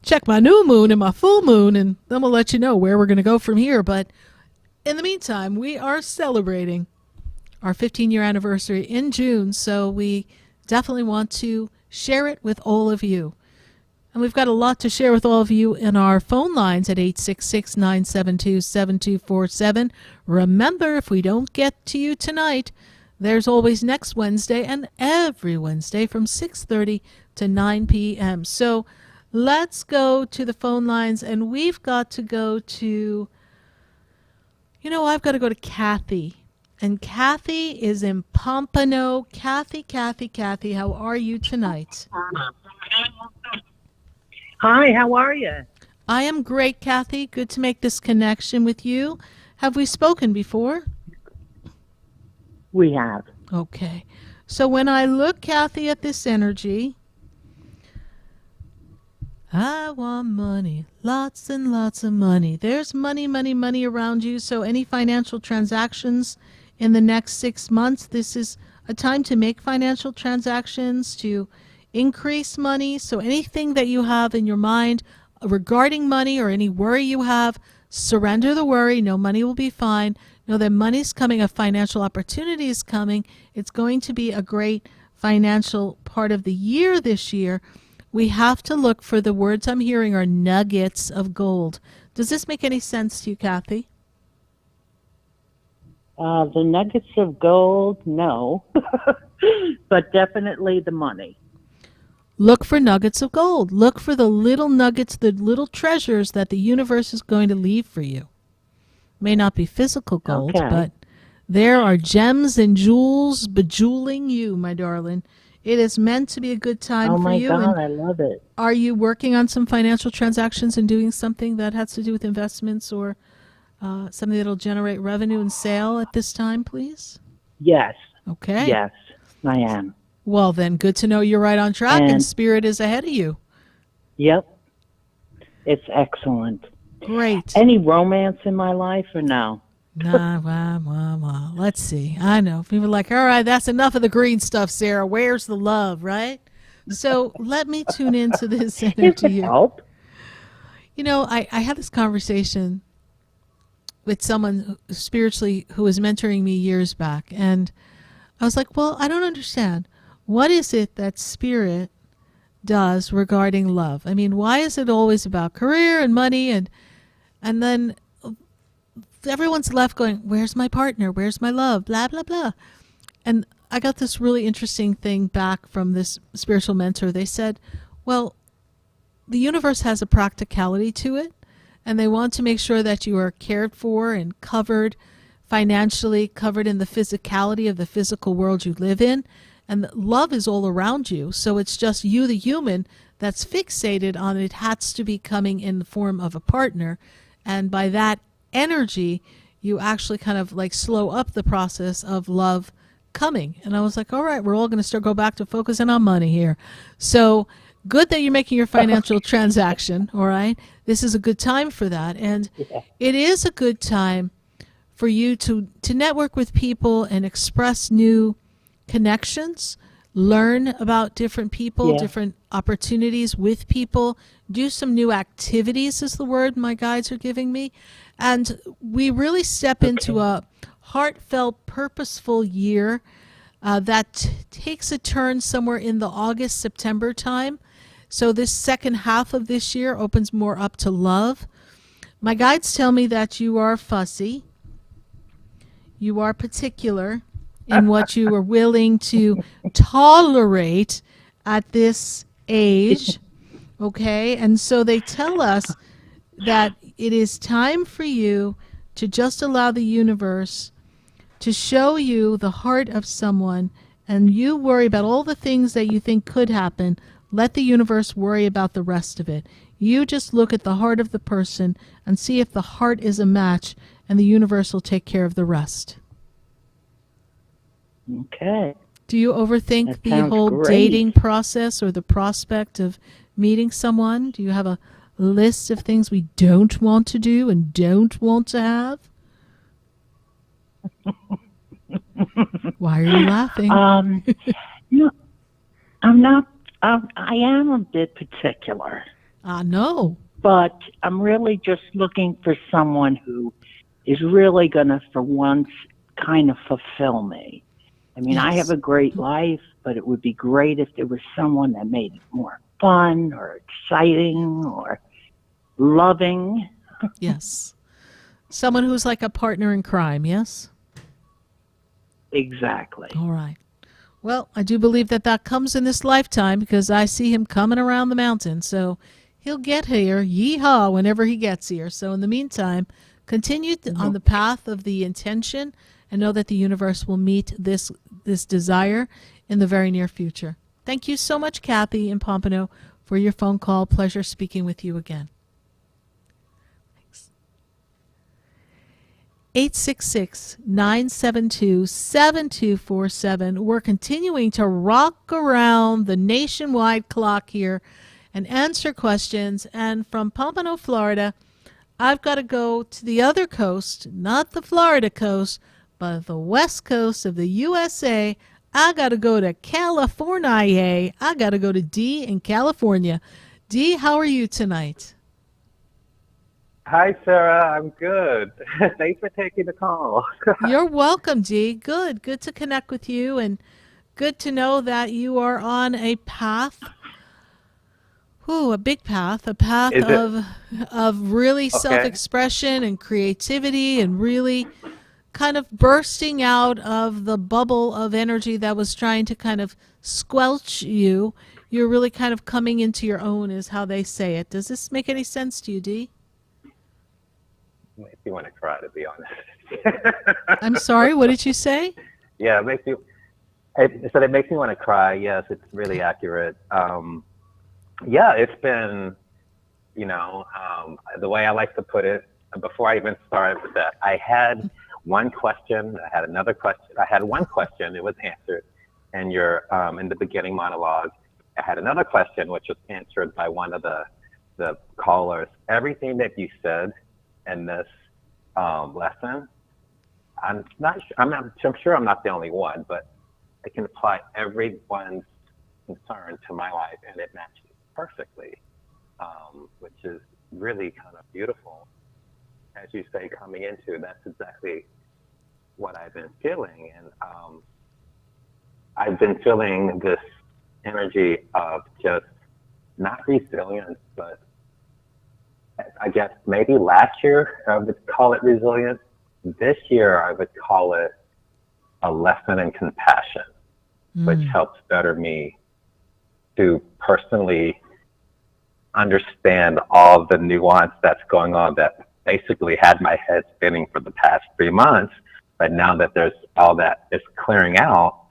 check my new moon and my full moon, and then we'll let you know where we're going to go from here. But in the meantime, we are celebrating our 15-year anniversary in June, so we definitely want to share it with all of you. And we've got a lot to share with all of you in our phone lines at 866-972-7247. Remember, if we don't get to you tonight, there's always next Wednesday and every Wednesday from 6:30 to 9 p.m. So let's go to the phone lines, and we've got to go to, I've got to go to Kathy. And Kathy is in Pompano. Kathy, how are you tonight? Hi, how are you? I am great, Kathy. Good to make this connection with you. Have we spoken before? We have. Okay. So when I look, Kathy, at this energy, I want money, lots and lots of money. There's money around you. So any financial transactions in the next 6 months, this is a time to make financial transactions, to increase money. So anything that you have in your mind regarding money or any worry you have, surrender the worry. No, money will be fine. Know that money's coming, a financial opportunity is coming. It's going to be a great financial part of the year this year. We have to look for, the words I'm hearing are nuggets of gold. Does this make any sense to you, Kathy? The nuggets of gold, no. But definitely the money. Look for nuggets of gold. Look for the little nuggets, the little treasures that the universe is going to leave for you. May not be physical gold, but there are gems and jewels bejeweling you, my darling. It is meant to be a good time for you. Oh, my God, I love it. Are you working on some financial transactions and doing something that has to do with investments or something that will generate revenue and sale at this time, please? Yes. Okay. Yes, I am. Well, then, good to know you're right on track and Spirit is ahead of you. Yep. It's excellent. Great. Any romance in my life or no? Nah, let's see. I know. People are like, all right, that's enough of the green stuff, Sarah. Where's the love, right? So let me tune into this energy here. Help? I had this conversation with someone spiritually who was mentoring me years back, and I was like, well, I don't understand. What is it that Spirit does regarding love? I mean, why is it always about career and money, and then everyone's left going, where's my partner? Where's my love? Blah, blah, blah. And I got this really interesting thing back from this spiritual mentor. They said, well, the universe has a practicality to it, and they want to make sure that you are cared for and covered financially, covered in the physicality of the physical world you live in. And love is all around you. So it's just you, the human, that's fixated on it has to be coming in the form of a partner. And by that energy, you actually kind of like slow up the process of love coming. And I was like, all right, we're all going to go back to focusing on money here. So good that you're making your financial transaction. All right. This is a good time for that. And it is a good time for you to network with people and express new connections, learn about different people, different opportunities with people, do some new activities is the word my guides are giving me. And we really step into a heartfelt, purposeful year that takes a turn somewhere in the August, September time. So this second half of this year opens more up to love. My guides tell me that you are fussy. You are particular in what you are willing to tolerate at this age. Okay? And so they tell us that it is time for you to just allow the universe to show you the heart of someone, and you worry about all the things that you think could happen. Let the universe worry about the rest of it. You just look at the heart of the person and see if the heart is a match, and the universe will take care of the rest. Okay. Do you overthink the whole dating process or the prospect of meeting someone? Do you have a list of things we don't want to do and don't want to have? Why are you laughing? No, I'm not I am a bit particular. No. But I'm really just looking for someone who is really going to, for once, kind of fulfill me. I mean, I have a great life, but it would be great if there was someone that made it more fun or exciting or loving. Yes. Someone who's like a partner in crime, yes? Exactly. All right. Well, I do believe that comes in this lifetime because I see him coming around the mountain. So he'll get here, yeehaw, whenever he gets here. So in the meantime, continue on the path of the intention and know that the universe will meet this desire in the very near future. Thank you so much, Kathy in Pompano, for your phone call. Pleasure speaking with you again. 866-972-7247. We're continuing to rock around the nationwide clock here and answer questions. And from Pompano, Florida, I've got to go to the other coast, not the Florida coast, but the west coast of the USA. I got to go to California. I got to go to Dee in California. Dee, how are you tonight? Hi, Sarah. I'm good. Thanks for taking the call. You're welcome, Dee. Good to connect with you, and good to know that you are on a path. A big path, a path of really self-expression and creativity, and really kind of bursting out of the bubble of energy that was trying to kind of squelch you. You're really kind of coming into your own, is how they say it. Does this make any sense to you, Dee? Makes me want to cry, to be honest. I'm sorry, what did you say? Yeah, it makes me want to cry. Yes, it's really accurate. Yeah, it's been, the way I like to put it, before I even started with that, I had one question, I had another question, I had one question, it was answered in your, in the beginning monologue. I had another question, which was answered by one of the callers. Everything that you said in this lesson, I'm sure I'm not the only one, but I can apply everyone's concern to my life, and it matches perfectly, which is really kind of beautiful. As you say, coming into, that's exactly what I've been feeling. And I've been feeling this energy of just not resilience, but I guess maybe last year I would call it resilience. This year I would call it a lesson in compassion, which helps better me to personally understand all the nuance that's going on that basically had my head spinning for the past 3 months. But now that there's all that is clearing out,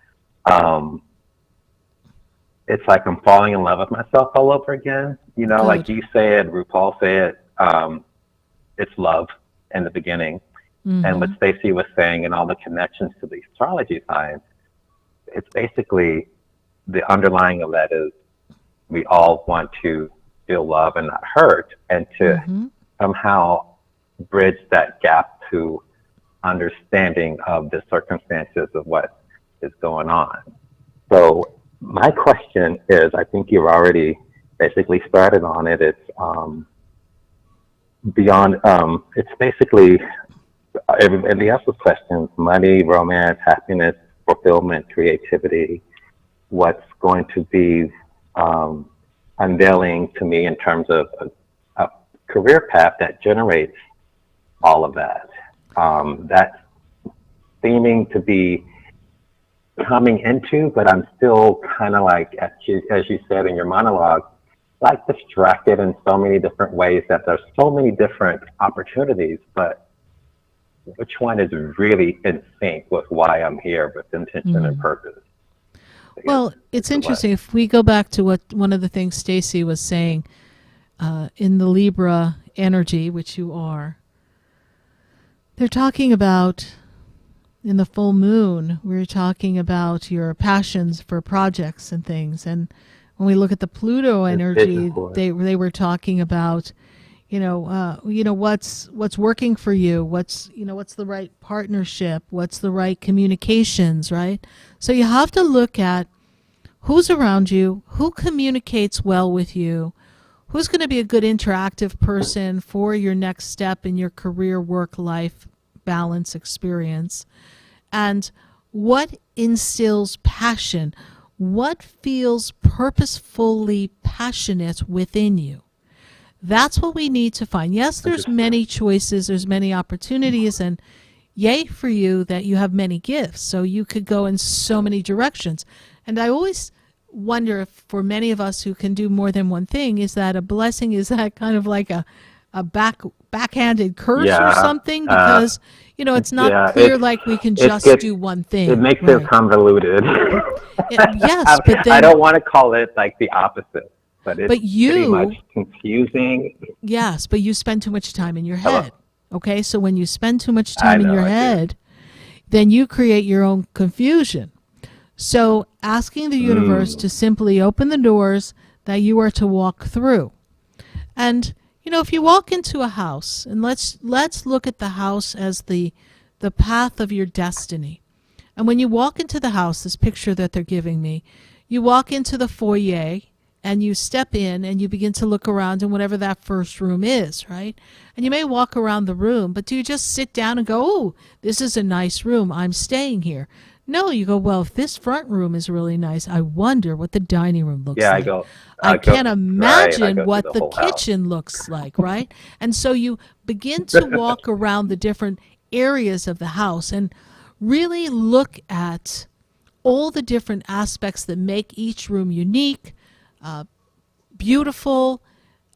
it's like I'm falling in love with myself all over again. Like you said, RuPaul said, it's love in the beginning. And what Stacie was saying and all the connections to the astrology signs, it's basically the underlying of that is we all want to feel love and not hurt, and to somehow bridge that gap to understanding of the circumstances of what is going on. So my question is, I think you've already basically started on it. It's beyond, it's basically everybody else's questions: money, romance, happiness, fulfillment, creativity. What's going to be unveiling to me in terms of a career path that generates all of that. That's seeming to be coming into, but I'm still kind of like, as you said in your monologue, like distracted in so many different ways that there's so many different opportunities, but which one is really in sync with why I'm here with intention and purpose? Well, it's interesting. If we go back to what one of the things Stacie was saying in the Libra energy, which you are, they're talking about in the full moon, we're talking about your passions for projects and things. And when we look at the Pluto energy, they were talking about, what's working for you, what's the right partnership, what's the right communications, right? So you have to look at who's around you, who communicates well with you, who's going to be a good interactive person for your next step in your career, work, life balance experience, and what instills passion, what feels purposefully passionate within you. That's what we need to find. Yes, there's many choices, there's many opportunities, and yay for you that you have many gifts, so you could go in so many directions. And I always wonder if for many of us who can do more than one thing, is that a blessing? Is that kind of like a backhanded curse or something? Because, it's not clear like we can just do one thing. It makes it convoluted. Yes, but then, I don't want to call it like the opposite, but it's pretty much confusing. Yes, but you spend too much time in your head. Okay, so when you spend too much time in your head, then you create your own confusion. So asking the universe to simply open the doors that you are to walk through. And, if you walk into a house, and let's look at the house as the path of your destiny. And when you walk into the house, this picture that they're giving me, you walk into the foyer, and you step in and you begin to look around in whatever that first room is, right? And you may walk around the room, but do you just sit down and go, oh, this is a nice room, I'm staying here? No, you go, well, if this front room is really nice, I wonder what the dining room looks like. I can't imagine what the kitchen looks like, right? And so you begin to walk around the different areas of the house and really look at all the different aspects that make each room unique, beautiful,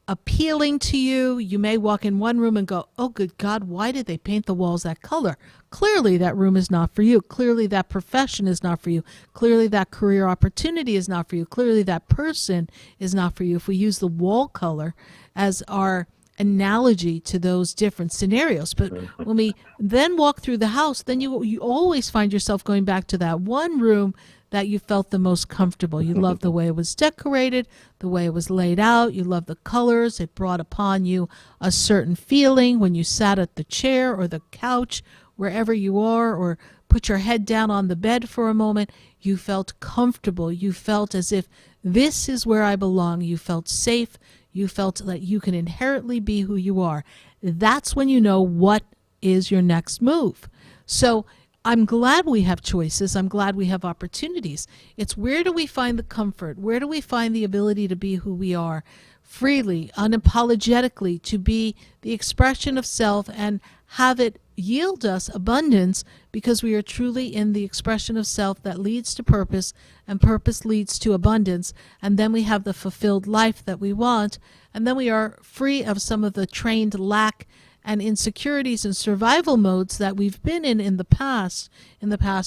appealing to you. You may walk in one room and go, oh, good God, why did they paint the walls that color? Clearly that room is not for you. Clearly that profession is not for you. Clearly that career opportunity is not for you. Clearly that person is not for you. If we use the wall color as our analogy to those different scenarios. But when we then walk through the house, then you always find yourself going back to that one room that you felt the most comfortable. You loved the way it was decorated, the way it was laid out. You loved the colors. It brought upon you a certain feeling when you sat at the chair or the couch, wherever you are, or put your head down on the bed for a moment. You felt comfortable. You felt as if this is where I belong. You felt safe. You felt that you can inherently be who you are. That's when you know what is your next move. So I'm glad we have choices. I'm glad we have opportunities. It's where do we find the comfort? Where do we find the ability to be who we are freely, unapologetically, to be the expression of self and have it yield us abundance because we are truly in the expression of self that leads to purpose, and purpose leads to abundance, and then we have the fulfilled life that we want, and then we are free of some of the trained lack and insecurities and survival modes that we've been in the past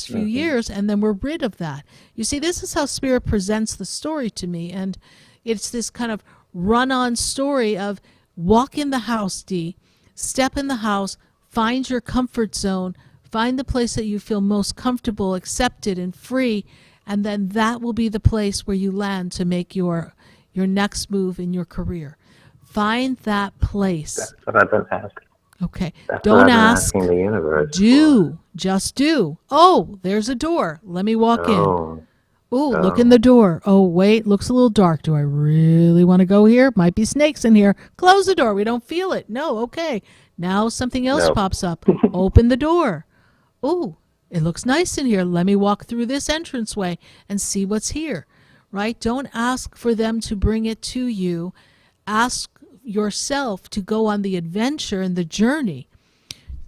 few years, and then we're rid of that. You see, this is how Spirit presents the story to me, and it's this kind of run-on story of walk in the house, Dee, step in the house, find your comfort zone, find the place that you feel most comfortable, accepted, and free, and then that will be the place where you land to make your next move in your career. Find that place. That's what I've been asking. Okay. That's Don't what I've ask. been asking the universe. Do. Just do. Oh, there's a door. Let me walk in. Oh, Look in the door. Oh, wait, looks a little dark. Do I really want to go here? Might be snakes in here. Close the door. We don't feel it. No, okay. Now something else pops up. Open the door. Oh, it looks nice in here. Let me walk through this entranceway and see what's here. Right? Don't ask for them to bring it to you. Ask yourself to go on the adventure and the journey,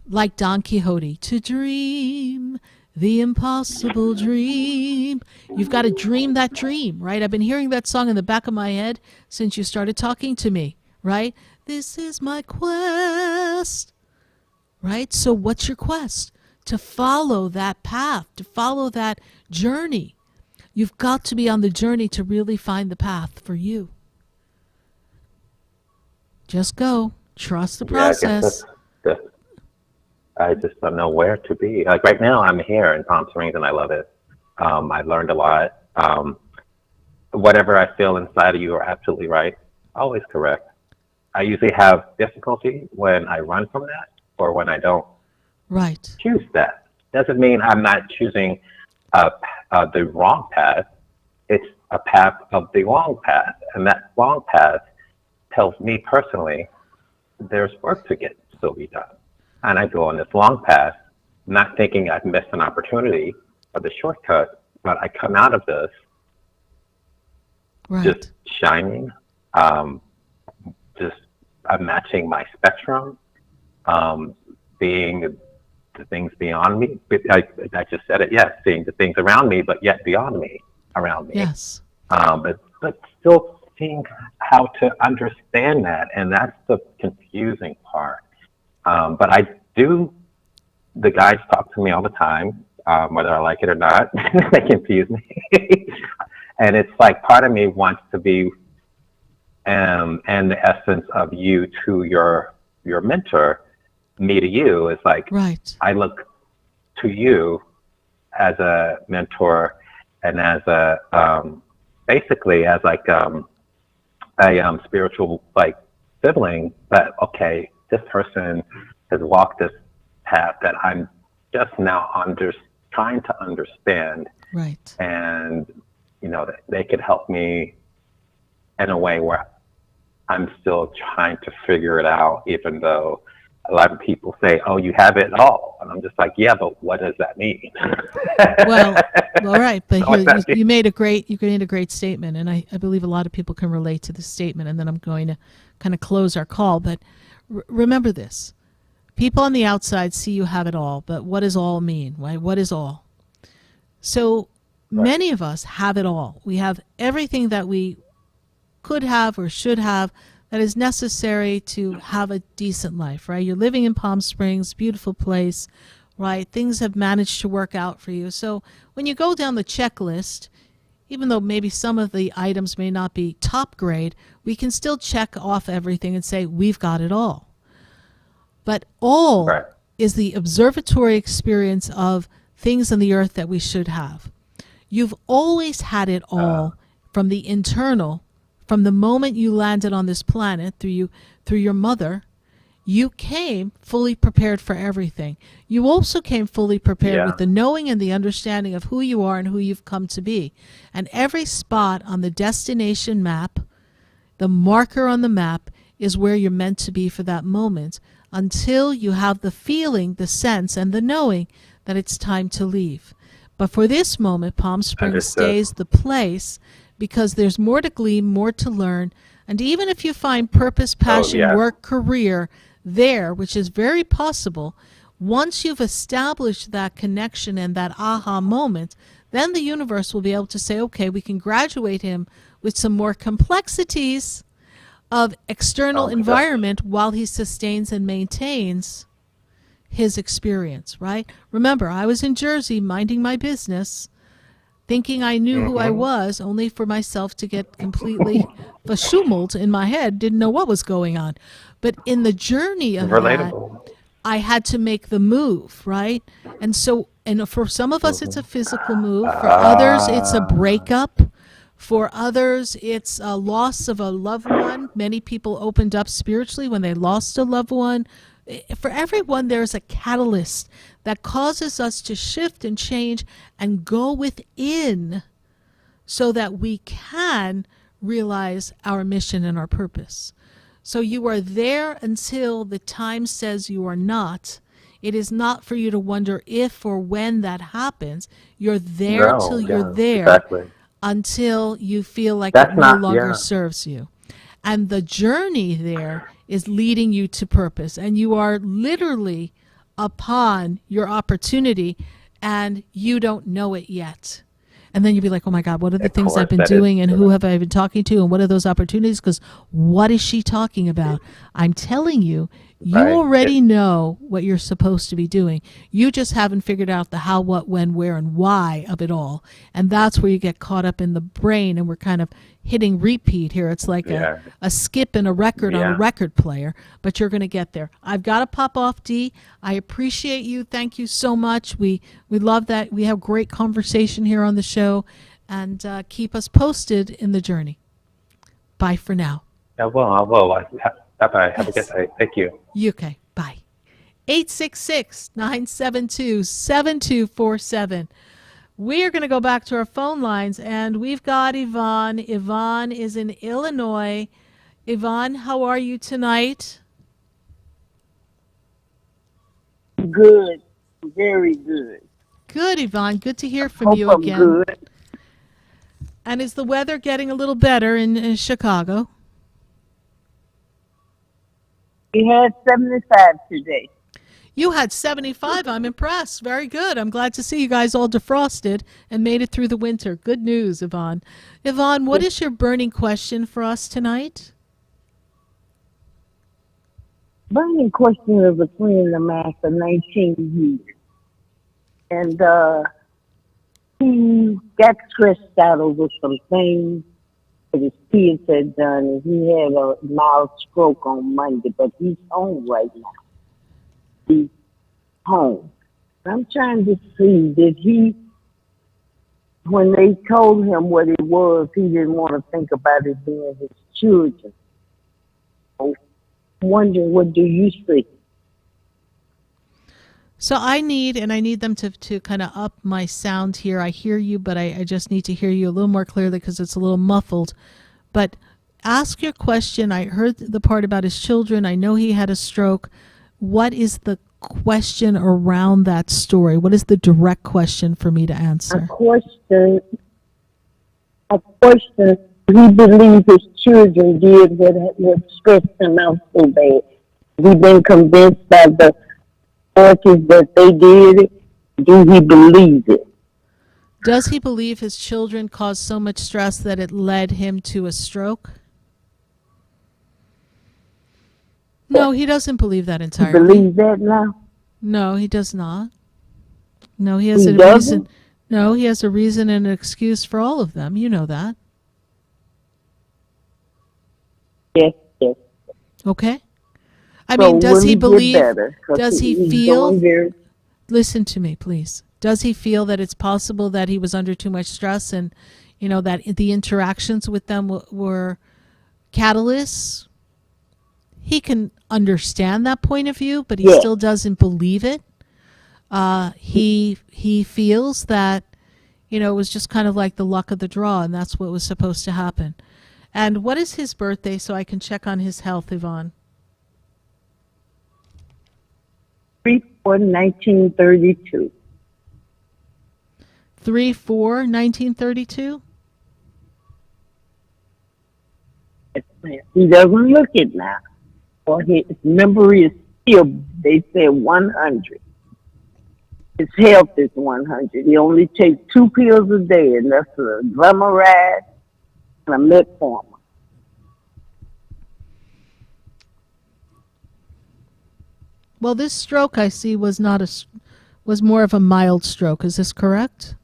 like Don Quixote, to dream the impossible dream. You've got to dream that dream, right? I've been hearing that song in the back of my head since you started talking to me, right? This is my quest, right? So what's your quest? To follow that path, to follow that journey. You've got to be on the journey to really find the path for you. Just go. Trust the process. I just don't know where to be. Like right now, I'm here in Palm Springs, and I love it. I learned a lot. Whatever I feel inside of you are absolutely right. Always correct. I usually have difficulty when I run from that or when I don't choose that. Doesn't mean I'm not choosing the wrong path. It's a path of the long path. And that long path tells me personally there's work to get still be done. And I go on this long path, not thinking I've missed an opportunity or the shortcut, but I come out of this just shining, just matching my spectrum, being the things beyond me. I just said it, yes, seeing the things around me, but yet beyond me, around me. Yes. But still seeing how to understand that, and that's the confusing part. But the guides talk to me all the time, whether I like it or not. They confuse me. And it's like part of me wants to be and the essence of you to your mentor, me to you. It's like I look to you as a mentor and as a basically as like a spiritual like sibling. But okay, this person has walked this path that I'm just now trying to understand. Right. And you know, they could help me in a way where I'm still trying to figure it out, even though a lot of people say, oh, you have it all. And I'm just like, yeah, but what does that mean? Well, all right. But you made a great statement. And I believe a lot of people can relate to this statement. And then I'm going to kind of close our call. But remember this. People on the outside see you have it all. But what does all mean? Right? What is all? So many of us have it all. We have everything that we could have or should have that is necessary to have a decent life, right? You're living in Palm Springs, beautiful place, right? Things have managed to work out for you. So when you go down the checklist, even though maybe some of the items may not be top grade, we can still check off everything and say, we've got it all. But all is the observatory experience of things on the earth that we should have. You've always had it all from the internal. From the moment you landed on this planet through your mother, you came fully prepared for everything. You also came fully prepared with the knowing and the understanding of who you are and who you've come to be. And every spot on the destination map, the marker on the map, is where you're meant to be for that moment until you have the feeling, the sense, and the knowing that it's time to leave. But for this moment, Palm Springs stays the place because there's more to glean, more to learn. And even if you find purpose, passion, work, career there, which is very possible, once you've established that connection and that aha moment, then the universe will be able to say, okay, we can graduate him with some more complexities of external environment while he sustains and maintains his experience, right? Remember, I was in Jersey minding my business, thinking I knew who I was, only for myself to get completely verschummelt in my head, didn't know what was going on. But in the journey of that, I had to make the move, right? And so, and for some of us, it's a physical move. For others, it's a breakup. For others, it's a loss of a loved one. Many people opened up spiritually when they lost a loved one. For everyone, there's a catalyst that causes us to shift and change and go within so that we can realize our mission and our purpose. So you are there until the time says you are not. It is not for you to wonder if or when that happens. You're there till you're there until you feel like it no longer serves you. And the journey there is leading you to purpose. And you are literally upon your opportunity and you don't know it yet. And then you'll be like, oh my God, what are the things I've been doing and who have I been talking to and what are those opportunities? Because what is she talking about? I'm telling you, you already know what you're supposed to be doing. You just haven't figured out the how, what, when, where, and why of it all. And that's where you get caught up in the brain and we're kind of hitting repeat here. It's like a skip in a record on a record player, but you're going to get there. I've got to pop off, Dee. I appreciate you. Thank you so much. We love that. We have great conversation here on the show and keep us posted in the journey. Bye for now. I will. Bye-bye. Have a good day. Thank you. Okay. Bye. 866-972-7247. We are going to go back to our phone lines, and we've got Yvonne. Yvonne is in Illinois. Yvonne, how are you tonight? Good. Very good. Good, Yvonne. Good to hear from you again. Good. And is the weather getting a little better in Chicago? We had 75 today. You had 75. I'm impressed. Very good. I'm glad to see you guys all defrosted and made it through the winter. Good news, Yvonne. Yvonne, what is your burning question for us tonight? Burning question is a friend of mine for 19 years. And he got stressed out over some things that his kids had done. And he had a mild stroke on Monday, but he's home right now. He's home. I'm trying to see, did he, when they told him what it was, he didn't want to think about it being his children. So I'm wondering, what do you see? So I need them to kind of up my sound here. I hear you, but I just need to hear you a little more clearly because it's a little muffled. But ask your question. I heard the part about his children. I know he had a stroke. What is the question around that story? What is the direct question for me to answer? A question he believes his children did what stressed him out so bad. He been convinced by the forces that they did it. Do he believe it? Does he believe his children caused so much stress that it led him to a stroke? No, he doesn't believe that entirely. He believes that now? No, he does not. No, he has He a doesn't? reason. No, he has a reason and an excuse for all of them. You know that. Yes, yes. Okay. I So mean, does will he get believe, better? 'Cause does he he's feel, going very- listen to me, please. Does he feel that it's possible that he was under too much stress and, that the interactions with them were catalysts? He can understand that point of view, but he still doesn't believe it. He feels that, it was just kind of like the luck of the draw, and that's what was supposed to happen. And what is his birthday so I can check on his health, Yvonne? 3/4/1932. 3/4/1932? He doesn't look it now. Well, his memory is still, they say, 100. His health is 100. He only takes 2 pills a day, and that's a Glimmeride and a metformin. Well, this stroke I see was more of a mild stroke. Is this correct?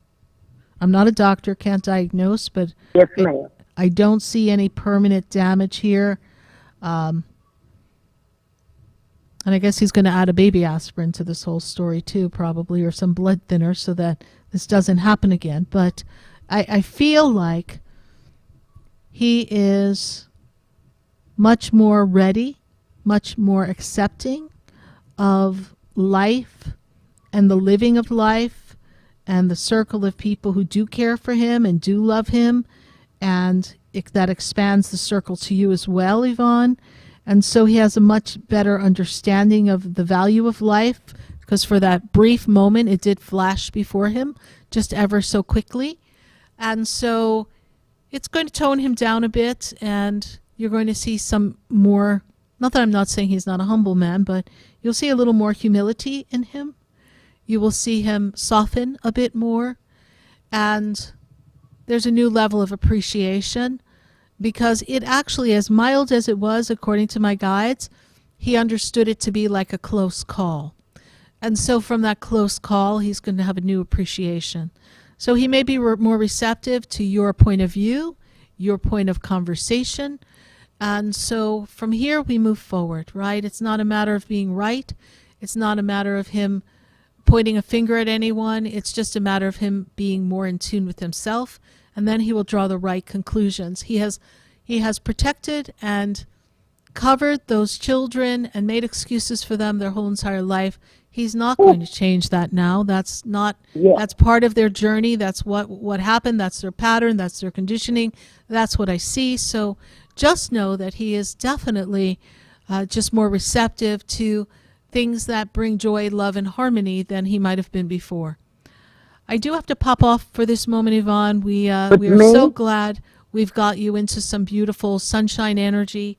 I'm not a doctor, can't diagnose, but yes, ma'am. I don't see any permanent damage here. And I guess he's going to add a baby aspirin to this whole story too, probably, or some blood thinner so that this doesn't happen again. But I feel like he is much more ready, much more accepting of life and the living of life and the circle of people who do care for him and do love him. And that expands the circle to you as well, Yvonne. And so he has a much better understanding of the value of life, because for that brief moment it did flash before him just ever so quickly. And so it's going to tone him down a bit, and you're going to see some more, not that I'm not saying he's not a humble man, but you'll see a little more humility in him. You will see him soften a bit more, and there's a new level of appreciation, because it actually, as mild as it was, according to my guides, he understood it to be like a close call. And so from that close call, he's going to have a new appreciation. So he may be more receptive to your point of view, your point of conversation. And so from here, we move forward, right? It's not a matter of being right. It's not a matter of him pointing a finger at anyone. It's just a matter of him being more in tune with himself, and then he will draw the right conclusions. He has protected and covered those children and made excuses for them their whole entire life. He's not going to change that now. That's not. That's part of their journey. That's what happened. That's their pattern. That's their conditioning. That's what I see. So just know that he is definitely just more receptive to things that bring joy, love, and harmony than he might have been before. I do have to pop off for this moment, Yvonne. We are so glad we've got you into some beautiful sunshine energy.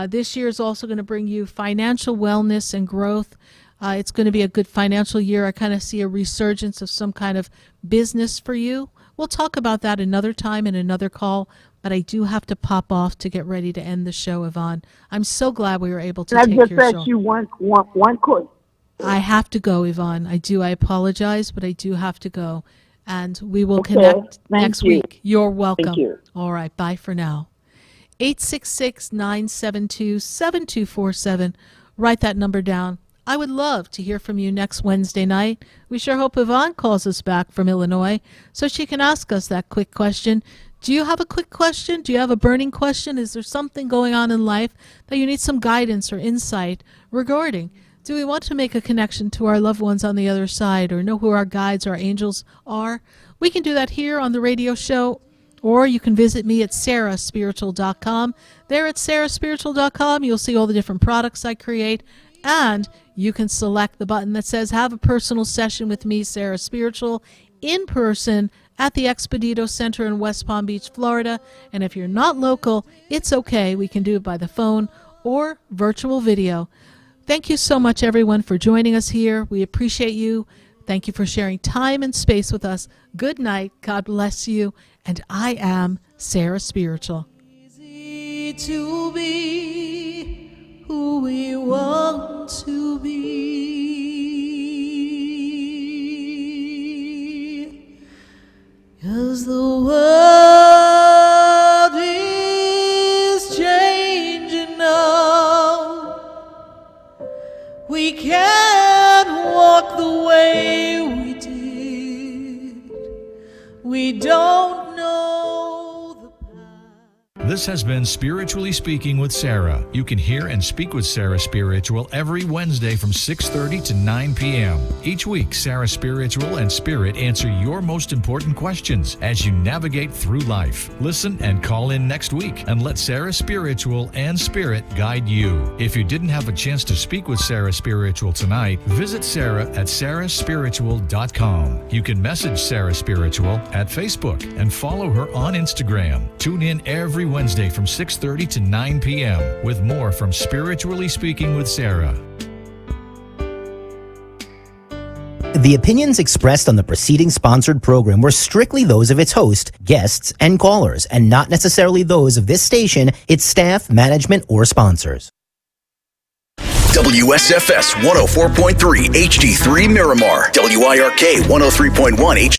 This year is also going to bring you financial wellness and growth. It's going to be a good financial year. I kind of see a resurgence of some kind of business for you. We'll talk about that another time in another call, but I do have to pop off to get ready to end the show, Yvonne. I'm so glad we were able to take your show. I just asked you one question. I have to go, Yvonne. I do. I apologize, but I do have to go. And we will connect next week. You're welcome. Thank you. All right. Bye for now. 866-972-7247. Write that number down. I would love to hear from you next Wednesday night. We sure hope Yvonne calls us back from Illinois so she can ask us that quick question. Do you have a quick question? Do you have a burning question? Is there something going on in life that you need some guidance or insight regarding? Do we want to make a connection to our loved ones on the other side or know who our guides, our angels are? We can do that here on the radio show, or you can visit me at sarahspiritual.com. There at sarahspiritual.com, you'll see all the different products I create, and you can select the button that says have a personal session with me, Sarah Spiritual, in person at the Expedito Center in West Palm Beach, Florida. And if you're not local, it's okay. We can do it by the phone or virtual video. Thank you so much, everyone, for joining us here. We appreciate you. Thank you for sharing time and space with us. Good night. God bless you. And I am Sarah Spiritual. Easy to be who we want to be, 'cause the world is changing now. We can't walk the way we did. We don't know. This has been Spiritually Speaking with Sarah. You can hear and speak with Sarah Spiritual every Wednesday from 6:30 to 9 p.m. Each week, Sarah Spiritual and Spirit answer your most important questions as you navigate through life. Listen and call in next week and let Sarah Spiritual and Spirit guide you. If you didn't have a chance to speak with Sarah Spiritual tonight, visit Sarah at sarahspiritual.com. You can message Sarah Spiritual at Facebook and follow her on Instagram. Tune in every Wednesday from 6:30 to 9 p.m. with more from Spiritually Speaking with Sarah. The opinions expressed on the preceding sponsored program were strictly those of its host, guests, and callers, and not necessarily those of this station, its staff, management, or sponsors. WSFS 104.3 HD3 Miramar, WIRK 103.1 HD.